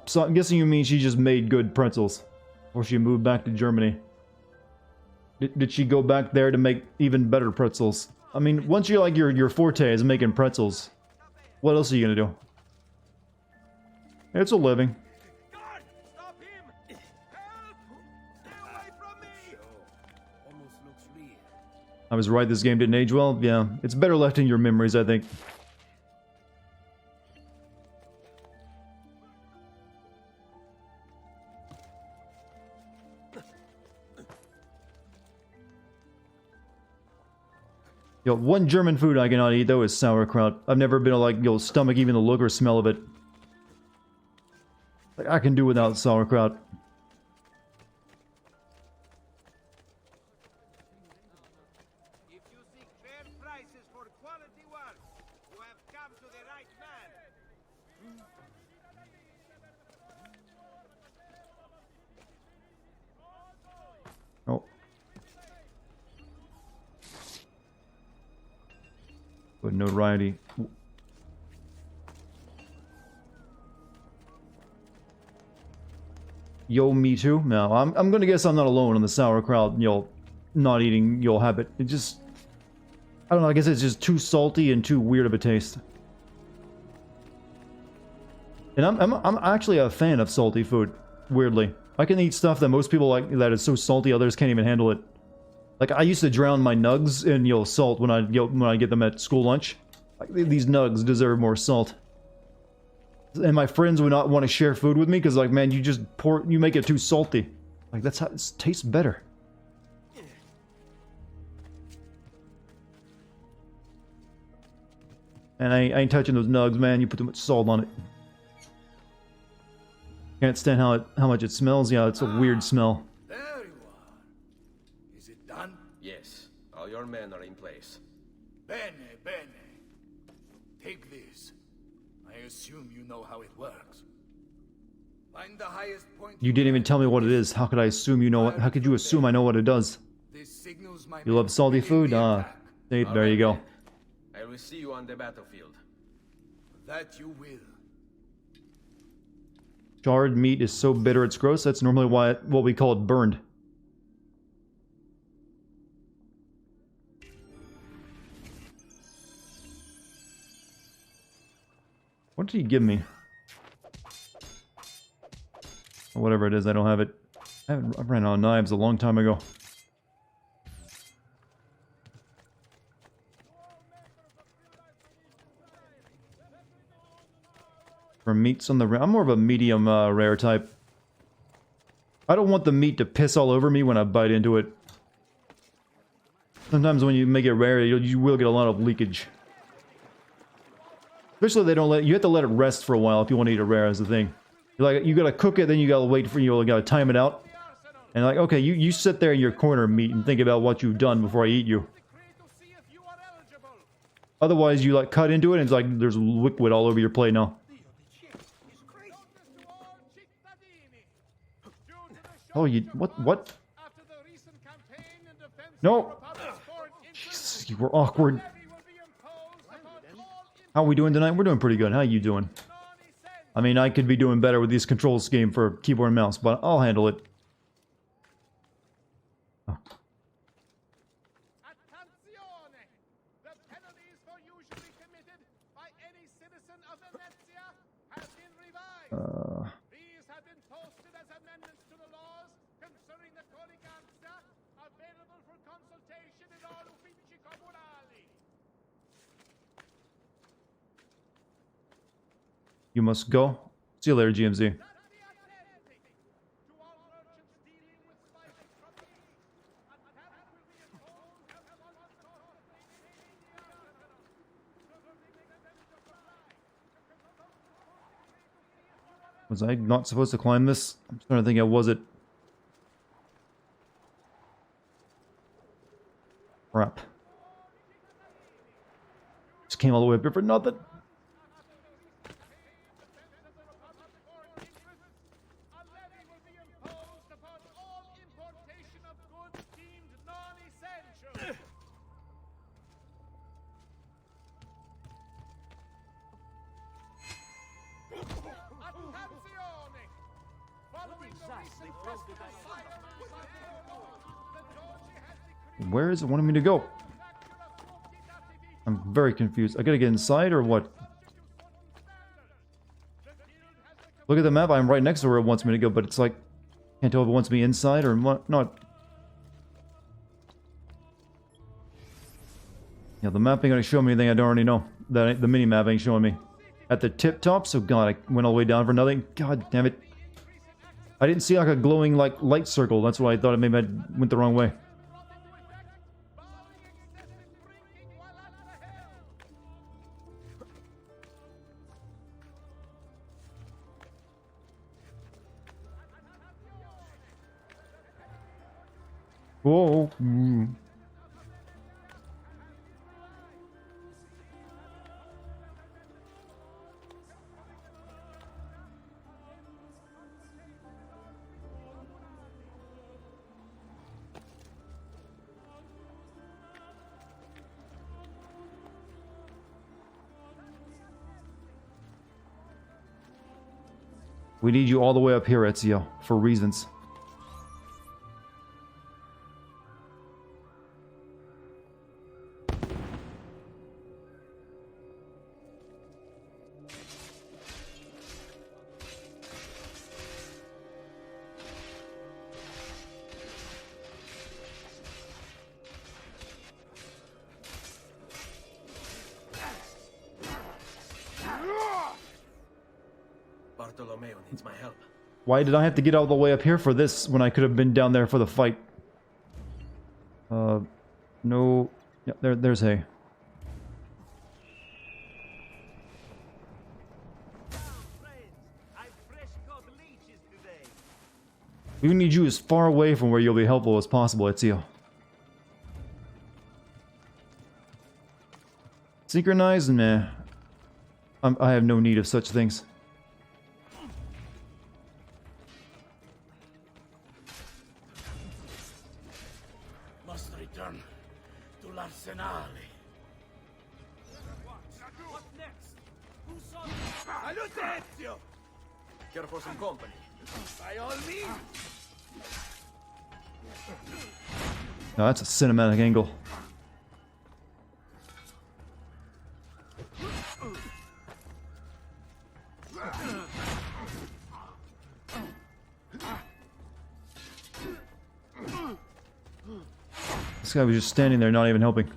So I'm guessing you mean she just made good pretzels. Or she moved back to Germany. Did she go back there to make even better pretzels? I mean, once you're like your forte is making pretzels, what else are you gonna do? It's a living. I was right, this game didn't age well. Yeah, it's better left in your memories, I think. Yo, one German food I cannot eat though is sauerkraut. I've never been able to like, yo, stomach even the look or smell of it. Like, I can do without sauerkraut. If you seek fair prices for quality work, you have come to the right man. Oh. Good notoriety. Yo, me too? No, I'm gonna guess I'm not alone on the sauerkraut, you know, not eating, you'll habit. It just... I don't know, I guess it's just too salty and too weird of a taste. And I'm actually a fan of salty food, weirdly. I can eat stuff that most people like that is so salty others can't even handle it. Like, I used to drown my nugs in, salt when I get them at school lunch. Like, these nugs deserve more salt. And my friends would not want to share food with me because, like, man, you make it too salty. Like, that's how it tastes better. And I ain't touching those nugs, man. You put too much salt on it. Can't stand how much it smells. Yeah, it's a weird smell. There you are. Is it done? Yes, all your men are in place. Bene, bene. Take this. I assume you know how it works. Find the highest point. You didn't even tell me what it is. How could I assume you know what? How could you assume I know what it does? This signals my You love salty food? There you go. I will see you on the battlefield. That you will. Charred meat is so bitter it's gross. That's normally what we call it burned. What did he give me? Whatever it is, I don't have it. I ran out of knives a long time ago. For meats on the I'm more of a medium rare type. I don't want the meat to piss all over me when I bite into it. Sometimes when you make it rare, you will get a lot of leakage. Especially they don't let you have to let it rest for a while if you want to eat it rare as the thing. You gotta cook it, then you gotta wait for you gotta time it out. And like, okay, you sit there in your corner meat and think about what you've done before I eat you. Otherwise you like cut into it and it's like there's liquid all over your plate now. Oh, what? No! Jesus, you were awkward. How are we doing tonight? We're doing pretty good. How are you doing? I mean, I could be doing better with these control scheme for keyboard and mouse, but I'll handle it. Oh. These have been posted as amendments to the laws concerning the Codiganza, available for consultation in all uffici comunali. You must go. See you later, GMZ. Was I not supposed to climb this? I'm trying to think, was it? Crap. Just came all the way up here for nothing. Where is it wanting me to go? I'm very confused. I gotta get inside or what? Look at the map. I'm right next to where it wants me to go, but it's like... Can't tell if it wants me inside or what. Not. Yeah, the map ain't gonna show me anything I don't already know. The mini-map ain't showing me. At the tip top, so god, I went all the way down for nothing. God damn it. I didn't see like a glowing like light circle. That's why I thought maybe I went the wrong way. Whoa. We need you all the way up here, Ezio, for reasons. Bartolomeo needs my help. Why did I have to get all the way up here for this when I could have been down there for the fight? No. Yeah, there's hay. We need you as far away from where you'll be helpful as possible, Ezio. Synchronize? Nah. I have no need of such things. Must return to l'Arsenale. What next? Who saw Salute, Ezio! Care for some company? By all means! No, that's a cinematic angle. This guy was just standing there, not even helping.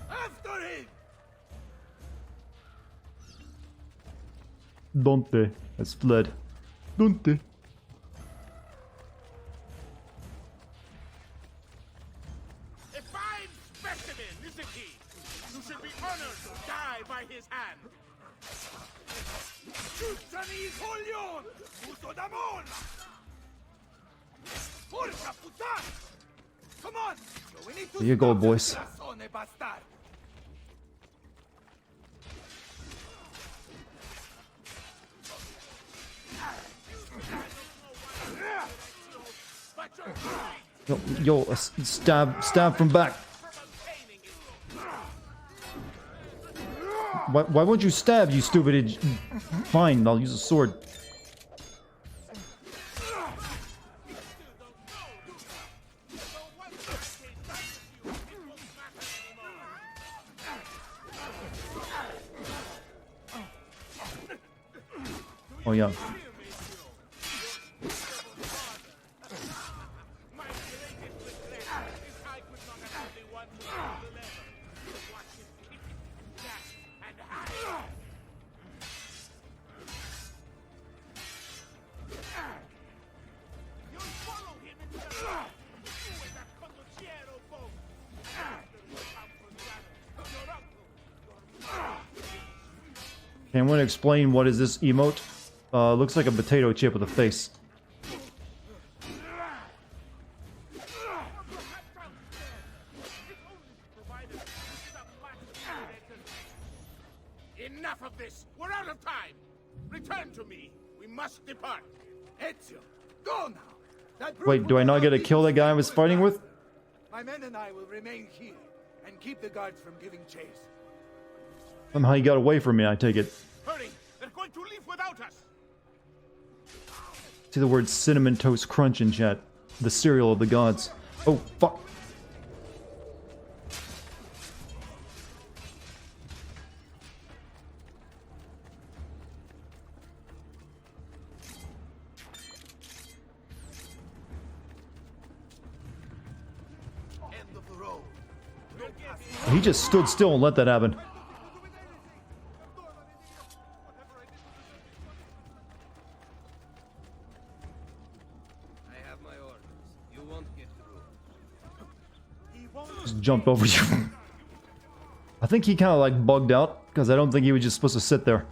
After him! Dante has fled. Dante. A fine specimen, isn't he? You should be honored to die by his hand. Ciucciani coglion! Muso d'amor! Porca puttana! Come on! We need to Here you go, boys. Grassone bastard! Yo, stab from back. Why won't you stab, you stupid? Fine, I'll use a sword. Oh yeah. Okay, I'm going to explain what is this emote. Looks like a potato chip with a face. Enough of this! We're out of time! Return to me! We must depart! Ezio, go now! That brute Wait, do will I not get to lead kill the guy I was fighting with? My men and I will remain here and keep the guards from giving chase. Somehow he got away from me, I take it. Hurry! They're going to leave without us! See the word Cinnamon Toast Crunch in chat. The cereal of the gods. Oh, fuck. End of the road. He just stood still and let that happen. I have my orders. You won't get through. Just jumped over you. I think he kind of like bugged out, because I don't think he was just supposed to sit there.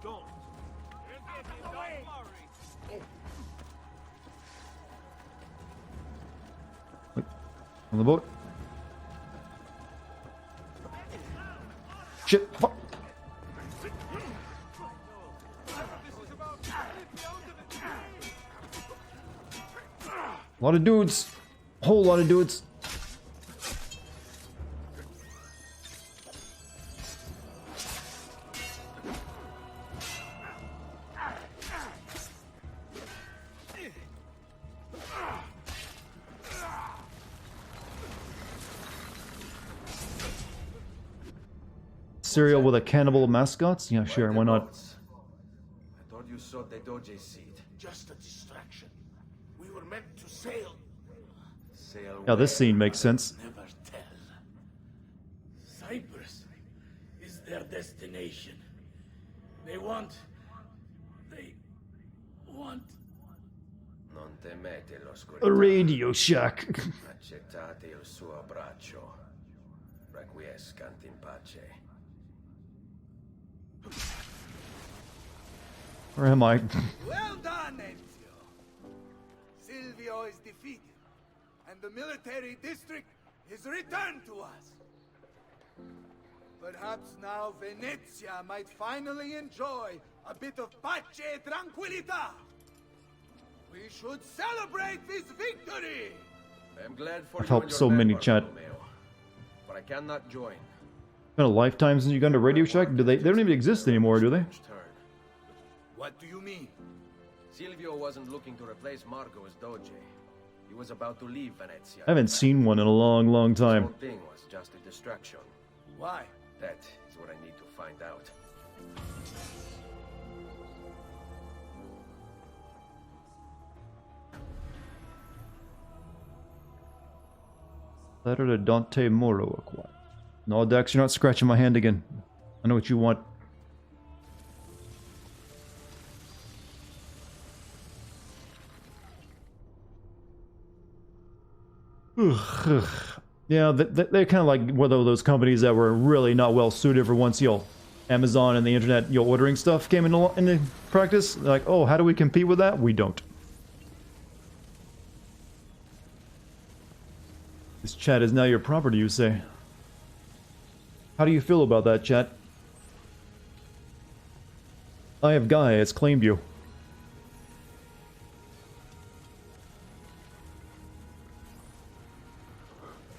Don't. On the boat. Shit, fuck. A lot of dudes. Whole lot of dudes. Cereal with a cannibal mascots? Yeah, sure, why not? I thought you sowed the Doge seed. Just a distraction. We were meant to sail. Sail Yeah, this where? scene makes sense. Never tell. Cyprus is their destination. They want... Non temete l'oscurità. A Radio Shack. Accettate il suo abbraccio. Requiescant in pace. Where am I? Well done, Ezio. Silvio is defeated, and the military district is returned to us. Perhaps now Venezia might finally enjoy a bit of pace e tranquillità. We should celebrate this victory! I am glad for I've you helped and your so men, many, chat. Bartolomeo, but I cannot join. Been a lifetime since you got into Radio Shack? They don't even exist anymore, do they? What do you mean? Silvio wasn't looking to replace Marco as Doge. He was about to leave Venezia. I haven't seen one in a long, long This whole time. thing was just a distraction. Why? That is what I need to find out. Letter to Dante Moro acquired. No, Dex, you're not scratching my hand again. I know what you want. Yeah, they're kind of like one of those companies that were really not well suited for once Amazon and the internet ordering stuff came into practice. They're like, oh, how do we compete with that? We don't. This chat is now your property, you say. How do you feel about that, chat? I have Guy has claimed you.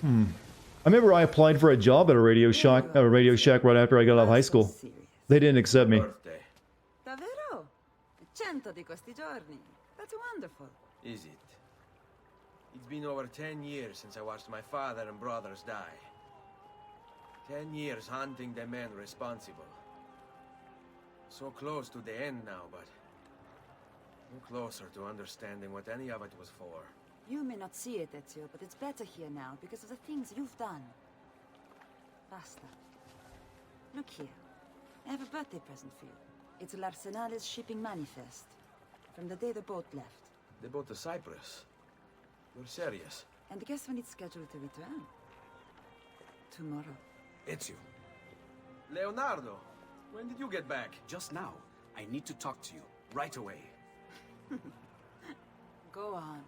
I remember I applied for a job at a Radio Shack right after I got out of high school. They didn't accept me. Davvero? 100 di questi giorni. That's wonderful. Is it? It's been over 10 years since I watched my father and brothers die. 10 years hunting the men responsible. So close to the end now, but no closer to understanding what any of it was for. You may not see it, Ezio, but it's better here now because of the things you've done. Basta. Look here. I have a birthday present for you. It's L'Arsenale's shipping manifest. From the day the boat left. The boat to Cyprus. You're serious? And guess when it's scheduled to return? Tomorrow. Ezio, Leonardo, when did you get back? just now. I need to talk to you, right away. Go on.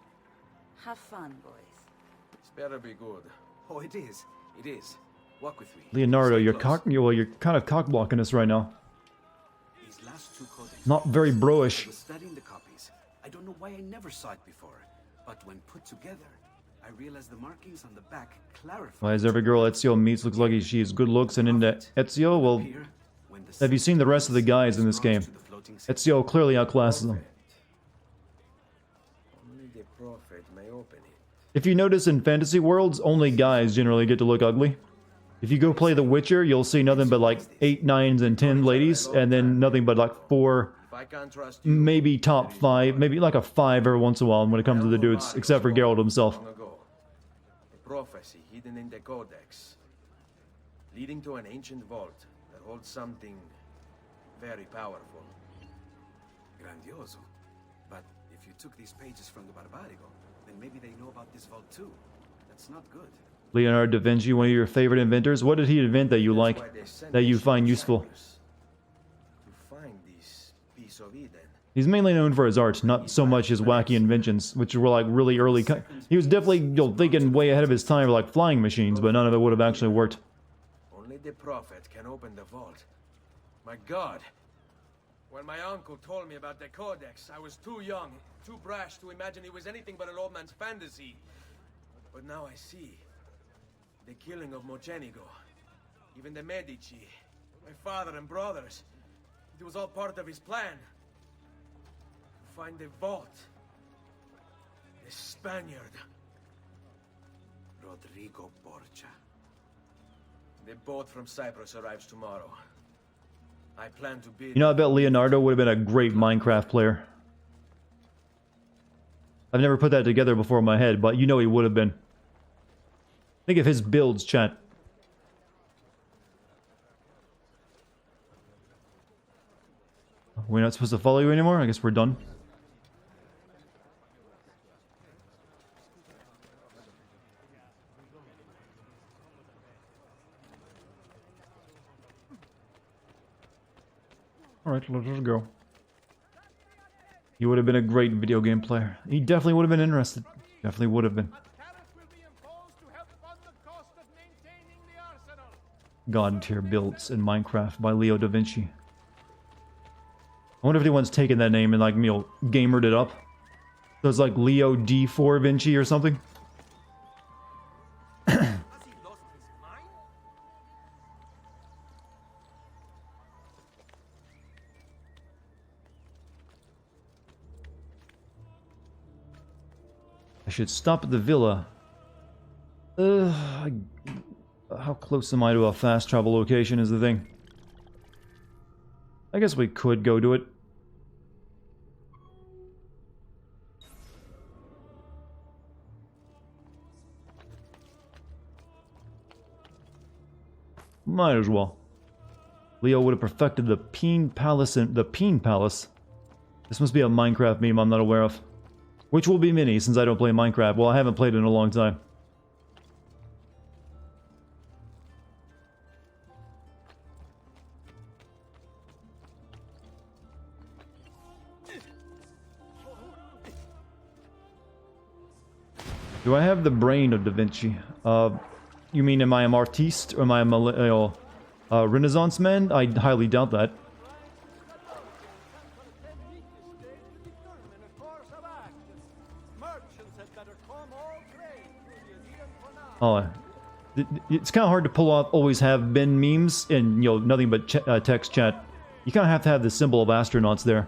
Have fun, boys. It's better be good. Oh, it is. It is. Walk with me. Leonardo, Stay you're close. you're kind of cock blocking us right now. These last two codex. Not very I bro-ish. was studying the copies. I don't know why I never saw it before, but when put together, I realized the markings on the back clarify. Why is every girl Ezio meets looks like she has good looks and into Ezio? Well, have you seen the rest of the guys in this game? Ezio clearly outclasses them. Only the prophet may open it. If you notice in fantasy worlds, only guys generally get to look ugly. If you go play The Witcher, you'll see nothing but like 8, 9s, and 10 ladies, and then nothing but like 4, If I can't trust you, maybe top 5, maybe like a 5 every once in a while when it comes to the dudes, except for Geralt himself. long ago, a prophecy hidden in the codex, leading to an ancient vault that holds something very powerful. Grandioso. But if you took these pages from the Barbarigo, then maybe they know about this vault too. That's not good. Leonardo da Vinci, one of your favorite inventors. What did he invent that you like, that you find useful? To find this piece of Eden. He's mainly known for his art, not so much his wacky inventions, which were like really early. He was definitely thinking way ahead of his time, like flying machines, but none of it would have actually worked. Only the prophet can open the vault. My God! When my uncle told me about the codex, I was too young, too brash to imagine it was anything but an old man's fantasy. But now I see. The killing of Mocenigo. Even the Medici. My father and brothers. It was all part of his plan. To find the vault. The Spaniard. Rodrigo Borgia. The boat from Cyprus arrives tomorrow. I plan to bid... You know, I bet Leonardo would have been a great Minecraft player. I've never put that together before in my head, but you know he would have been. Think of his builds, chat. We're not supposed to follow you anymore? I guess we're done. Alright, let's just go. He would have been a great video game player. He definitely would have been interested. Definitely would have been. God tier builds in Minecraft by Leo da Vinci. I wonder if anyone's taken that name and like, you know, gamered it up. So it's like Leo D4 Vinci or something. I should stop at the villa. How close am I to a fast travel location is the thing. I guess we could go to it. Might as well. Leo would have perfected the Peen Palace and the Peen Palace. This must be a Minecraft meme I'm not aware of. Which will be mini since I don't play Minecraft. Well, I haven't played it in a long time. Do I have the brain of Da Vinci? You mean am I an artiste or am I a Renaissance man? I highly doubt that. Oh, it's kind of hard to pull off always have been memes and, you know, nothing but text chat. You kind of have to have the symbol of astronauts there.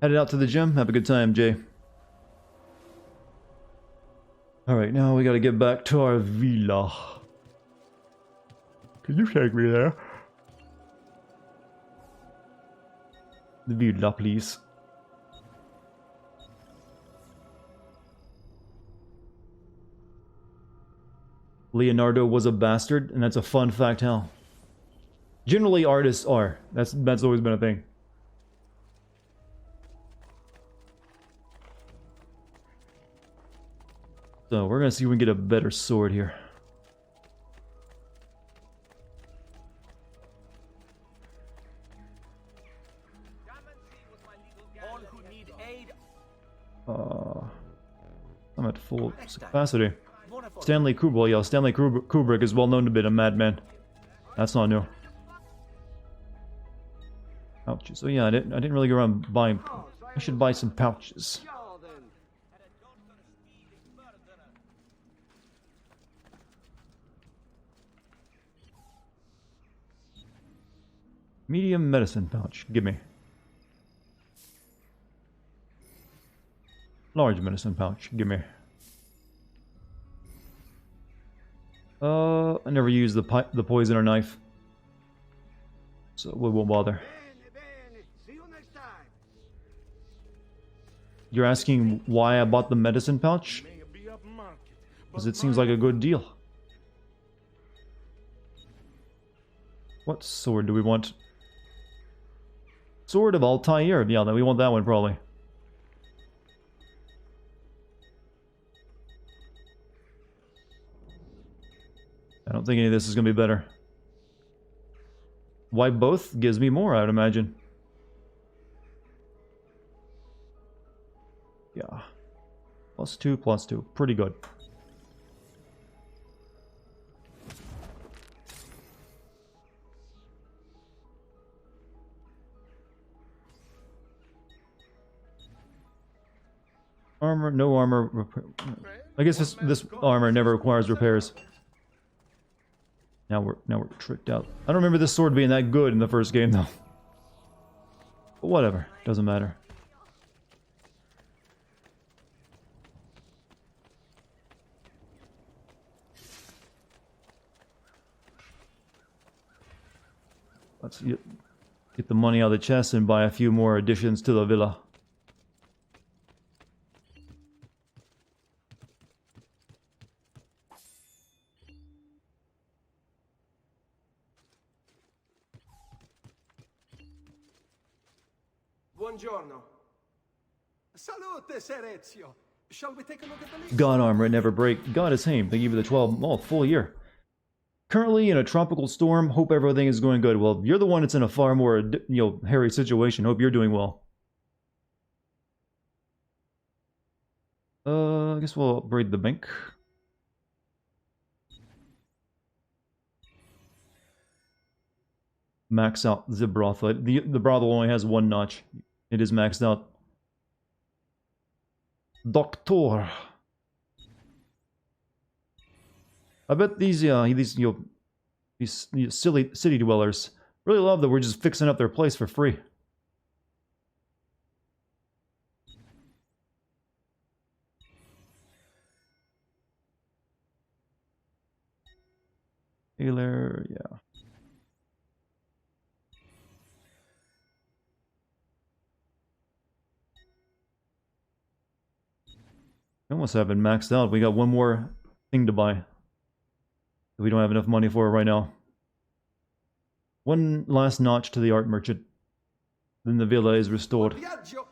Headed out to the gym. Have a good time, Jay. Alright, now we gotta get back to our villa. Can you take me there? The villa, please. Leonardo was a bastard, and that's a fun fact, hell. Generally, artists are. That's always been a thing. So, we're gonna see if we can get a better sword here. I'm at full capacity. Stanley Kubrick, yeah, Stanley Kubrick is well known to be a madman. That's not new. Pouches. So yeah, I didn't really go around buying. I should buy some pouches. Medium medicine pouch. Give me. Large medicine pouch. Give me. I never used the poison or knife, so we won't bother. You're asking why I bought the medicine pouch? Because it seems like a good deal. What sword do we want? Sword of Altair. Yeah, then we want that one probably. I don't think any of this is going to be better. Why both gives me more, I would imagine. Yeah. +2, +2. Pretty good. Armor, no armor. I guess this armor never requires repairs. Now we're tricked out. I don't remember this sword being that good in the first game though. But whatever, doesn't matter. Let's get the money out of the chest and buy a few more additions to the villa. Buongiorno. Salute, Ser Ezio. Shall we take a look at the list? God armor, never break. God is Haim. Thank you for the 12. Oh, full year. Currently in a tropical storm. Hope everything is going good. Well, you're the one that's in a far more, hairy situation. Hope you're doing well. I guess we'll upgrade the bank. Max out the brothel. The brothel only has one notch. It is maxed out. Doctor. I bet these silly city dwellers really love that we're just fixing up their place for free. Taylor, yeah. We almost have it maxed out. We got one more thing to buy. We don't have enough money for it right now. One last notch to the art merchant. Then the villa is restored. Viaggio.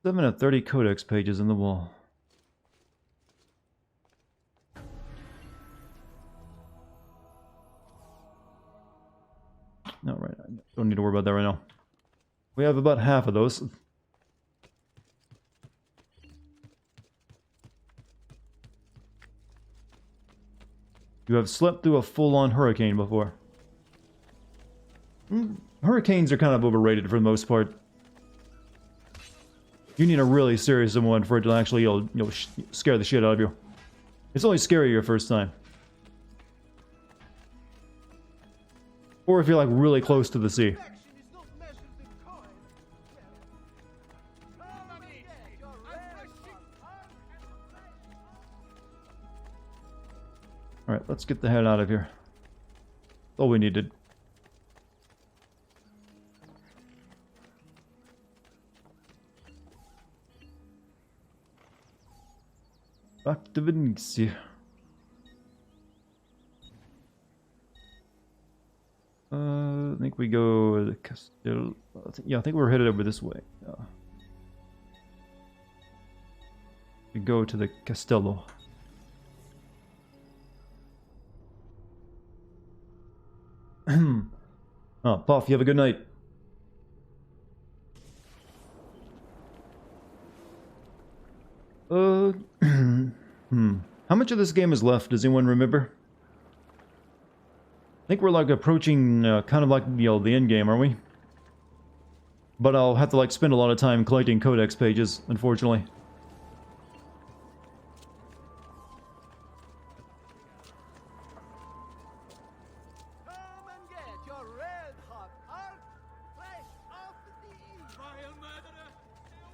Seven of 30 codex pages in the wall. No, right. I don't need to worry about that right now. We have about half of those. You have slept through a full-on hurricane before. Hurricanes are kind of overrated for the most part. You need a really serious one for it to actually, scare the shit out of you. It's only scary your first time. Or if you're like really close to the sea. Alright, let's get the hell out of here. That's all we needed. Back to Venice. I think we go to Castello. Yeah, I think we're headed over this way. We go to the Castello. Oh, Puff, you have a good night. How much of this game is left? Does anyone remember? I think we're like approaching kind of like the end game, aren't we? But I'll have to like spend a lot of time collecting codex pages, unfortunately.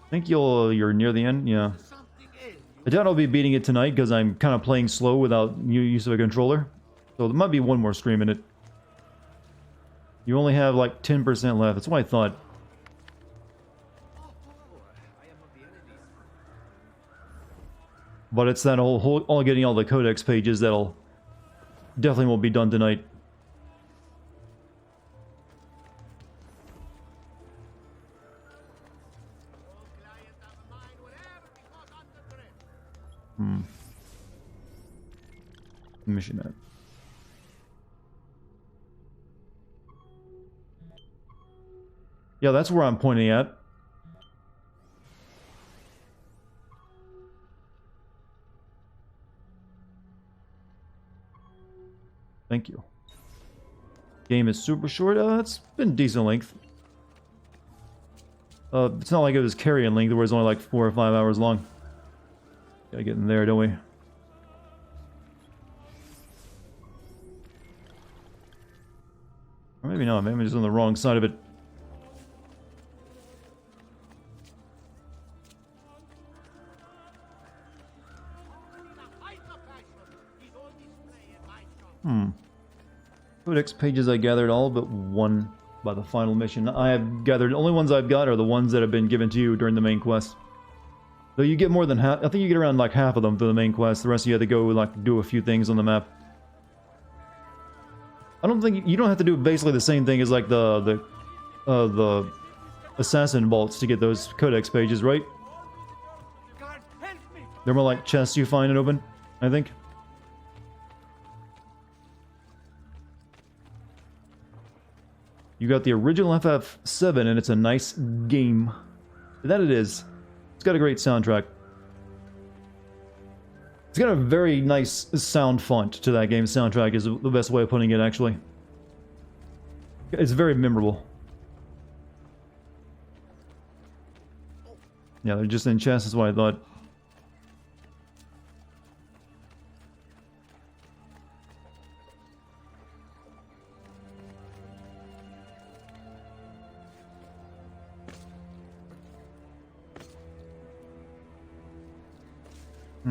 I think you're near the end, yeah. I doubt I'll be beating it tonight because I'm kind of playing slow without use of a controller. So there might be one more stream in it. You only have like 10% left. That's what I thought. But it's that all getting all the codex pages that'll definitely won't be done tonight. Mission map. Yeah, that's where I'm pointing at. Thank you. Game is super short. It's been decent length. It's not like it was carrying length where it's only like 4 or 5 hours long. Gotta get in there, don't we? Or maybe not. Maybe I'm just on the wrong side of it. Codex pages I gathered all but one by the final mission. I have gathered, the only ones I've got are the ones that have been given to you during the main quest. Though you get more than half. I think you get around like half of them for the main quest. The rest of you have to go like do a few things on the map. I don't think you don't have to do basically the same thing as like the assassin vaults to get those codex pages, right? They're more like chests you find and open, I think. You got the original FF7 and it's a nice game. That it is. It's got a great soundtrack. It's got a very nice sound font to that game's soundtrack is the best way of putting it, actually. It's very memorable. Yeah, they're just in chests, is what I thought. He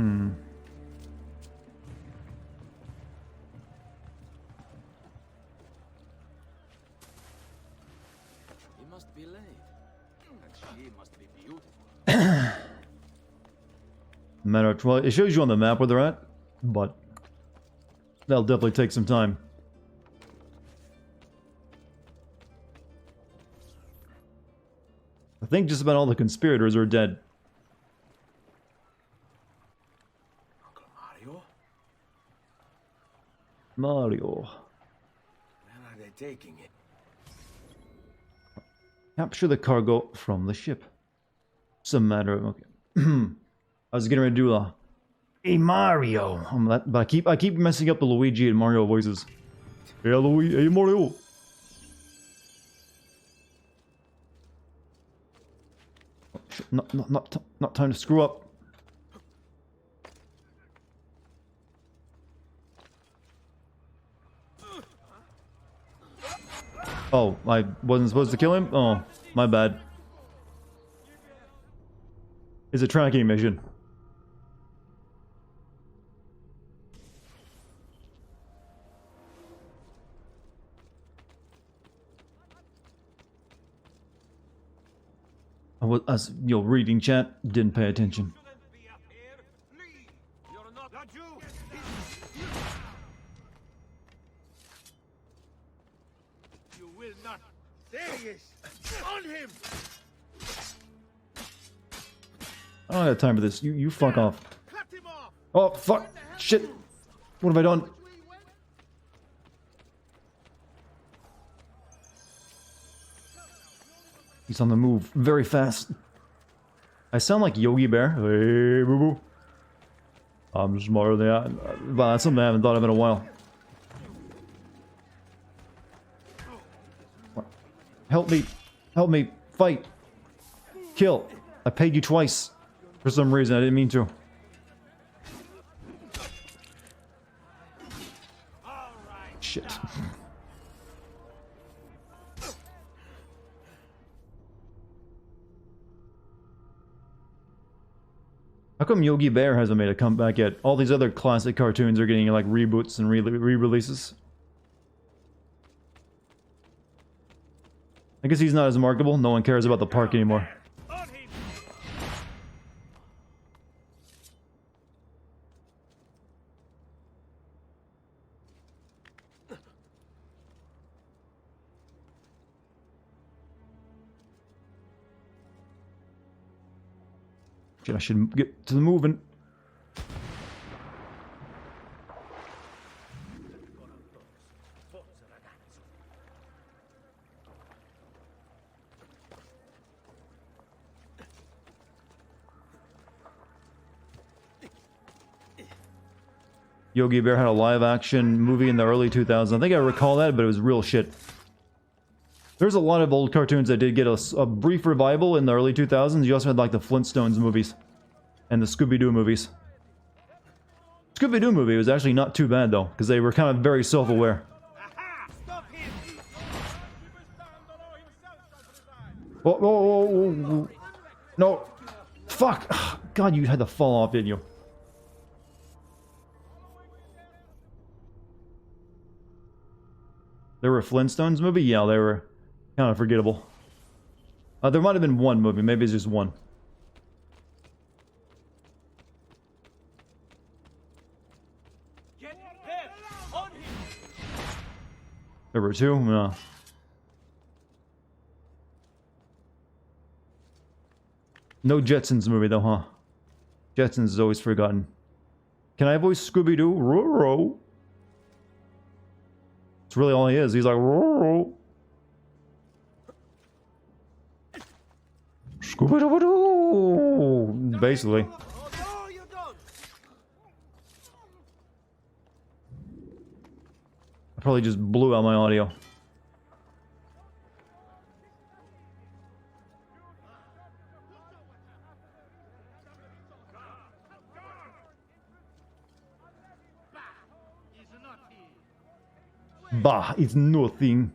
must be late. And she must be beautiful. Matter of, well, it shows you on the map where they're at, but that'll definitely take some time. I think just about all the conspirators are dead. Uncle Mario? Mario. Where are they taking it? Capture the cargo from the ship. It's a matter of, okay. I was getting ready to do a hey Mario, but I keep messing up the Luigi and Mario voices. Hey Luigi, hey Mario. Not time to screw up. Oh, I wasn't supposed to kill him? Oh, my bad. It's a tracking mission. I was, reading chat, didn't pay attention. You will not. There he is. On him. I don't have time for this. You fuck off. Oh, fuck. Shit. What have I done? He's on the move very fast. I sound like Yogi Bear. Hey, boo boo. I'm smarter than that. But that's something I haven't thought of in a while. Help me. Help me. Fight. Kill. I paid you twice. For some reason, I didn't mean to. Shit. How come Yogi Bear hasn't made a comeback yet? All these other classic cartoons are getting like reboots and re-releases. I guess he's not as marketable. No one cares about the park anymore. Shit, I should get to the moving. Yogi Bear had a live-action movie in the early 2000s. I think I recall that, but it was real shit. There's a lot of old cartoons that did get a brief revival in the early 2000s. You also had like the Flintstones movies and the Scooby-Doo movies. Scooby-Doo movie was actually not too bad though, because they were kind of very self-aware. Whoa, whoa, whoa, whoa, whoa. No. Fuck. God, you had to fall off, didn't you? There were Flintstones movie? Yeah, they were kind of forgettable. There might have been one movie. Maybe it's just one. Get there! On him! There were two? No. No Jetsons movie though, huh? Jetsons is always forgotten. Can I voice Scooby-Doo? Roro. It's really all he is. He's like, Roro. Scooby-Doo. Basically. I probably just blew out my audio. Bah, it's nothing.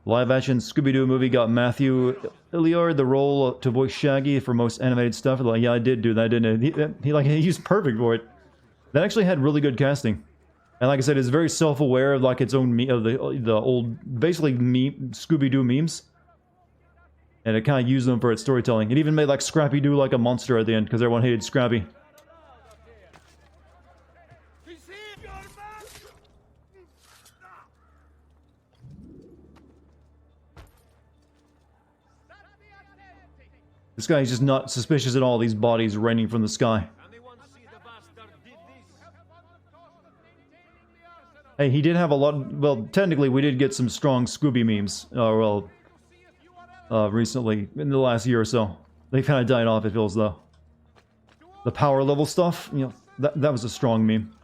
Live action Scooby-Doo movie got Matthew Illiard the role to voice Shaggy for most animated stuff. Like, yeah, I did do that, didn't I? He's perfect for it. That actually had really good casting. And like I said, it's very self-aware of like its own of the old, basically Scooby-Doo memes. And it kind of used them for its storytelling. It even made like Scrappy-Doo like a monster at the end because everyone hated Scrappy. This guy is just not suspicious at all, these bodies raining from the sky. Hey, he did have a lot... Well, technically, we did get some strong Scooby memes, recently, in the last year or so. They kind of died off, it feels, though. The power level stuff, you know, that was a strong meme.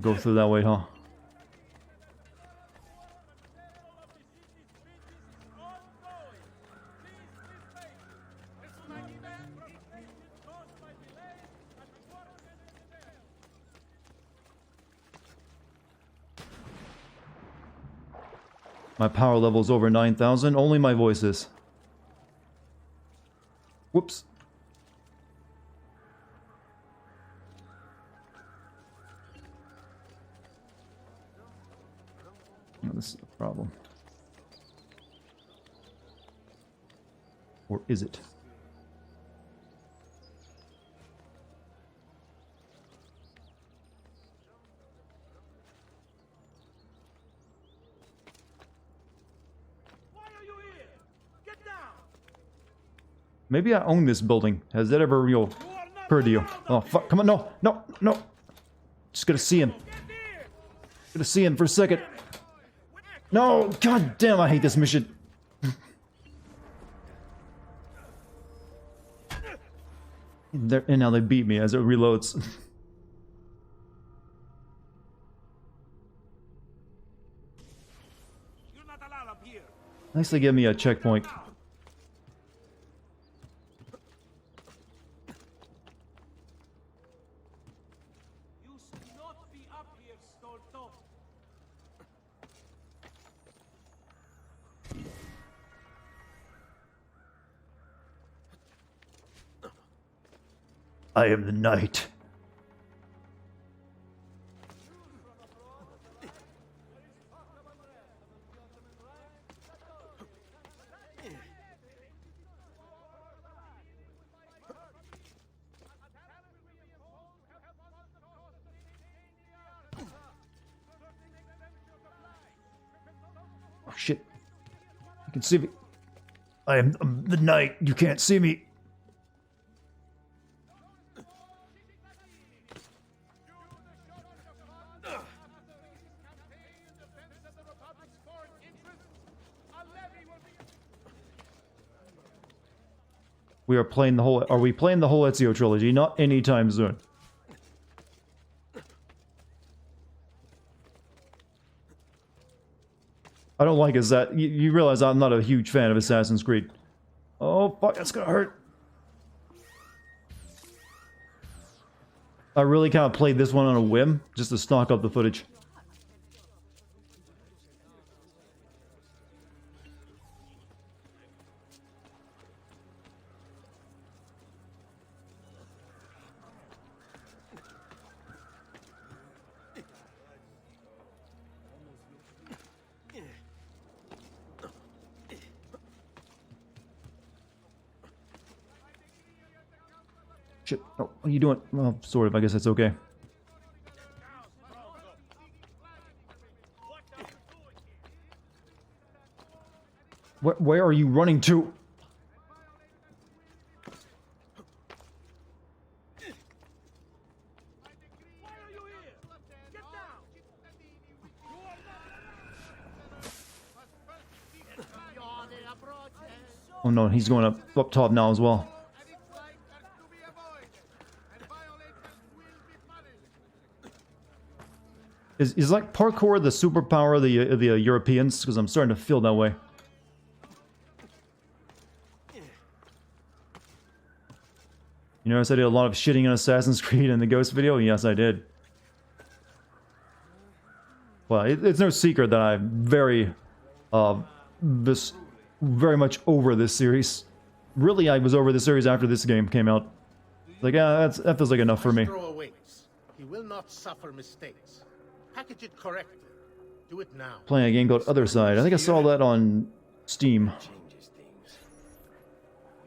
Go through that way, huh? My power level's over 9,000. Only my voice is. Whoops. This is a problem. Or is it? Why are you here? Get down! Maybe I own this building. Has that ever occurred to you? Oh fuck, come on, no, no, no. Just gotta see him. Gonna see him for a second. No, god damn, I hate this mission. And now they beat me as it reloads. Nice to give me a checkpoint. I am the knight. Oh shit. You can see me. I am the knight. You can't see me. We are playing the whole... Are we playing the whole Ezio trilogy? Not anytime soon. I don't like is that... You realize I'm not a huge fan of Assassin's Creed. Oh, fuck, that's gonna hurt. I really kind of played this one on a whim, just to stock up the footage. Shit. Oh, what are you doing? Well, sort of. I guess that's okay. Where are you running to? Oh no, he's going up top now as well. Is like parkour the superpower of the Europeans? Because I'm starting to feel that way. You notice I did a lot of shitting on Assassin's Creed in the Ghost video? Yes, I did. Well, it's no secret that I'm very much over this series. Really, I was over this series after this game came out. Like, yeah, that feels like enough for me. Maestro awaits. He will not suffer mistakes. Package it correctly. Do it now. Playing a game called Other Side. I think I saw that on Steam. Changes things.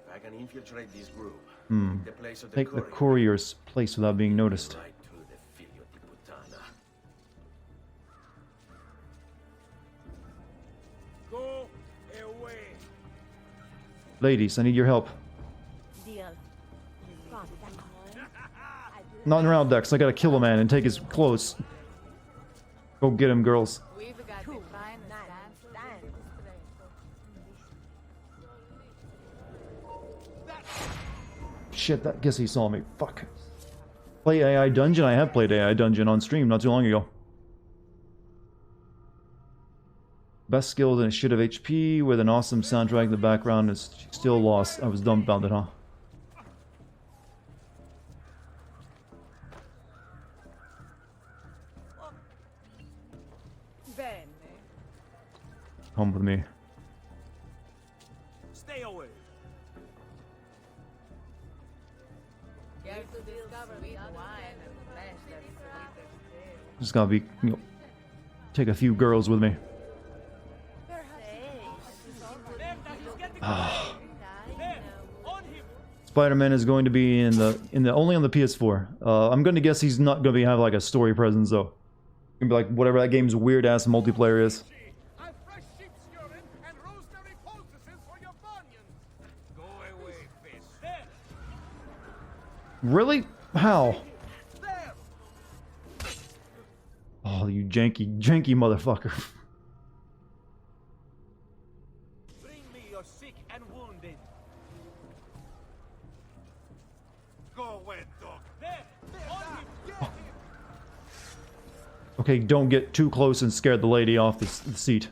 If I can infiltrate this group, the place of Take the courier's place without being noticed. right through the figlio di puttana. Go away. Ladies, I need your help. Deal. Not in round decks. I gotta kill a man and take his clothes. Go get him, girls. Shit, that guess he saw me. Fuck. Play AI Dungeon? I have played AI Dungeon on stream not too long ago. Best skills and a shit of HP with an awesome soundtrack in the background is still lost. I was dumbfounded, huh? Come with me. Stay away. Just gotta be, you know, take a few girls with me. Spider-Man is going to be in the only on the PS4. I'm going to guess he's not going to have like a story presence though. Gonna be like whatever that game's weird ass multiplayer is. I've fresh sheep's urine and rosemary poultices for your bunions. Go away, fist. There. Really? How? Oh, you janky motherfucker. Bring me your sick and wounded. Go away, dog. There. On him. Get him. Okay, don't get too close and scare the lady off the seat.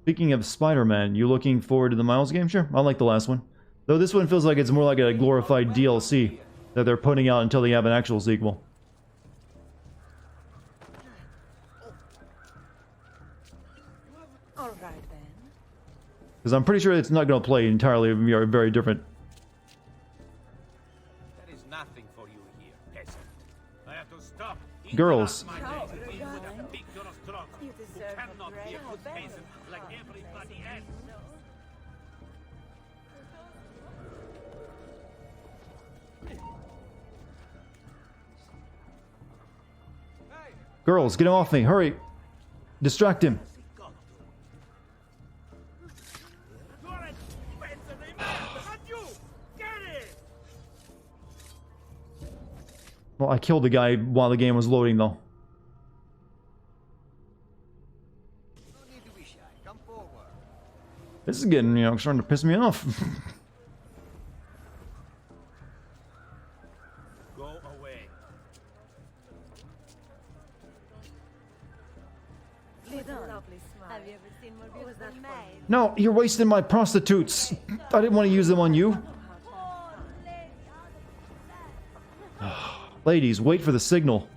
Speaking of Spider-Man, you looking forward to the Miles game? Sure, I like the last one. Though this one feels like it's more like a glorified DLC that they're putting out until they have an actual sequel. All right then. Because I'm pretty sure it's not going to play entirely very different. There is nothing for you here, peasant. I have to stop. Girls. My days with a big struggle who cannot be a good peasant like everybody else. Girls, get him off me, hurry! Distract him. Well, I killed the guy while the game was loading, though. This is getting, you know, starting to piss me off. Go away. Have you ever seen more beautiful maids? No, you're wasting my prostitutes. I didn't want to use them on you. Ladies, wait for the signal.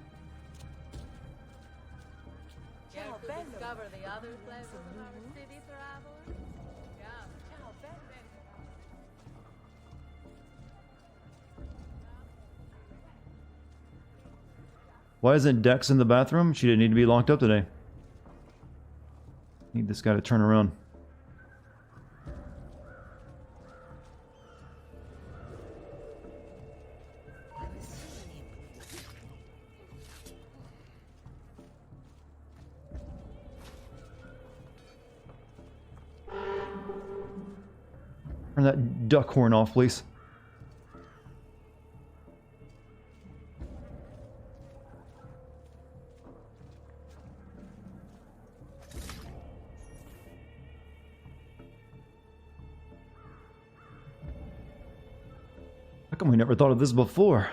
Why isn't Dex in the bathroom? She didn't need to be locked up today. Need this guy to turn around. Turn that duck horn off, please. How come we never thought of this before?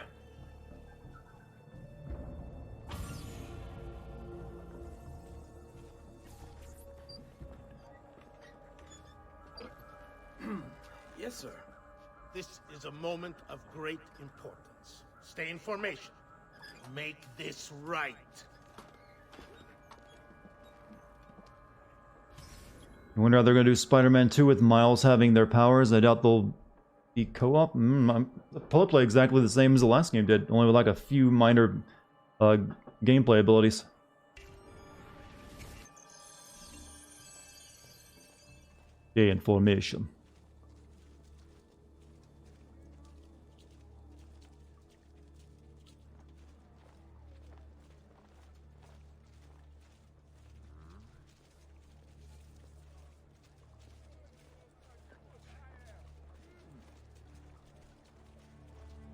Yes, sir. This is a moment of great importance. Stay in formation. Make this right. I wonder how they're going to do Spider-Man 2 with Miles having their powers. I doubt they'll be co-op. They'll play exactly the same as the last game did, only with like a few minor gameplay abilities. Stay in formation.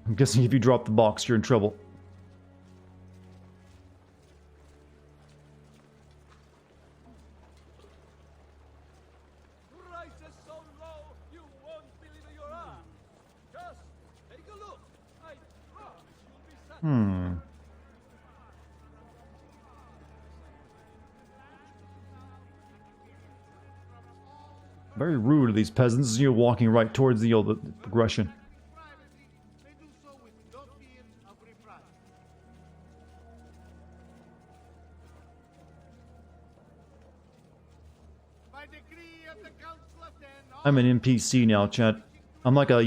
I'm guessing if you drop the box, you're in trouble. Prices so low, you won't believe your eyes. Just take a look. I promise you'll be satisfied. Very rude of these peasants, you know, walking right towards the progression. I'm an NPC now, chat. I'm like an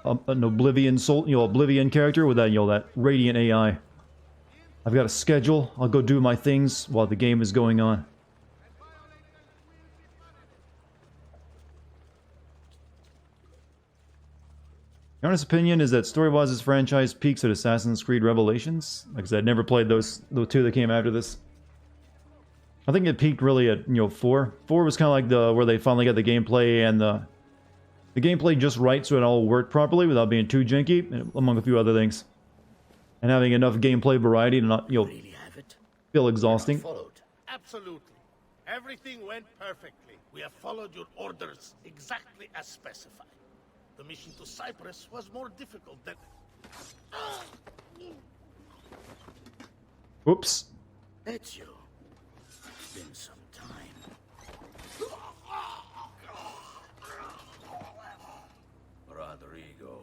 Oblivion Oblivion character with that, that radiant AI. I've got a schedule. I'll go do my things while the game is going on. My honest opinion is that story-wise, this franchise peaks at Assassin's Creed Revelations. Like I said, I never played the two that came after this. I think it peaked really at 4. 4 was kind of like where they finally got the gameplay and the gameplay just right, so it all worked properly without being too janky, among a few other things, and having enough gameplay variety to not feel exhausting. Absolutely. Everything went perfectly. We have followed your orders exactly as specified. The mission to Cyprus was more difficult than... Whoops. Ezio. It's been some time. Rodrigo.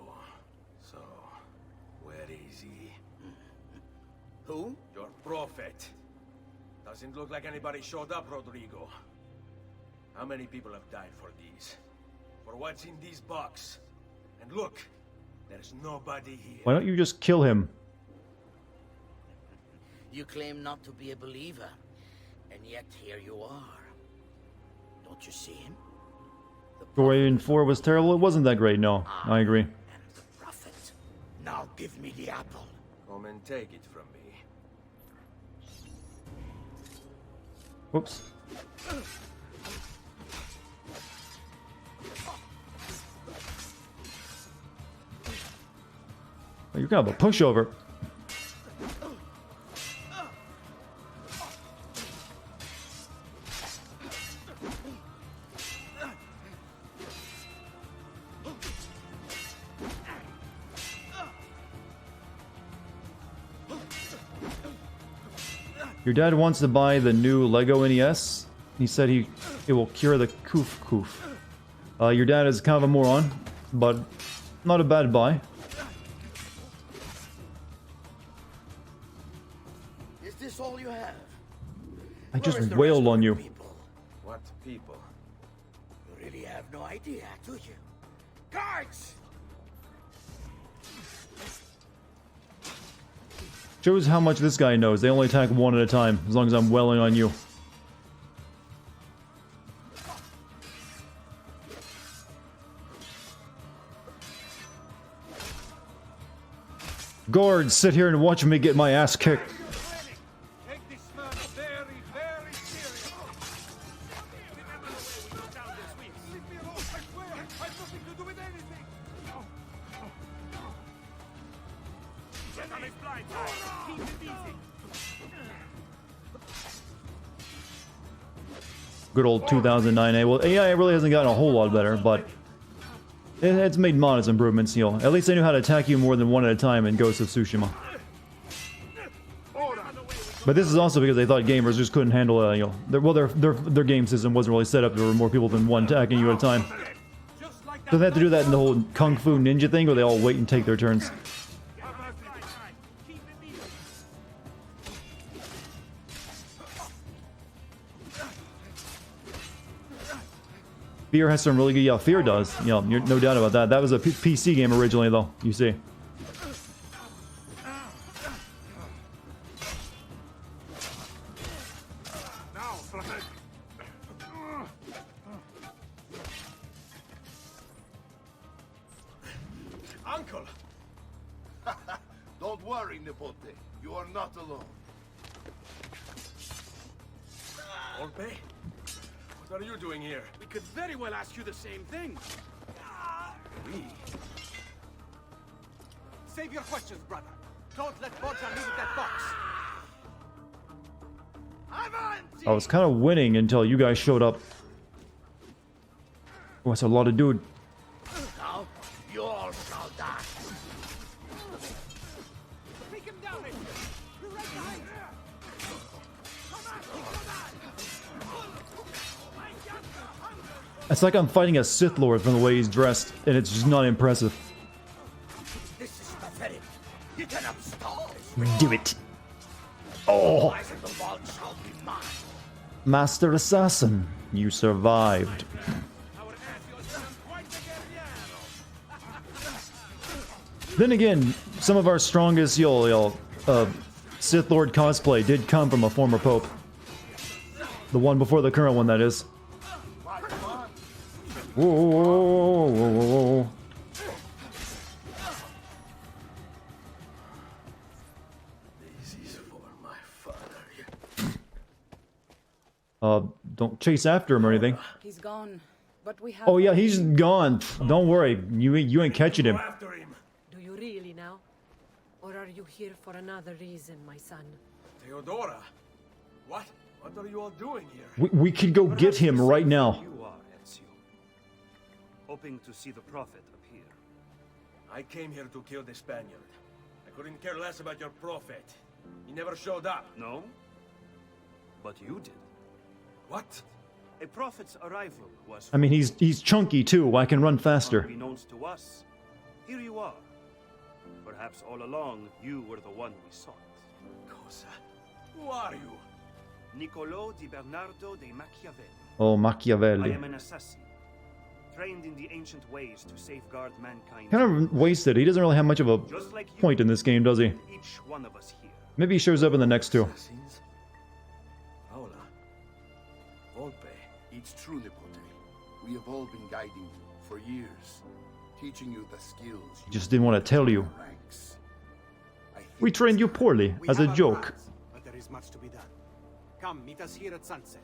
So, where is he? Who? Your prophet. Doesn't look like anybody showed up, Rodrigo. How many people have died for these? For what's in this box? And look, there's nobody here. Why don't you just kill him? You claim not to be a believer, and yet here you are. Don't you see him? Story in 4 was terrible. It wasn't that great, no. I agree. And the prophet. Now give me the apple. Come and take it from me. Whoops. Oh, you're kind of a pushover. Your dad wants to buy the new Lego NES. He said it will cure the koof. Your dad is kind of a moron, but not a bad buy. Is this all you have? I just wailed on you. What people? You really have no idea, do you? Guards! Shows how much this guy knows. They only attack one at a time, as long as I'm wailing on you. Guards, sit here and watch me get my ass kicked. Take this man very, very seriously. Remember the way we got down this week. Leave me alone, I swear. I've nothing to do with Good old 2009A. Well, AI really hasn't gotten a whole lot better, but it's made modest improvements, you know. At least they knew how to attack you more than one at a time in Ghost of Tsushima. But this is also because they thought gamers just couldn't handle, you know, their game system wasn't really set up. There were more people than one attacking you at a time. So they had to do that in the whole Kung Fu Ninja thing, where they all wait and take their turns. Fear has some really good, yeah, Fear does, you know, no doubt about that. That was a PC game originally, though, you see. Uncle! Don't worry, Nipote. You are not alone. Orpe? What are you doing here? We could very well ask you the same thing. We? Save your questions, brother. Don't let Bodja leave with that box. I was kind of winning until you guys showed up. Oh, that's a lot of dude. Now, you all shall die. Take him down, You're right behind. It's like I'm fighting a Sith Lord from the way he's dressed, and it's just not impressive. This is pathetic. You cannot stall. Do it. Oh! The vault shall be mine. Master Assassin, you survived. Then again, some of our strongest Sith Lord cosplay did come from a former Pope. The one before the current one, that is. Whoa, whoa, whoa, whoa, whoa. This is for my father. Don't chase after him or anything. He's gone, but we have... Oh yeah, he's gone. Don't worry, you ain't catching him. Do you really now? Or are you here for another reason, my son? Theodora? What? What are you all doing here? We could go get him right now. You are, Ezio. Hoping to see the Prophet appear. I came here to kill the Spaniard. I couldn't care less about your Prophet. He never showed up. No? But you did. What? A Prophet's arrival was... I mean, he's chunky too. I can run faster. Unbeknownst to us, here you are. Perhaps all along, you were the one we sought. Cosa? Who are you? Niccolo di Bernardo de Machiavelli. Oh, I Machiavelli. am an assassin, trained in the ancient ways to safeguard mankind. Kind of wasted. He doesn't really have much of a point in this game, does he? Each one of us here. Maybe he shows up in the next two. Assassins? Paola. Volpe. It's true, Nipote. We have all been guiding you for years, teaching you the skills. He just didn't want to tell you. We trained you poorly, as a joke. But there is much to be done. Come, meet us here at sunset.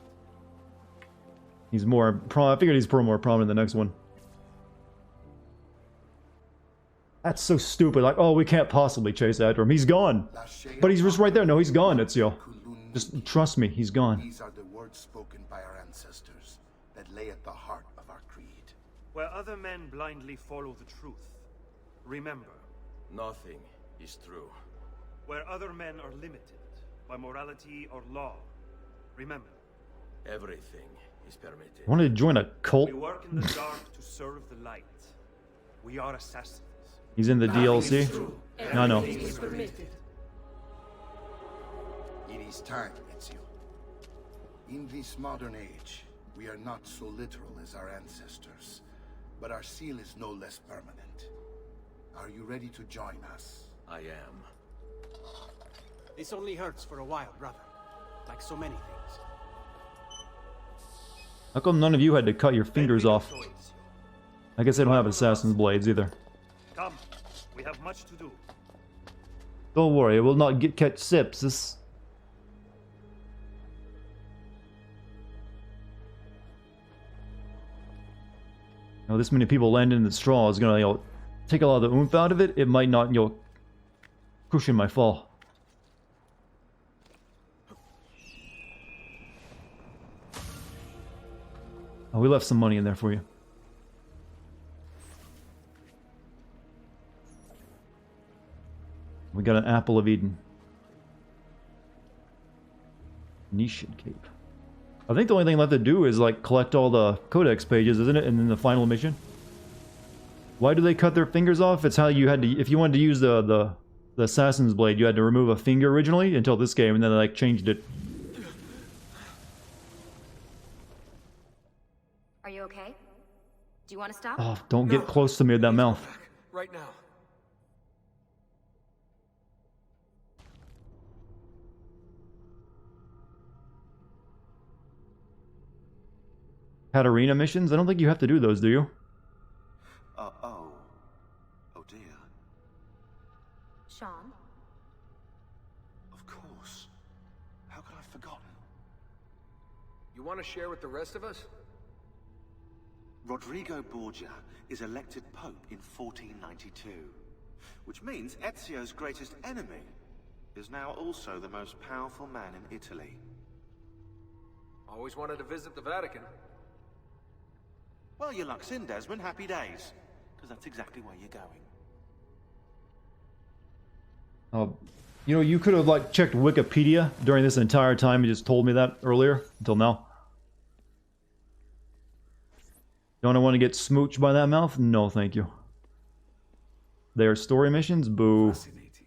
He's more... I figured he's more prominent in the next one. That's so stupid. Like, oh, we can't possibly chase after him. He's gone. But he's just right there. No, he's gone, Ezio. Just trust me, he's gone. These are the words spoken by our ancestors that lay at the heart of our creed. Where other men blindly follow the truth, remember. Nothing is true. Where other men are limited by morality or law, remember. Everything is permitted. Wanted to join a cult? We work in the dark to serve the light. We are assassins. He's in the DLC? No, no. It is time, Ezio. In this modern age, we are not so literal as our ancestors, but our seal is no less permanent. Are you ready to join us? I am. This only hurts for a while, brother. Like so many things. How come none of you had to cut your fingers off? I guess they don't have assassin's blades either. Come, we have much to do. Don't worry, it will not catch sepsis. Now, this many people landing in the straw is gonna, take a lot of the oomph out of it. It might not, cushion my fall. Oh, we left some money in there for you. We got an apple of Eden. Nishan Cape. I think the only thing left to do is like collect all the codex pages, isn't it? And then the final mission. Why do they cut their fingers off? It's how you had to, if you wanted to use the assassin's blade, you had to remove a finger originally until this game, and then they like changed it. Are you okay? Do you want to stop? Oh, don't get close to me with that mouth. Right now. Katarina missions? I don't think you have to do those, do you? Oh dear. Sean? Of course. How could I have forgotten? You want to share with the rest of us? Rodrigo Borgia is elected Pope in 1492, which means Ezio's greatest enemy is now also the most powerful man in Italy. Always wanted to visit the Vatican. Well, your luck's in, Desmond. Happy days. Because that's exactly where you're going. You know, you could have like checked Wikipedia during this entire time. You just told me that earlier, until now. Don't I want to get smooched by that mouth? No, thank you. They are story missions? Boo. Fascinating.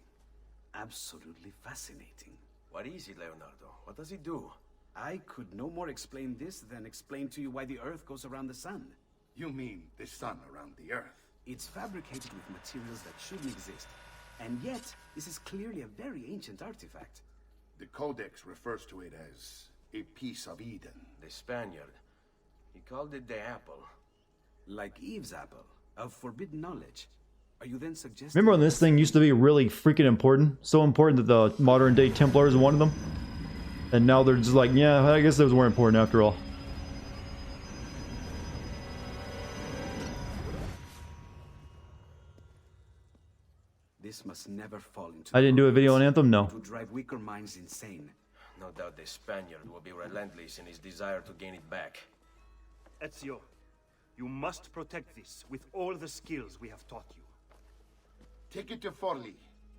Absolutely fascinating. What is it, Leonardo? What does he do? I could no more explain this than explain to you why the Earth goes around the Sun. You mean the sun around the Earth? It's fabricated with materials that shouldn't exist. And yet, this is clearly a very ancient artifact. The Codex refers to it as a piece of Eden. The Spaniard. He called it the apple. Like Eve's apple, of forbidden knowledge. Are you then suggesting... Remember when this thing used to be really freaking important? So important that the modern day Templars wanted them? And now they're just like, yeah, I guess those weren't important after all. This must never fall into... I didn't do a video on Anthem? No. It would drive weaker minds insane. No doubt the Spaniard will be relentless in his desire to gain it back. Ezio, you must protect this with all the skills we have taught you. Take it to Forli.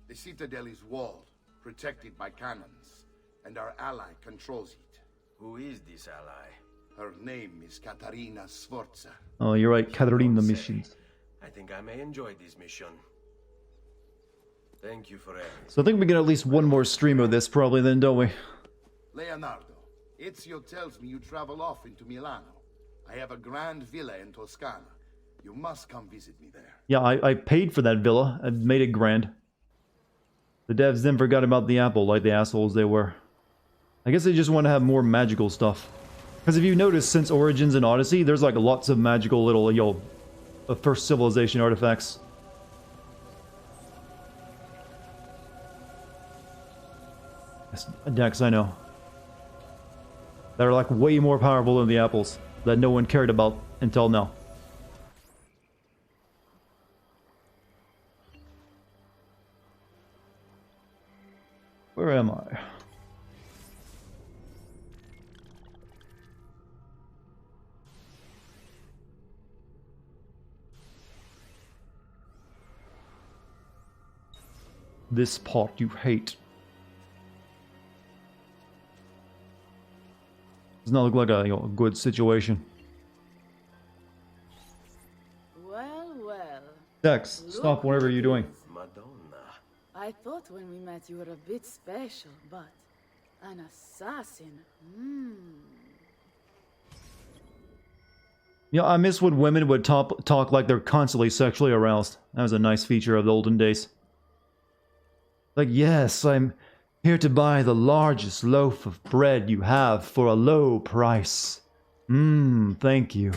The citadel is walled, protected by cannons, and our ally controls it. Who is this ally? Her name is Caterina Sforza. Oh, you're right, Caterina missions. I think I may enjoy this mission. Thank you for everything. So I think we get at least one more stream of this probably then, don't we? Leonardo, Ezio tells me you travel off into Milano. I have a grand villa in Toscana. You must come visit me there. Yeah, I paid for that villa. I made it grand. The devs then forgot about the apple like the assholes they were. I guess they just want to have more magical stuff. Because if you notice, since Origins and Odyssey, there's like lots of magical little, first civilization artifacts. Yes, Dex, I know. That are like way more powerful than the apples that no one cared about until now. Where am I? This pot you hate. Does not look like a good situation. Well, well. Dex, stop whatever you're doing. Madonna. I thought when we met you were a bit special, but an assassin. Yeah, I miss when women would talk like they're constantly sexually aroused. That was a nice feature of the olden days. Like, yes, I'm here to buy the largest loaf of bread you have for a low price. Thank you.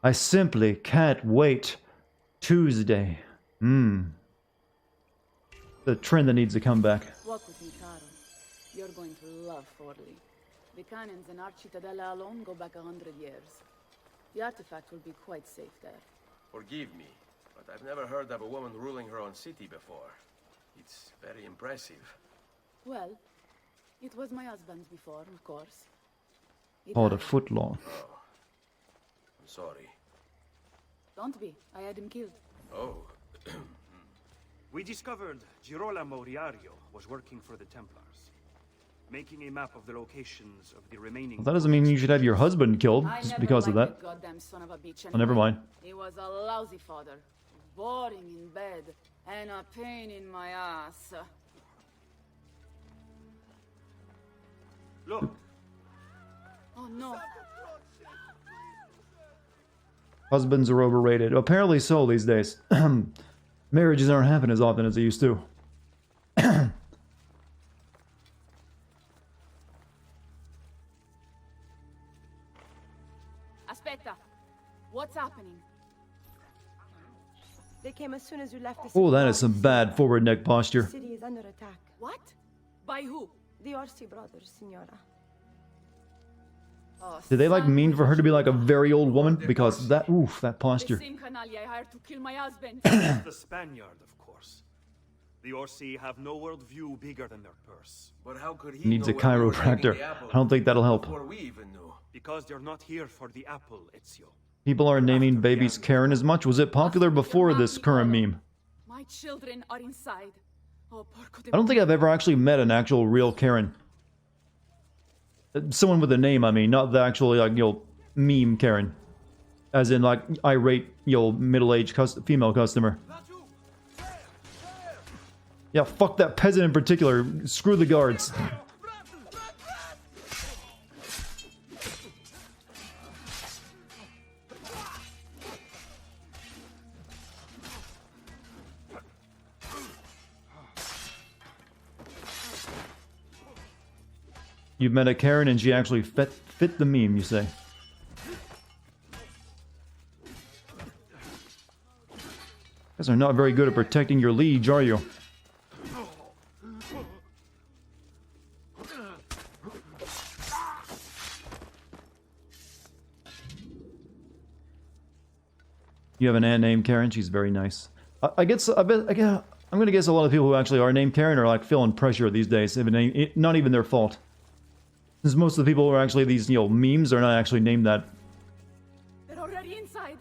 I simply can't wait. Tuesday. The trend that needs to come back. Walk with me, Caro. You're going to love Forli. The cannons in our Cittadella alone go back 100 years. The artifact will be quite safe there. Forgive me. But I've never heard of a woman ruling her own city before. It's very impressive. Well, it was my husband's before, of course. Oh, the footlong. Oh. I'm sorry. Don't be. I had him killed. Oh. We discovered Girolamo Riario was working for the Templars, making a map of the locations of the remaining... Well, that doesn't mean you should have your husband killed I just never because of liked that. Goddamn son of a bitch Oh, never anyway. mind. He was a lousy father, boring in bed, and a pain in my ass. Look. Oh no. Husbands are overrated. Apparently so these days. Marriages aren't happening as often as they used to. Aspetta. What's happening? They came as soon as you left the city. Oh, that is some bad forward neck The posture. city is under attack. What? By who? The Orsi brothers, Signora. Oh, Did they like mean for her to be like a very old woman? Because that, oof, that posture. The same canali I hired to kill my husband. The Spaniard, of course. The Orsi have no worldview bigger than their purse. But how could he Needs a know when we were taking chiropractor. the apple I don't think that'll help. before we even knew? Because they're not here for the apple, Ezio. People are naming babies Karen as much. Was it popular before this current meme? My children are inside. Oh, porco de... I don't think I've ever actually met an actual real Karen. Someone with a name, I mean, not the actually, like, meme Karen. As in, like, irate, middle-aged female customer. Yeah, fuck that peasant in particular. Screw the guards. You've met a Karen and she actually fit the meme, you say. You guys are not very good at protecting your liege, are you? You have an aunt named Karen? She's very nice. I bet, I'm gonna guess a lot of people who actually are named Karen are like feeling pressure these days. Not even their fault. Since most of the people who are actually these, memes are not actually named that. They're already inside.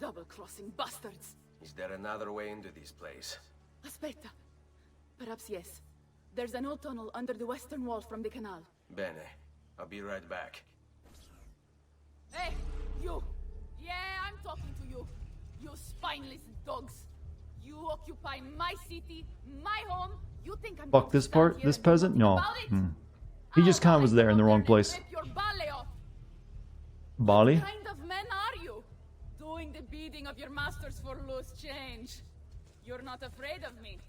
Double-crossing bastards. Is there another way into this place? Aspetta. Perhaps yes. There's an old tunnel under the western wall from the canal. Bene. I'll be right back. Hey, you! Yeah, I'm talking to you. You spineless dogs. You occupy my city, my home. You think I'm Fuck this part? This peasant? No. He just kind of was there in the wrong place. Bali? What kind of men are you? Doing the beating of your masters for loose change. You're not afraid of me.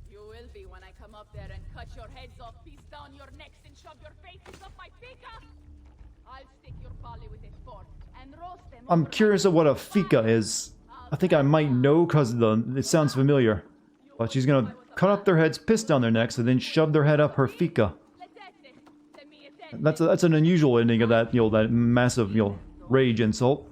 You will be when I come up there and cut your heads off, piece down your necks, and shove your faces up my fika. I'll stick your bali with a fork and roast them. I'm curious of what a fika is. I think I might know because it sounds familiar. But she's gonna cut up their heads, piss down their necks, and then shove their head up her fika. That's an unusual ending of that, that massive, rage insult.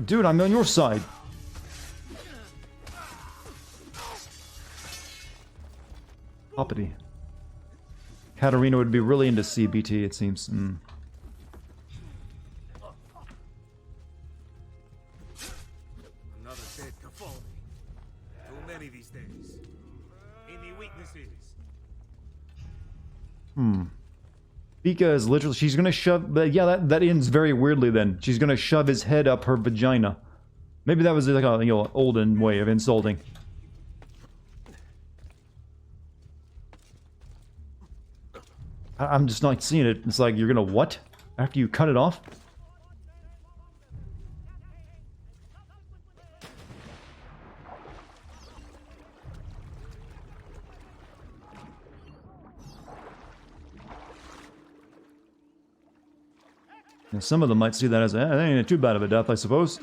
Dude, I'm on your side. Uppity. Katarina would be really into CBT, it seems. Another dead Cafoni. Too many these days. Any weaknesses? Fika is literally, she's gonna shove, but yeah, that ends very weirdly then. She's gonna shove his head up her vagina. Maybe that was like a, olden way of insulting. I'm just not seeing it. It's like, you're gonna what? After you cut it off? And some of them might see that as, that ain't too bad of a death, I suppose.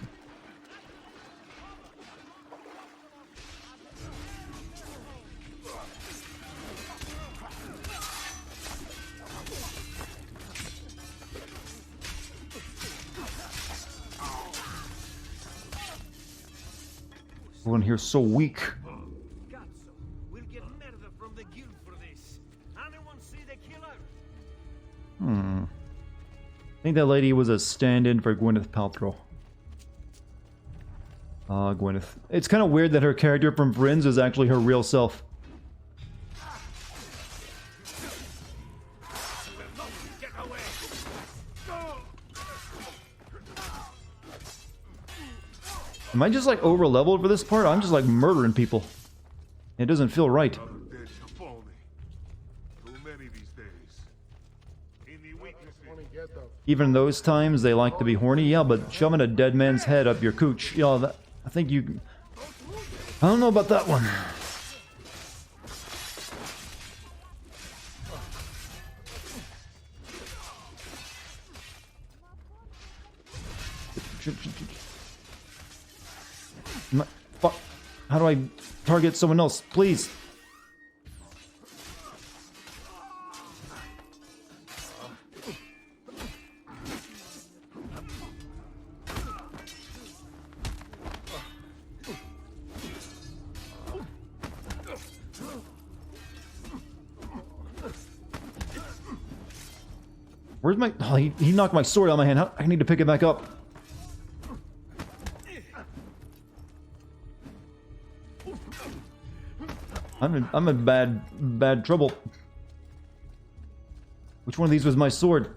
Everyone here's so weak. We'll get murder from the guild for this. Anyone see the killer? I think that lady was a stand-in for Gwyneth Paltrow. Gwyneth. It's kind of weird that her character from Friends is actually her real self. Am I just like over leveled for this part? I'm just like murdering people. It doesn't feel right. Even those times they like to be horny, yeah, but shoving a dead man's head up your cooch, yeah, that, I think you... I don't know about that one. Fuck. How do I target someone else? Please. Where's my... Oh, he knocked my sword out of my hand. I need to pick it back up. I'm in bad trouble. Which one of these was my sword?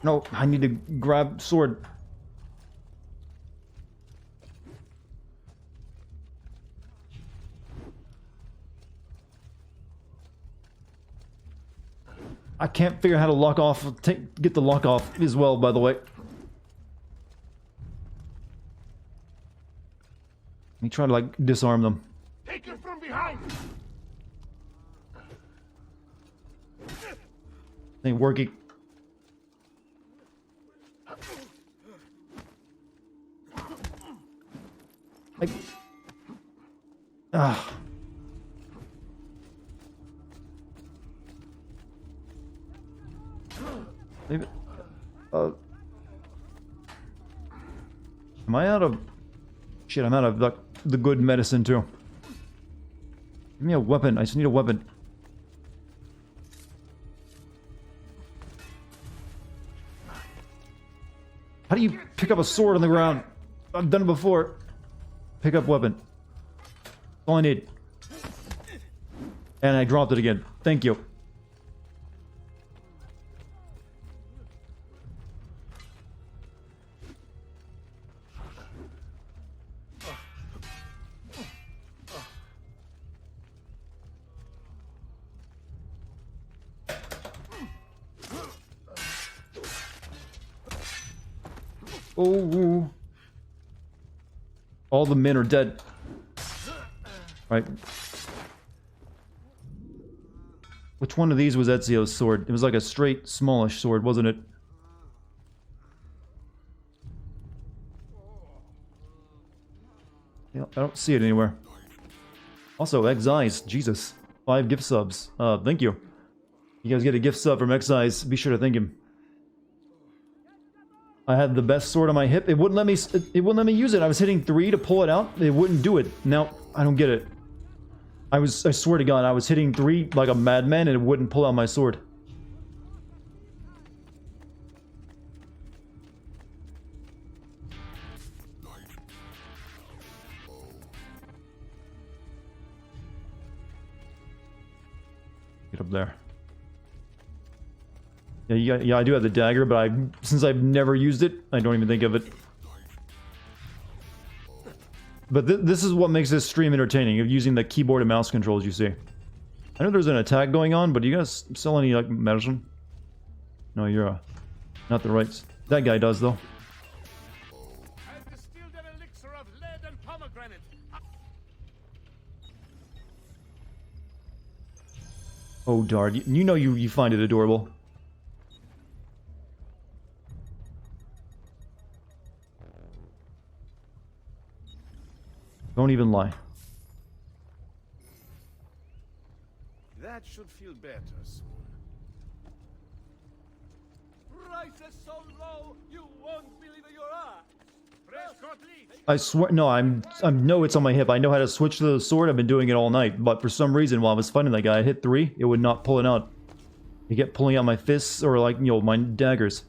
No, I need to grab sword. I can't figure out how to lock off. Get the lock off as well, by the way. Let me try to like disarm them. Take it from behind. Ain't working. Maybe, am I out of... Shit, I'm out of the good medicine too. Give me a weapon. I just need a weapon. How do you pick up a sword on the ground? I've done it before. Pick up weapon. That's all I need. And I dropped it again. Thank you. Oh, all the men are dead. Right. Which one of these was Ezio's sword? It was like a straight, smallish sword, wasn't it? Yeah, I don't see it anywhere. Also, X-Eyes, Jesus. 5 gift subs. Thank you. You guys get a gift sub from X-Eyes. Be sure to thank him. I had the best sword on my hip. It wouldn't let me. It wouldn't let me use it. I was hitting 3 to pull it out. It wouldn't do it. Now I don't get it. I swear to God, I was hitting 3 like a madman, and it wouldn't pull out my sword. Get up there. Yeah, I do have the dagger, but since I've never used it, I don't even think of it. But this is what makes this stream entertaining, of using the keyboard and mouse controls you see. I know there's an attack going on, but do you guys sell any, like, medicine? No, you're, not the right... That guy does, though. I've distilled an elixir of lead and pomegranate. Oh, Dart, you know you find it adorable. even lie. That should feel better soon. Prices so low, you won't believe your eyes. I swear, no, I know it's on my hip. I know how to switch to the sword. I've been doing it all night, but for some reason, while I was fighting that guy, I hit 3. It would not pull it out. You kept pulling out my fists or like, you know, my daggers.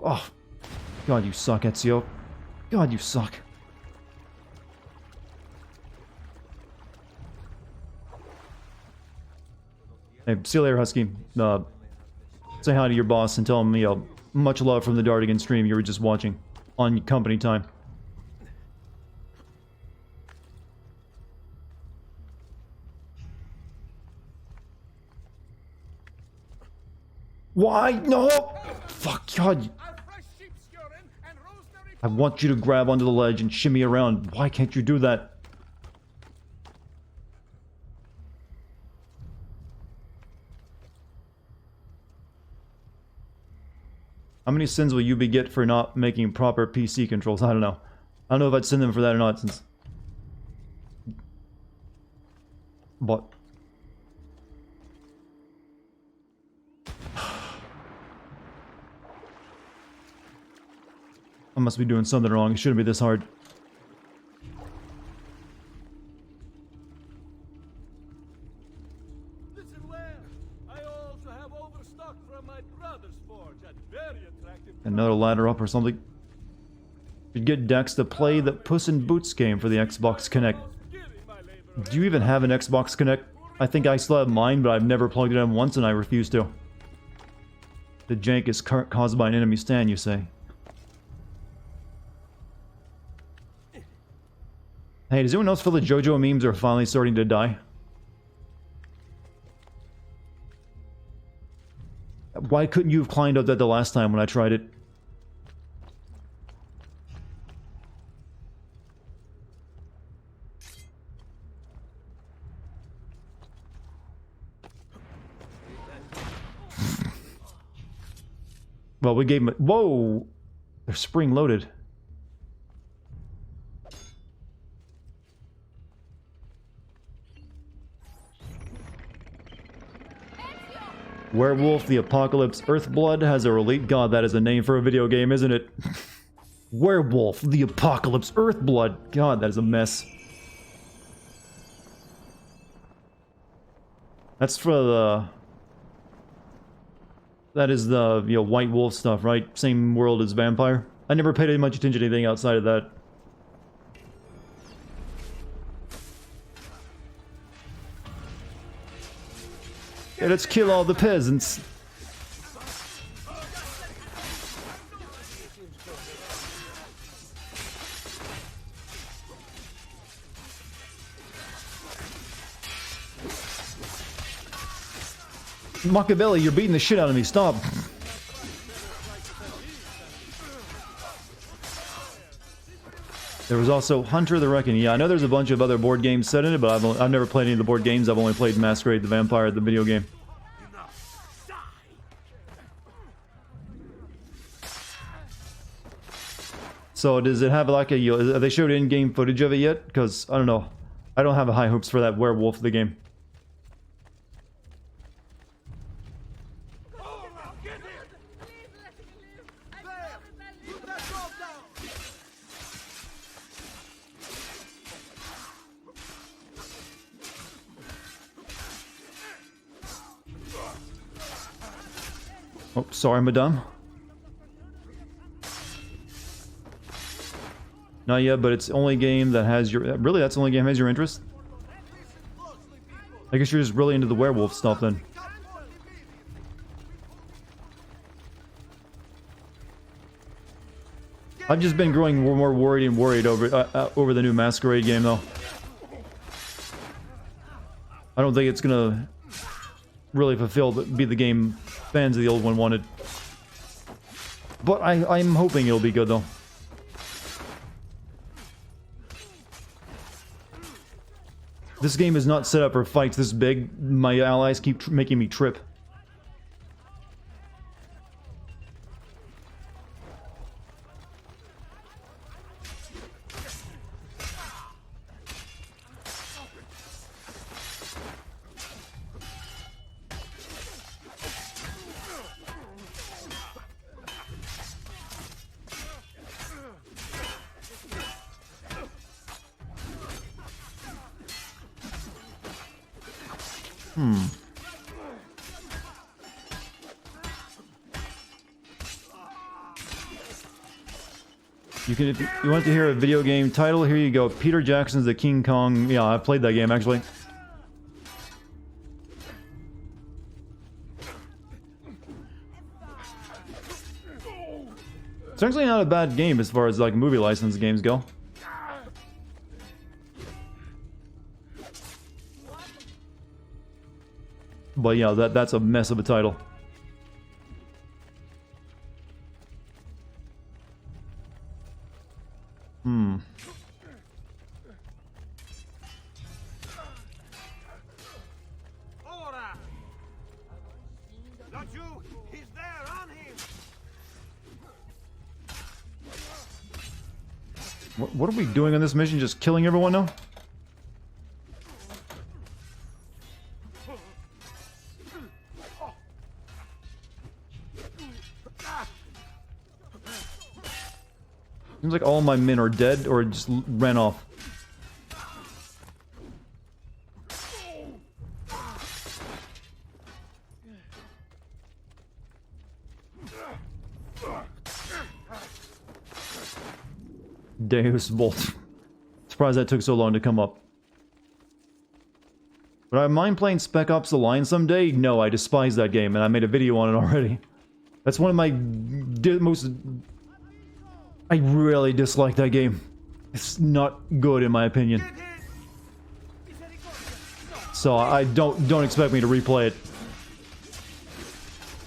Oh, God, you suck, Ezio. God, you suck. Hey, see you later, Husky. Say hi to your boss and tell him, you know, much love from the Dartigan stream you were just watching on company time. Why? No! Fuck, God. I want you to grab onto the ledge and shimmy around. Why can't you do that? How many sins will you beget for not making proper PC controls? I don't know. I don't know if I'd send them for that or not, since... But... I must be doing something wrong. It shouldn't be this hard. Listen well. I also have overstock from my brother's forge at very attractive. Another ladder up or something. Should get Dex to play the Puss in Boots game for the Xbox Connect. Do you even have an Xbox Connect? I think I still have mine, but I've never plugged it in once and I refuse to. The jank is caused by an enemy stand, you say? Hey, does anyone else feel the JoJo memes are finally starting to die? Why couldn't you have climbed up that the last time when I tried it? Well, we gave him a... Whoa! They're spring-loaded. Werewolf the Apocalypse Earthblood has a elite god. That is a name for a video game, isn't it? Werewolf the Apocalypse Earthblood. God, that is a mess. That's for the... That is the, you know, White Wolf stuff, right? Same world as Vampire. I never paid much attention to anything outside of that. Yeah, let's kill all the peasants. Machiavelli, you're beating the shit out of me. Stop. There was also Hunter the Reckoning. Yeah, I know there's a bunch of other board games set in it, but I've never played any of the board games. I've only played Masquerade the Vampire, the video game. So does it have like a... Have they showed in-game footage of it yet? Because, I don't know. I don't have high hopes for that Werewolf the game. Oh, sorry, madame. Not yet, but it's the only game that has your... Really, that's the only game that has your interest? I guess you're just really into the werewolf stuff, then. I've just been growing more worried and worried over the new Masquerade game, though. I don't think it's gonna really be the game fans of the old one wanted. But I'm hoping it'll be good, though. This game is not set up for fights this big. My allies keep making me trip. You can, if you want to hear a video game title, here you go. Peter Jackson's The King Kong. Yeah, I played that game actually. It's actually not a bad game as far as like movie license games go. But yeah, that's a mess of a title. Ora! Not you! He's there, on him! What are we doing on this mission? Just killing everyone now? Seems like all my men are dead or just ran off. Deus Bolt. Surprised that took so long to come up. Would I mind playing Spec Ops The Line someday? No, I despise that game, and I made a video on it already. That's one of my most... I really dislike that game. It's not good in my opinion. So I don't expect me to replay it.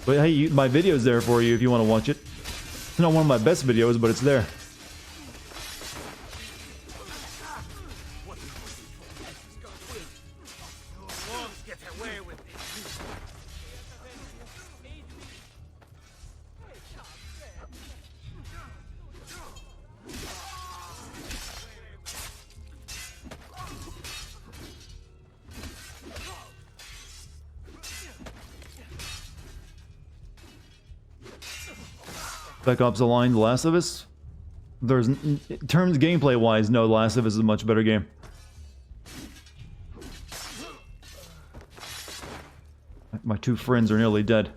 But hey, my video's there for you if you want to watch it. It's not one of my best videos, but it's there. Spec Ops The Line, The Last of Us. There's in terms gameplay wise, no, The Last of Us is a much better game. My two friends are nearly dead.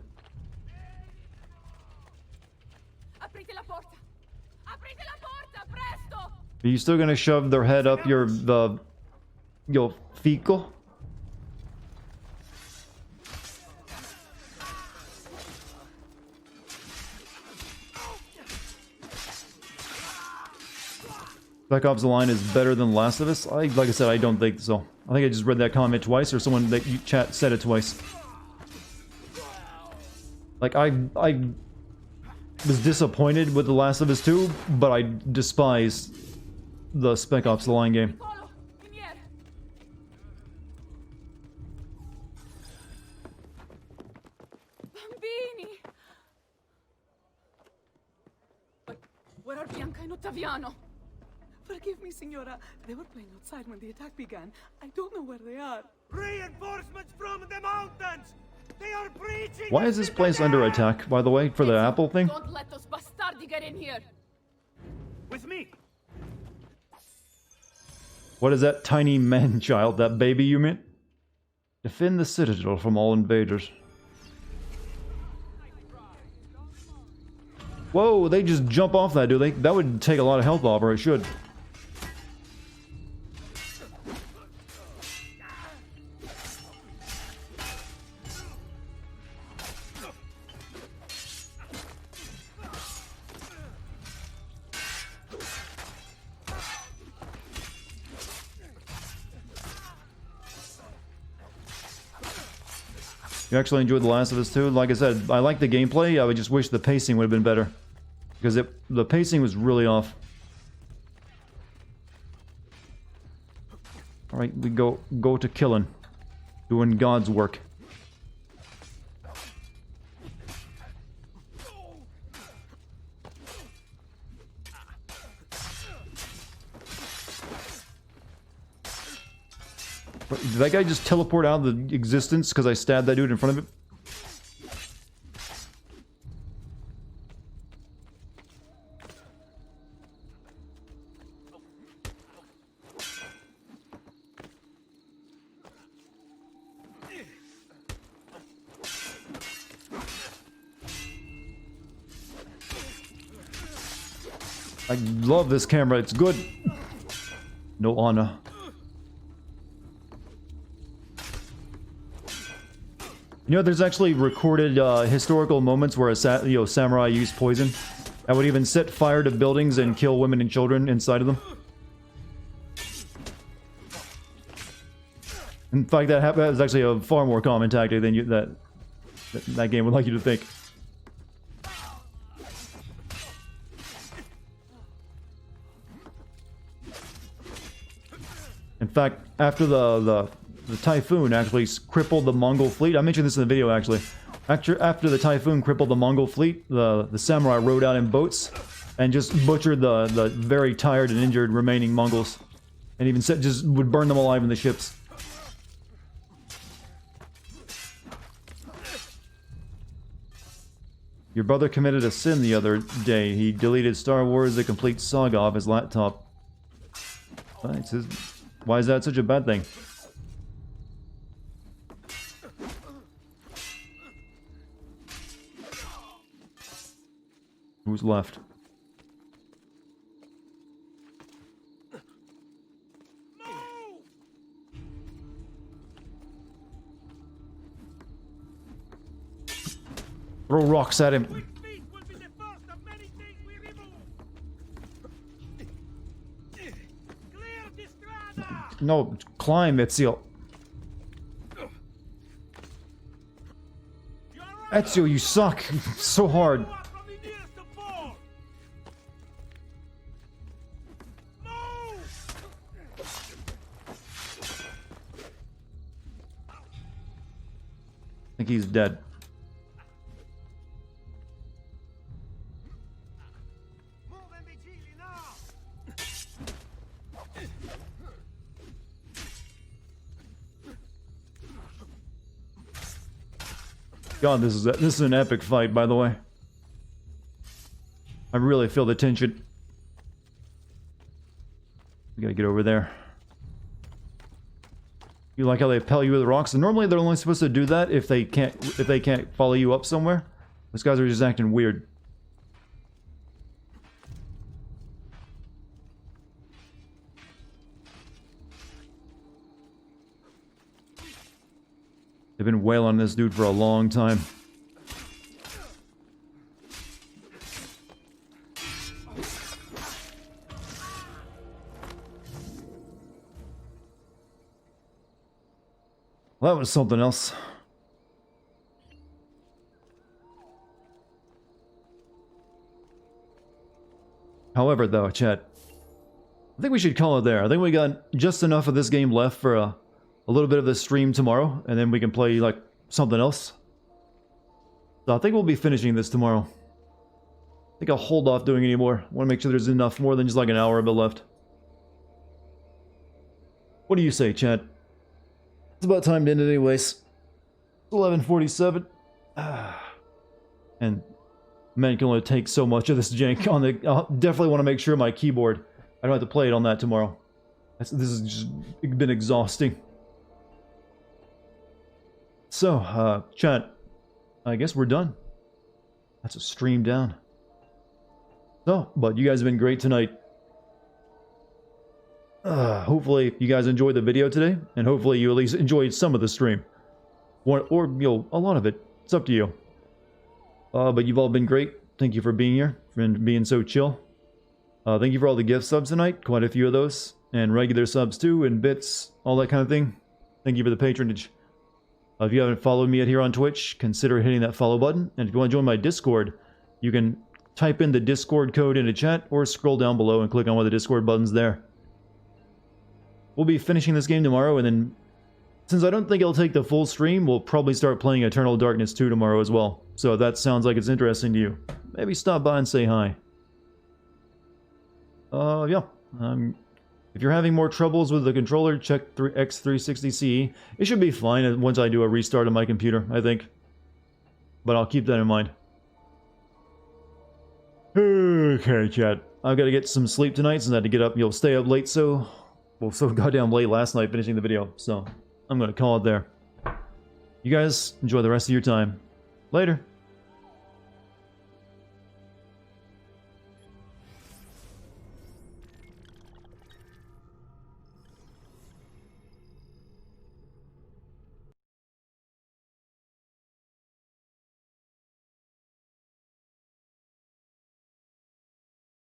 Are you still gonna shove their head up your fecal? Spec Ops The Line is better than Last of Us? Like I said, I don't think so. I think I just read that comment twice, or someone that you chat said it twice. Like, I was disappointed with The Last of Us 2, but I despise the Spec Ops The Line game. Bambini! Where are Bianca and Ottaviano? Forgive me, Signora. They were playing outside when the attack began. I don't know where they are. Reinforcements from the mountains! They are breaching! Why is this place under attack, by the way, for the Apple thing? Don't let those bastardi get in here! With me! What is that tiny man-child? That baby you meant? Defend the citadel from all invaders. Whoa, they just jump off that, do they? That would take a lot of health off, or it should. You actually enjoyed The Last of Us 2? Like I said, I like the gameplay, I would just wish the pacing would have been better. Because the pacing was really off. Alright, Right, we go to killing. Doing God's work. Did that guy just teleport out of the existence because I stabbed that dude in front of him? I love this camera, it's good. No honor. You know, there's actually recorded historical moments where a samurai used poison. That would even set fire to buildings and kill women and children inside of them. In fact, that is actually a far more common tactic than that game would like you to think. In fact, after the typhoon actually crippled the Mongol fleet, I mentioned this in the video actually. After the typhoon crippled the Mongol fleet, the samurai rode out in boats and just butchered the very tired and injured remaining Mongols, and even just would burn them alive in the ships. Your brother committed a sin the other day. He deleted Star Wars: The Complete Saga off his laptop. Why is that such a bad thing? Who's left? Throw rocks at him. No, climb, Ezio. Ezio, you suck so hard. I think he's dead. God, this is an epic fight, by the way. I really feel the tension. We gotta get over there. You like how they pelt you with rocks? And normally they're only supposed to do that if they can't follow you up somewhere. These guys are just acting weird. They've been wailing on this dude for a long time. Well, that was something else. However, though, chat, I think we should call it there. I think we got just enough of this game left for a little bit of the stream tomorrow, and then we can play, like, something else. So I think we'll be finishing this tomorrow. I think I'll hold off doing any more. I want to make sure there's enough more than just like an hour of it left. What do you say, chat? It's about time to end it anyways. 11:47. And man can only take so much of this jank on the... I definitely want to make sure my keyboard, I don't have to play it on that tomorrow. This has just been exhausting. So, chat, I guess we're done. That's a stream down. So, but you guys have been great tonight. Hopefully you guys enjoyed the video today, and hopefully you at least enjoyed some of the stream. Or you know, a lot of it. It's up to you. But you've all been great. Thank you for being here, and being so chill. Thank you for all the gift subs tonight. Quite a few of those. And regular subs too, and bits, all that kind of thing. Thank you for the patronage. If you haven't followed me yet here on Twitch, consider hitting that follow button. And if you want to join my Discord, you can type in the Discord code into chat, or scroll down below and click on one of the Discord buttons there. we'll be finishing this game tomorrow, and then, since I don't think it'll take the full stream, we'll probably start playing Eternal Darkness 2 tomorrow as well. So if that sounds like it's interesting to you, maybe stop by and say hi. Yeah. If you're having more troubles with the controller, check X360CE. It should be fine once I do a restart of my computer, I think. But I'll keep that in mind. Okay, chat. I've got to get some sleep tonight since I had to get up. You'll stay up late, so goddamn late last night finishing the video. So I'm going to call it there. You guys enjoy the rest of your time. Later.